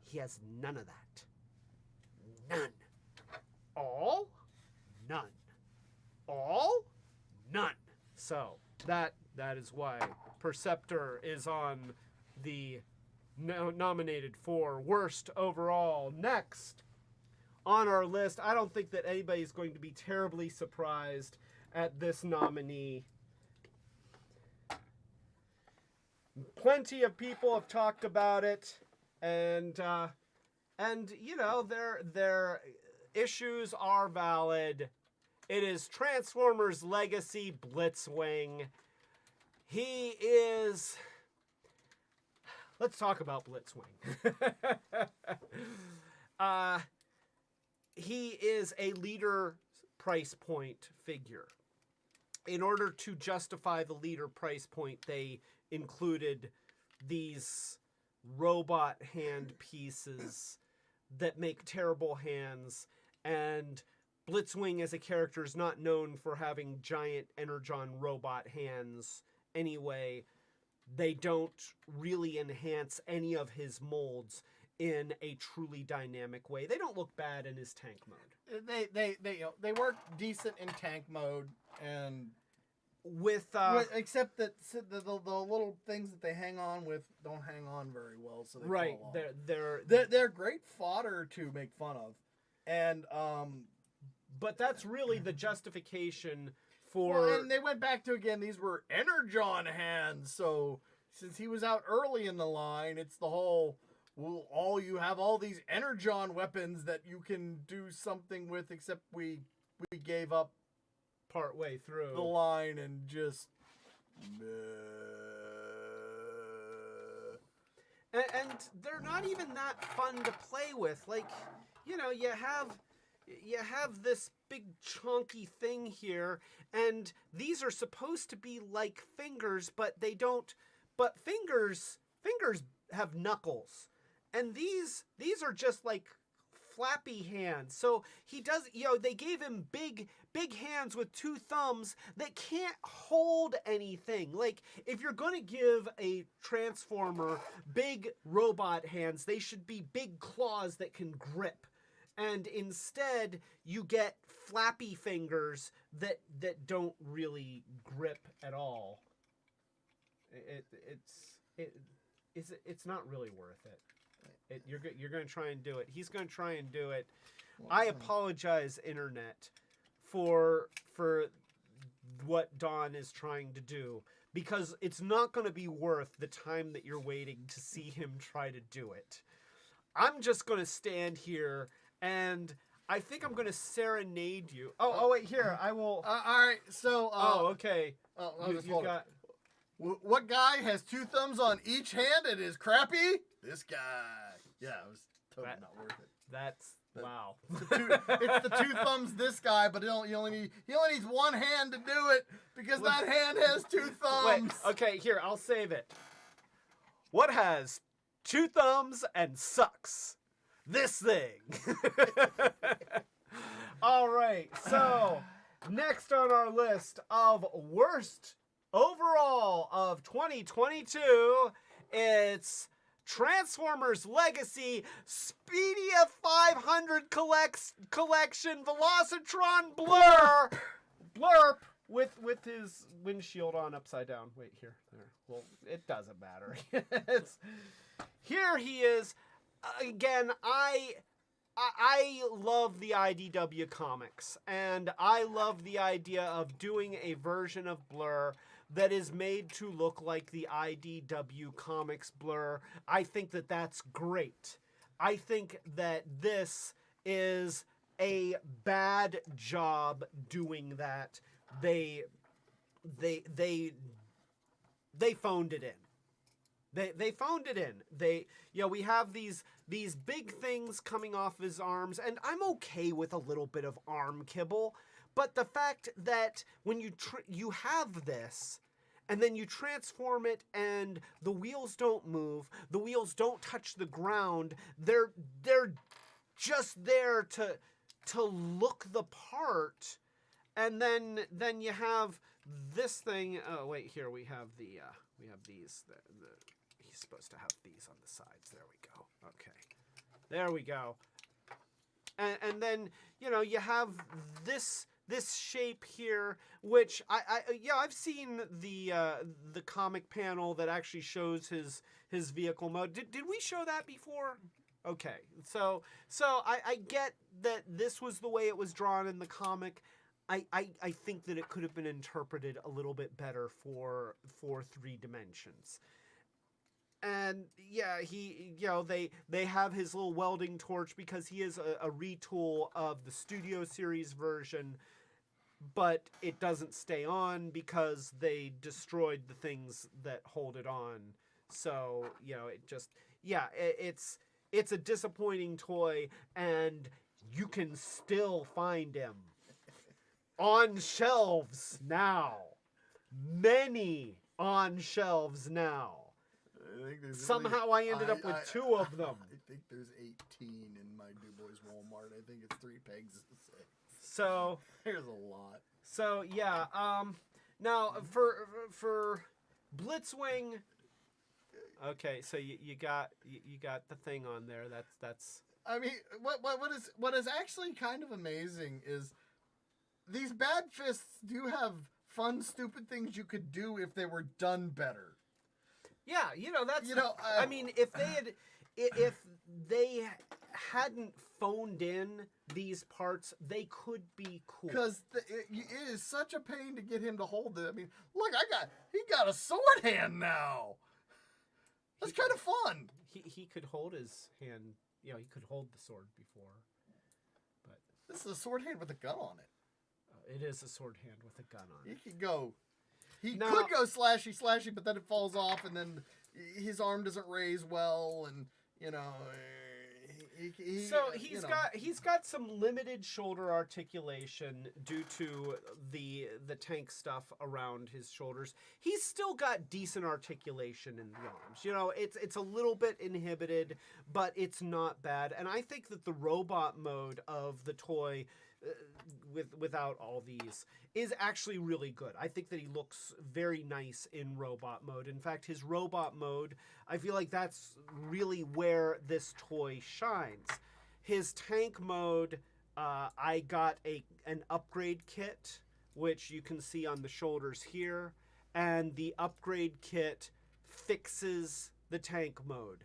he has none of that. None. All? None. All? None. So, that is why Perceptor is on the nominated for worst overall. Next on our list, I don't think that anybody's going to be terribly surprised at this nominee. Plenty of people have talked about it. And you know, their issues are valid. It is Transformers Legacy Blitzwing. He is... Let's talk about Blitzwing. He is a leader price point figure. In order to justify the leader price point, they included these robot hand pieces that make terrible hands, and Blitzwing as a character is not known for having giant Energon robot hands anyway. They don't really enhance any of his molds in a truly dynamic way. They don't look bad in his tank mode. They work decent in tank mode, and except that the little things that they hang on with don't hang on very well, so they right. fall off. They're great fodder to make fun of, and but that's really the justification for. Well, and they went back to, again, these were Energon hands, so since he was out early in the line, it's the whole, well, you have all these energon weapons that you can do something with, except we gave up Part way through. the line and just. And they're not even that fun to play with. Like, you know, you have this big chunky thing here, and these are supposed to be like fingers, but they don't. But fingers have knuckles, and these are just like flappy hands. So he does, you know, they gave him big hands with 2 thumbs that can't hold anything. Like, if you're going to give a transformer big robot hands, they should be big claws that can grip. And instead, you get flappy fingers that don't really grip at all. It's not really worth it. You're going to try and do it. He's going to try and do it. I apologize, Internet, for what Don is trying to do, because it's not going to be worth the time that you're waiting to see him try to do it. I'm just going to stand here, and I think I'm going to serenade you. Oh, wait, here, I will... all right, so... okay. You got... What guy has 2 thumbs on each hand and is crappy? This guy. Yeah, it was totally not worth it. Wow. It's the 2 thumbs this guy, but he only needs 1 hand to do it because that hand has 2 thumbs. Wait, okay, here, I'll save it. What has 2 thumbs and sucks? This thing. All right, so next on our list of worst overall of 2022, it's Transformers Legacy Speedia 500 Collection Velocitron Blurp with his windshield on upside down. Wait, here. There. Well, it doesn't matter. Here he is. Again, I love the IDW comics, and I love the idea of doing a version of Blur that is made to look like the IDW comics Blur. I think that that's great. I think that this is a bad job doing that. They phoned it in. They phoned it in. We have these big things coming off his arms, and I'm okay with a little bit of arm kibble, but the fact that when you have this, and then you transform it, and the wheels don't move, the wheels don't touch the ground, they're just there to look the part, and then you have this thing. Oh wait, here we have these. He's supposed to have these on the sides. There we go. Okay, there we go. And then you have this shape here, which I've seen the comic panel that actually shows his vehicle mode. Did we show that before? Okay, so I get that this was the way it was drawn in the comic. I think that it could have been interpreted a little bit better for 3 dimensions. And yeah, they have his little welding torch because he is a retool of the Studio Series version, but it doesn't stay on because they destroyed the things that hold it on. So, it's a disappointing toy, and you can still find him on shelves now. Many on shelves now. Somehow I ended up with 2 of them. I think there's 18 in my Du Bois Walmart. I think it's 3 pegs of 6. So there's a lot. So yeah. Now for Blitzwing. Okay, so you got the thing on there. That's. I mean, what is actually kind of amazing is these Bad Fists do have fun, stupid things you could do if they were done better. Yeah, that's. I mean, if they hadn't phoned in these parts, they could be cool. Because it is such a pain to get him to hold it. I mean, look, he got a sword hand now. That's kind of fun. He could hold his hand. You know, he could hold the sword before. But This is a sword hand with a gun on it. it is a sword hand with a gun on He it. could go. He Now- could go slashy, but then it falls off, and then his arm doesn't raise well, and you know. So you know. he's got some limited shoulder articulation due to the tank stuff around his shoulders. He's still got decent articulation in the arms. You know, it's a little bit inhibited, but it's not bad. And I think that the robot mode of the toy without all these is actually really good. I think that he looks very nice in robot mode. In fact, his robot mode, I feel like that's really where this toy shines. His tank mode, I got an upgrade kit, which you can see on the shoulders here, and the upgrade kit fixes the tank mode.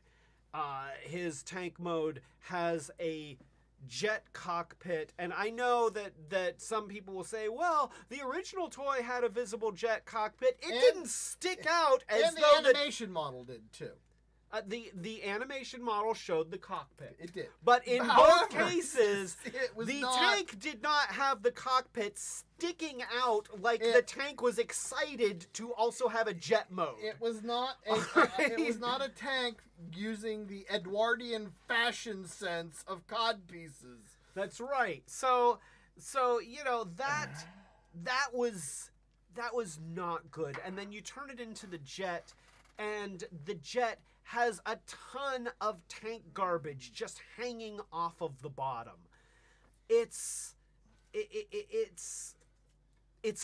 His tank mode has a jet cockpit, and I know that some people will say, well, the original toy had a visible jet cockpit. It didn't stick out as and the though animation model did too. the animation model showed the cockpit. It did. But in However, both cases, it was the not- tank did not have the cockpit sticking out like the tank was excited to also have a jet mode. It was not it was not a tank using the Edwardian fashion sense of cod pieces. That's right. So you know that was not good. And then you turn it into the jet, and the jet has a ton of tank garbage just hanging off of the bottom. It's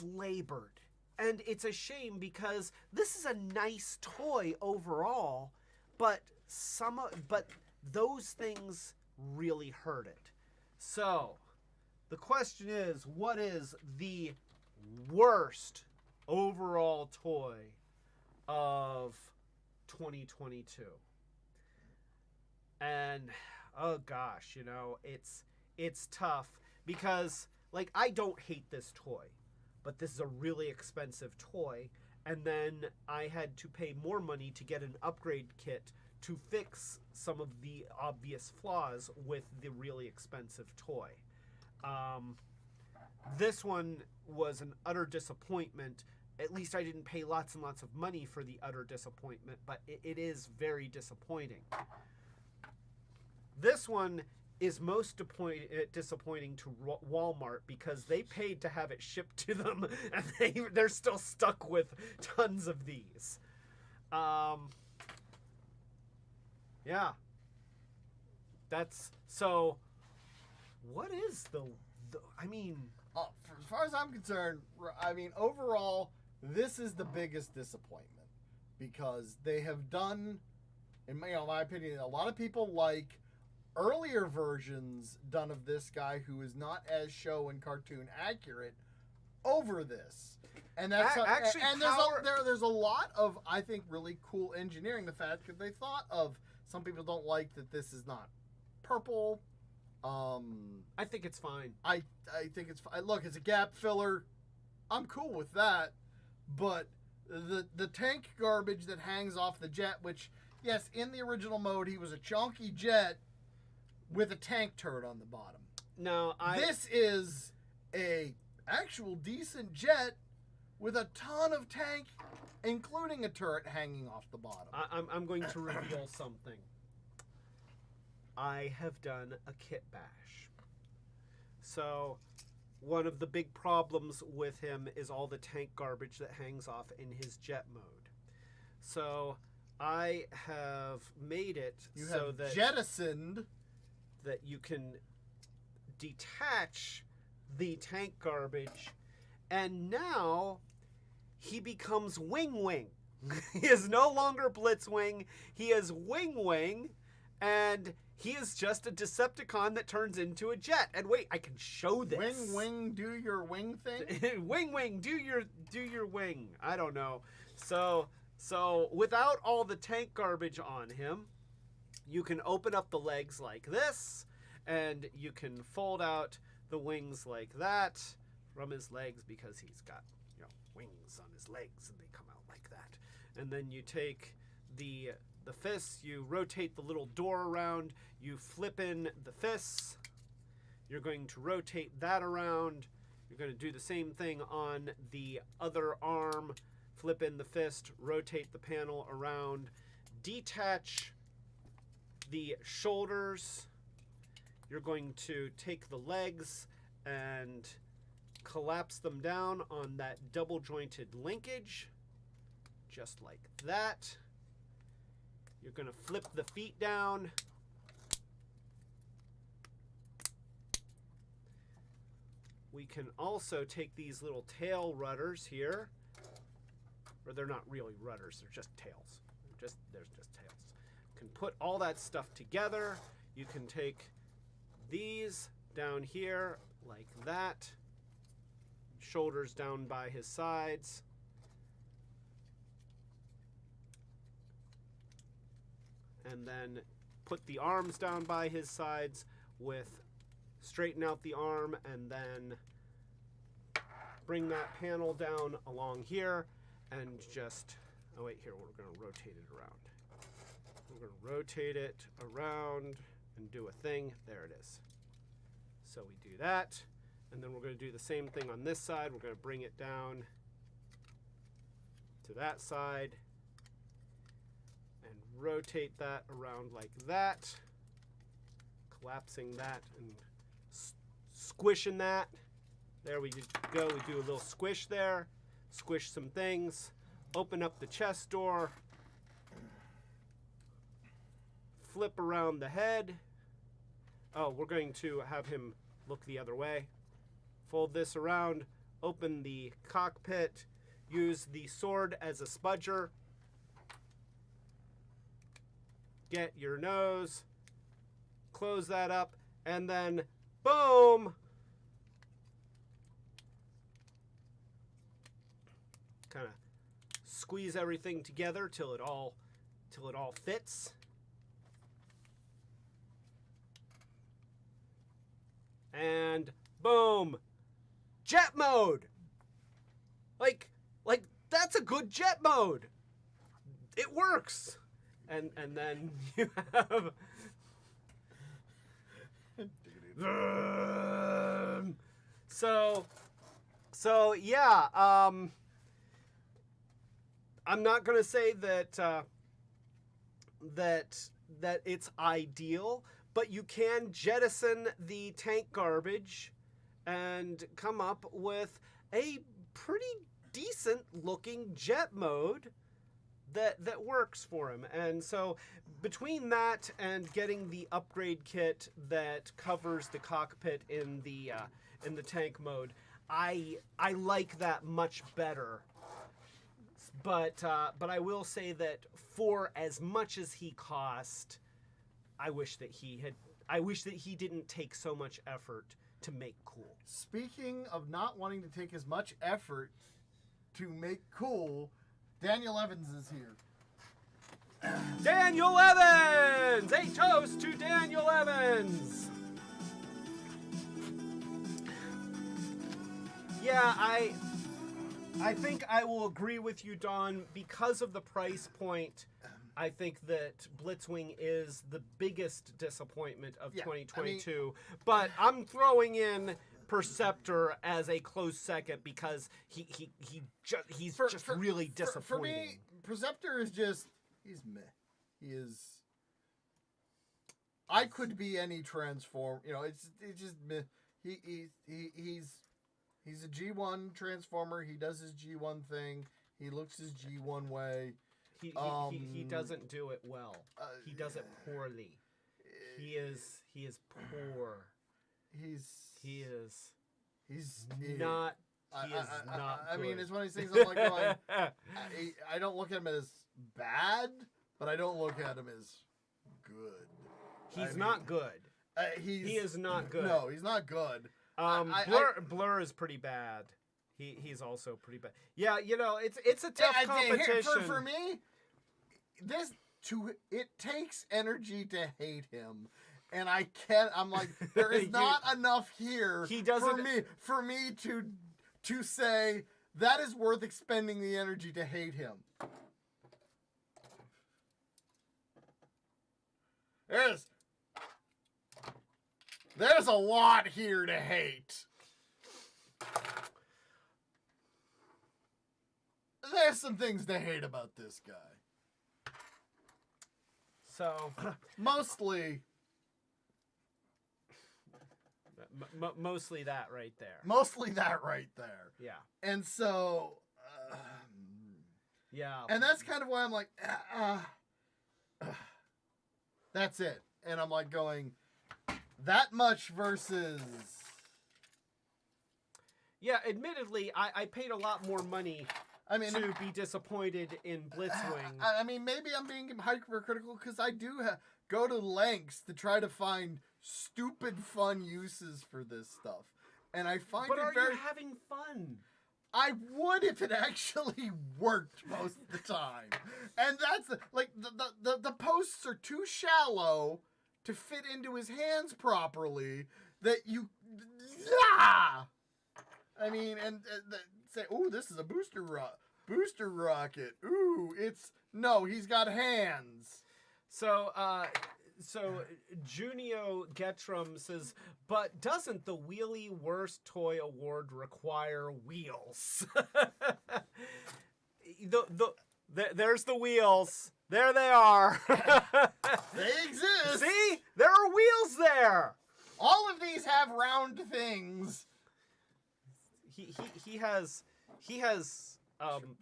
labored, and it's a shame because this is a nice toy overall, but those things really hurt it. So the question is, what is the worst overall toy of 2022? And oh gosh, you know, it's tough because, like, I don't hate this toy, but this is a really expensive toy, and then I had to pay more money to get an upgrade kit to fix some of the obvious flaws with the really expensive toy. This one was an utter disappointment. At least I didn't pay lots and lots of money for the utter disappointment, but it is very disappointing. This one is most disappointing to Walmart because they paid to have it shipped to them, and they're still stuck with tons of these. Yeah. That's so. What is the I mean, As far as I'm concerned, I mean, overall, this is the biggest disappointment because they have done, in my opinion, a lot of people like earlier versions done of this guy who is not as show and cartoon accurate over this. And that's Actually, and there's a lot of, I think, really cool engineering. The fact that they thought of, some people don't like that this is not purple. I think it's fine. I think it's fine. Look, it's a gap filler. I'm cool with that. But the tank garbage that hangs off the jet, which, yes, in the original mode, he was a chunky jet with a tank turret on the bottom. No, This is a actual decent jet with a ton of tank, including a turret hanging off the bottom. I'm going to reveal something. I have done a kit bash. So, one of the big problems with him is all the tank garbage that hangs off in his jet mode. So, I have made it You so have that jettisoned. that you can detach the tank garbage, and now he becomes Wing. He is no longer Blitzwing. He is Wing, and he is just a Decepticon that turns into a jet. And wait, I can show this. Wing, do your wing thing. Wing, do your wing. I don't know. So without all the tank garbage on him, you can open up the legs like this, and you can fold out the wings like that from his legs because he's got, wings on his legs, and they come out like that. And then you take the fists. You rotate the little door around. You flip in the fists. You're going to rotate that around. You're going to do the same thing on the other arm. Flip in the fist, rotate the panel around, detach the shoulders. You're going to take the legs and collapse them down on that double jointed linkage, just like that. You're going to flip the feet down. We can also take these little tail rudders here, or they're not really rudders, they're just tails. There's just tails. You can put all that stuff together. You can take these down here like that. Shoulders down by his sides. And then put the arms down by his sides with straighten out the arm and then bring that panel down along here and just, oh wait, here, we're going to rotate it around. We're going to rotate it around and do a thing. There it is. So we do that. And then we're going to do the same thing on this side. We're going to bring it down to that side and rotate that around like that, collapsing that and squishing that. There we go. We do a little squish there, squish some things, open up the chest door, flip around the head. Oh, we're going to have him look the other way. Fold this around, open the cockpit, use the sword as a spudger. Get your nose, close that up, and then boom! Kind of squeeze everything together till it all fits. And boom! Jet mode! Like that's a good jet mode. It works. And then you have so yeah, I'm not gonna say that that it's ideal, but you can jettison the tank garbage and come up with a pretty decent looking jet mode that works for him. And so between that and getting the upgrade kit that covers the cockpit in the tank mode, I like that much better. But I will say that for as much as he cost, I wish that he didn't take so much effort to make cool. Speaking of not wanting to take as much effort to make cool, Daniel Evans is here. Daniel Evans! A toast to Daniel Evans! Yeah, I think I will agree with you, Don. Because of the price point, I think that Blitzwing is the biggest disappointment of 2022. But I'm throwing in Perceptor as a close second because he's just really disappointing. For me, Perceptor is just, he's meh. He is. I could be any transform. You know, it's just meh. He's a G1 transformer. He does his G1 thing. He looks his G1 way. He doesn't do it well. He does it poorly. He is poor. He's not good. I mean, it's one of these things I'm like going, I don't look at him as bad, but I don't look at him as good. He's not good. He is not good. No, he's not good. Blur is pretty bad. He's also pretty bad. Yeah, you know, it's a tough competition. For me, it takes energy to hate him. And I'm like, there is not enough here for me to say that is worth expending the energy to hate him. There's a lot here to hate. There's some things to hate about this guy. So, Mostly mostly that right there. Mostly that right there. Yeah. And so, Yeah. and that's kind of why I'm like, that's it. And I'm like going, that much versus. Yeah, admittedly, I paid a lot more money I mean, to be disappointed in Blitzwing. I mean, maybe I'm being hypercritical because I do go to lengths to try to find stupid fun uses for this stuff, and I find But it are very. you having fun? I would if it actually worked most of the time, and that's like the posts are too shallow to fit into his hands properly. That you, I mean, and say, "Ooh, this is a booster rocket." Ooh, he's got hands. So, Junio Getrum says, but doesn't the Wheelie Worst Toy Award require wheels? There's the wheels. There they are. They exist. See? There are wheels there. All of these have round things. He has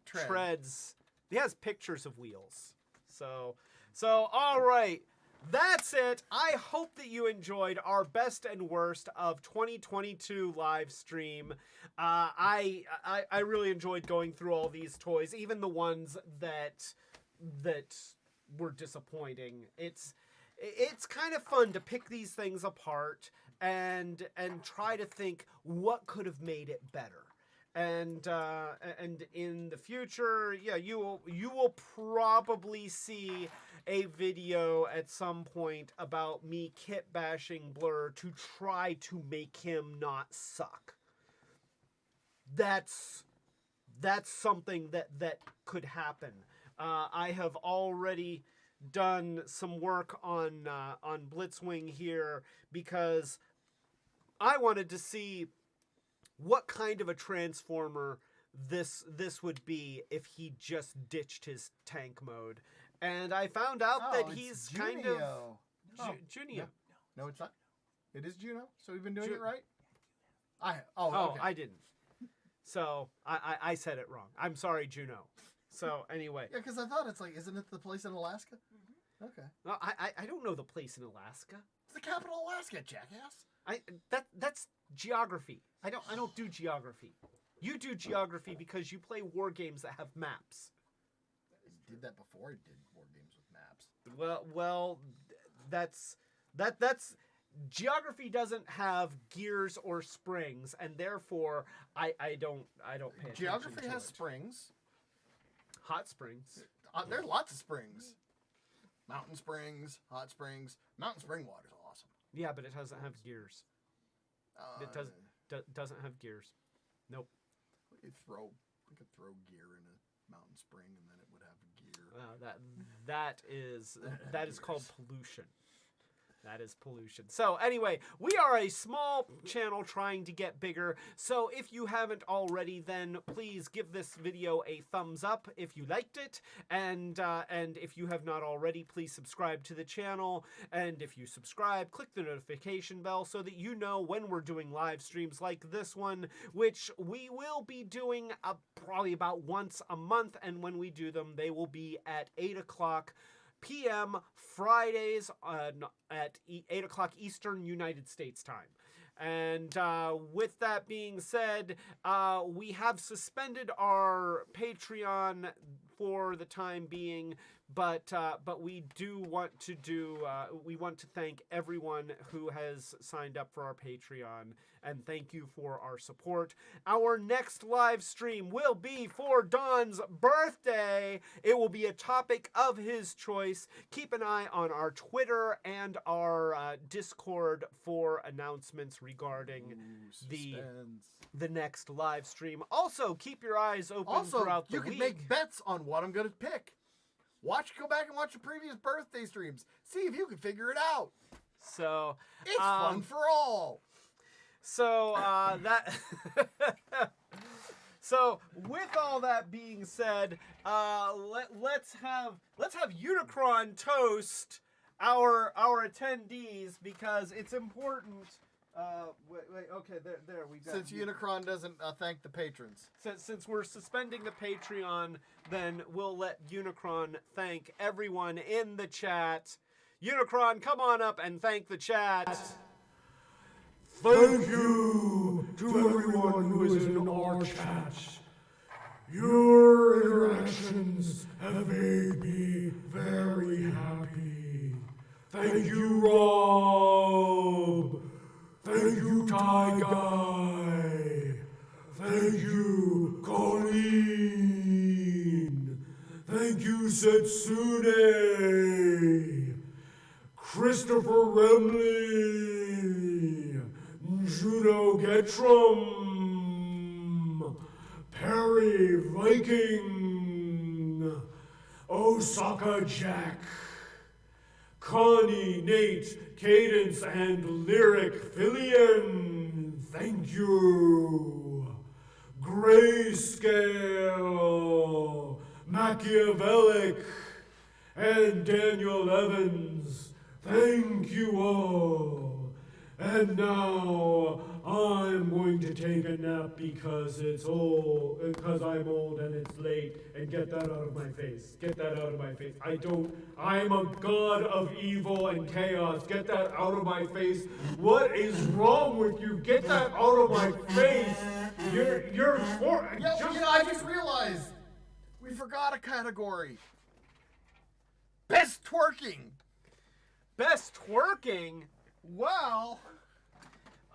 treads. He has pictures of wheels. So all right. That's it. I hope that you enjoyed our best and worst of 2022 live stream. I really enjoyed going through all these toys, even the ones that were disappointing. It's kind of fun to pick these things apart and try to think what could have made it better. And in the future, yeah, you will probably see a video at some point about me kit bashing Blur to try to make him not suck. That's something that could happen. I have already done some work on Blitzwing here because I wanted to see what kind of a transformer this would be if he just ditched his tank mode. And I found out that he's kind of Junio. No, it's not. It is Juno. So we've been doing Ju- it right. Okay. I didn't. So I said it wrong. I'm sorry, Juno. So anyway, Yeah, because I thought it's like, isn't it the place in Alaska? Mm-hmm. Okay. no, I don't know the place in Alaska. It's the capital of Alaska, jackass. That's geography. I don't do geography. You do geography because you play war games that have maps. I did that before I did war games with maps. Well, that's geography doesn't have gears or springs, and therefore I don't pay attention Geography to has it. springs. Hot springs. There are lots of springs. Mountain springs, hot springs. Mountain spring water is awesome. Yeah, but it doesn't have gears. It doesn't have gears. Nope. We could throw gear in a mountain spring, and then it would have gear. That is called pollution. That is pollution. So anyway, we are a small channel trying to get bigger. So if you haven't already, then please give this video a thumbs up if you liked it. And if you have not already, please subscribe to the channel. And if you subscribe, click the notification bell so that you know when we're doing live streams like this one, which we will be doing probably about once a month. And when we do them, they will be at 8 o'clock p.m. Fridays at 8 o'clock Eastern United States time. And with that being said, we have suspended our Patreon for the time being, but we do want to we want to thank everyone who has signed up for our Patreon, and thank you for our support. Our next live stream will be for Don's birthday. It will be a topic of his choice. Keep an eye on our Twitter and our Discord for announcements regarding the next live stream. Also, keep your eyes open throughout the you week. can make bets on what I'm going to pick. Go back and watch the previous birthday streams. See if you can figure it out. So It's fun for all. So that. So with all that being said, let's have Unicron toast our attendees because it's important. Wait, okay, there we go. Since Unicron doesn't thank the patrons. Since we're suspending the Patreon, then we'll let Unicron thank everyone in the chat. Unicron, come on up and thank the chat. Thank you to everyone who is in our chat. Your interactions have made me very happy. Thank you, Rob. Thank you, Ty Guy. Thank you, Colleen. Thank you, Setsune. Christopher Remley. Juno Getrum. Perry Viking. Osaka Jack. Connie, Nate, Cadence, and Lyric Fillion, thank you. Grayscale, Machiavellic, and Daniel Evans, thank you all. And now I'm going to take a nap because I'm old and it's late, and get that out of my face. Get that out of my face. I'm a god of evil and chaos. Get that out of my face. What is wrong with you? Get that out of my face. I just realized we forgot a category. Best twerking. Best twerking? Well,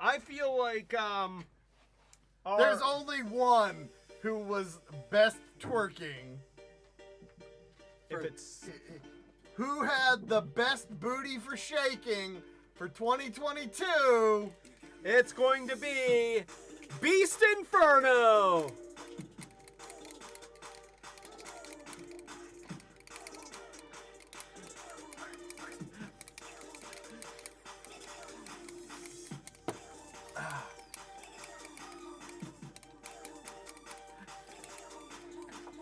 I feel like there's only one who was best twerking. if it's Who had the best booty for shaking for 2022? it's going to be Beast Inferno.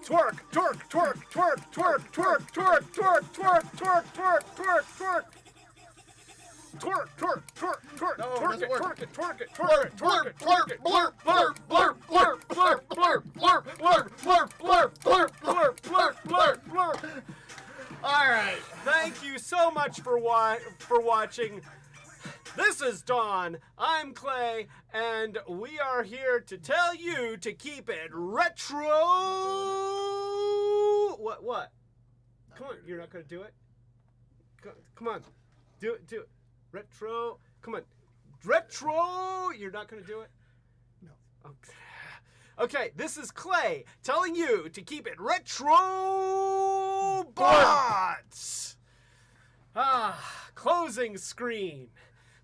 Twerk, twerk, twerk, twerk, twerk, twerk, twerk, twerk, twerk, twerk, twerk, twerk, twerk. Twerk, twerk, twerk, twerk, No, it twerk doesn't it, work. twerk it, twerk it, twerk it, twerk it, twerk it, blurp, blurp, blurp, blurp, blurp, blurp, blurp, blurp, blurp, blurp, blurp, blurp, blurp, blurp, blurp. All right. Thank you so much for watching. This is Dawn, I'm Clay, and we are here to tell you to keep it retro. What? Come on, you're not gonna do it? Come on, do it. Retro, come on. Retro, you're not gonna do it? No. Okay, this is Clay telling you to keep it retro. Bots. Closing screen.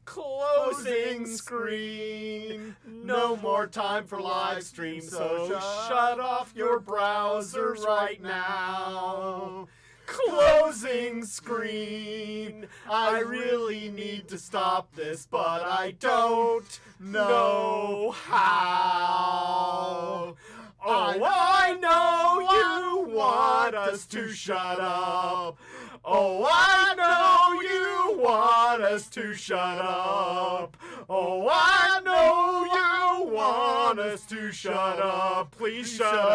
Closing screen. No more time for live stream, so shut off your browser right now. Closing screen. I really need to stop this, but I don't know how. Oh, I know you want us to shut up. Oh, I know you want us to shut up. Oh, I know you want us to shut up. Please shut up.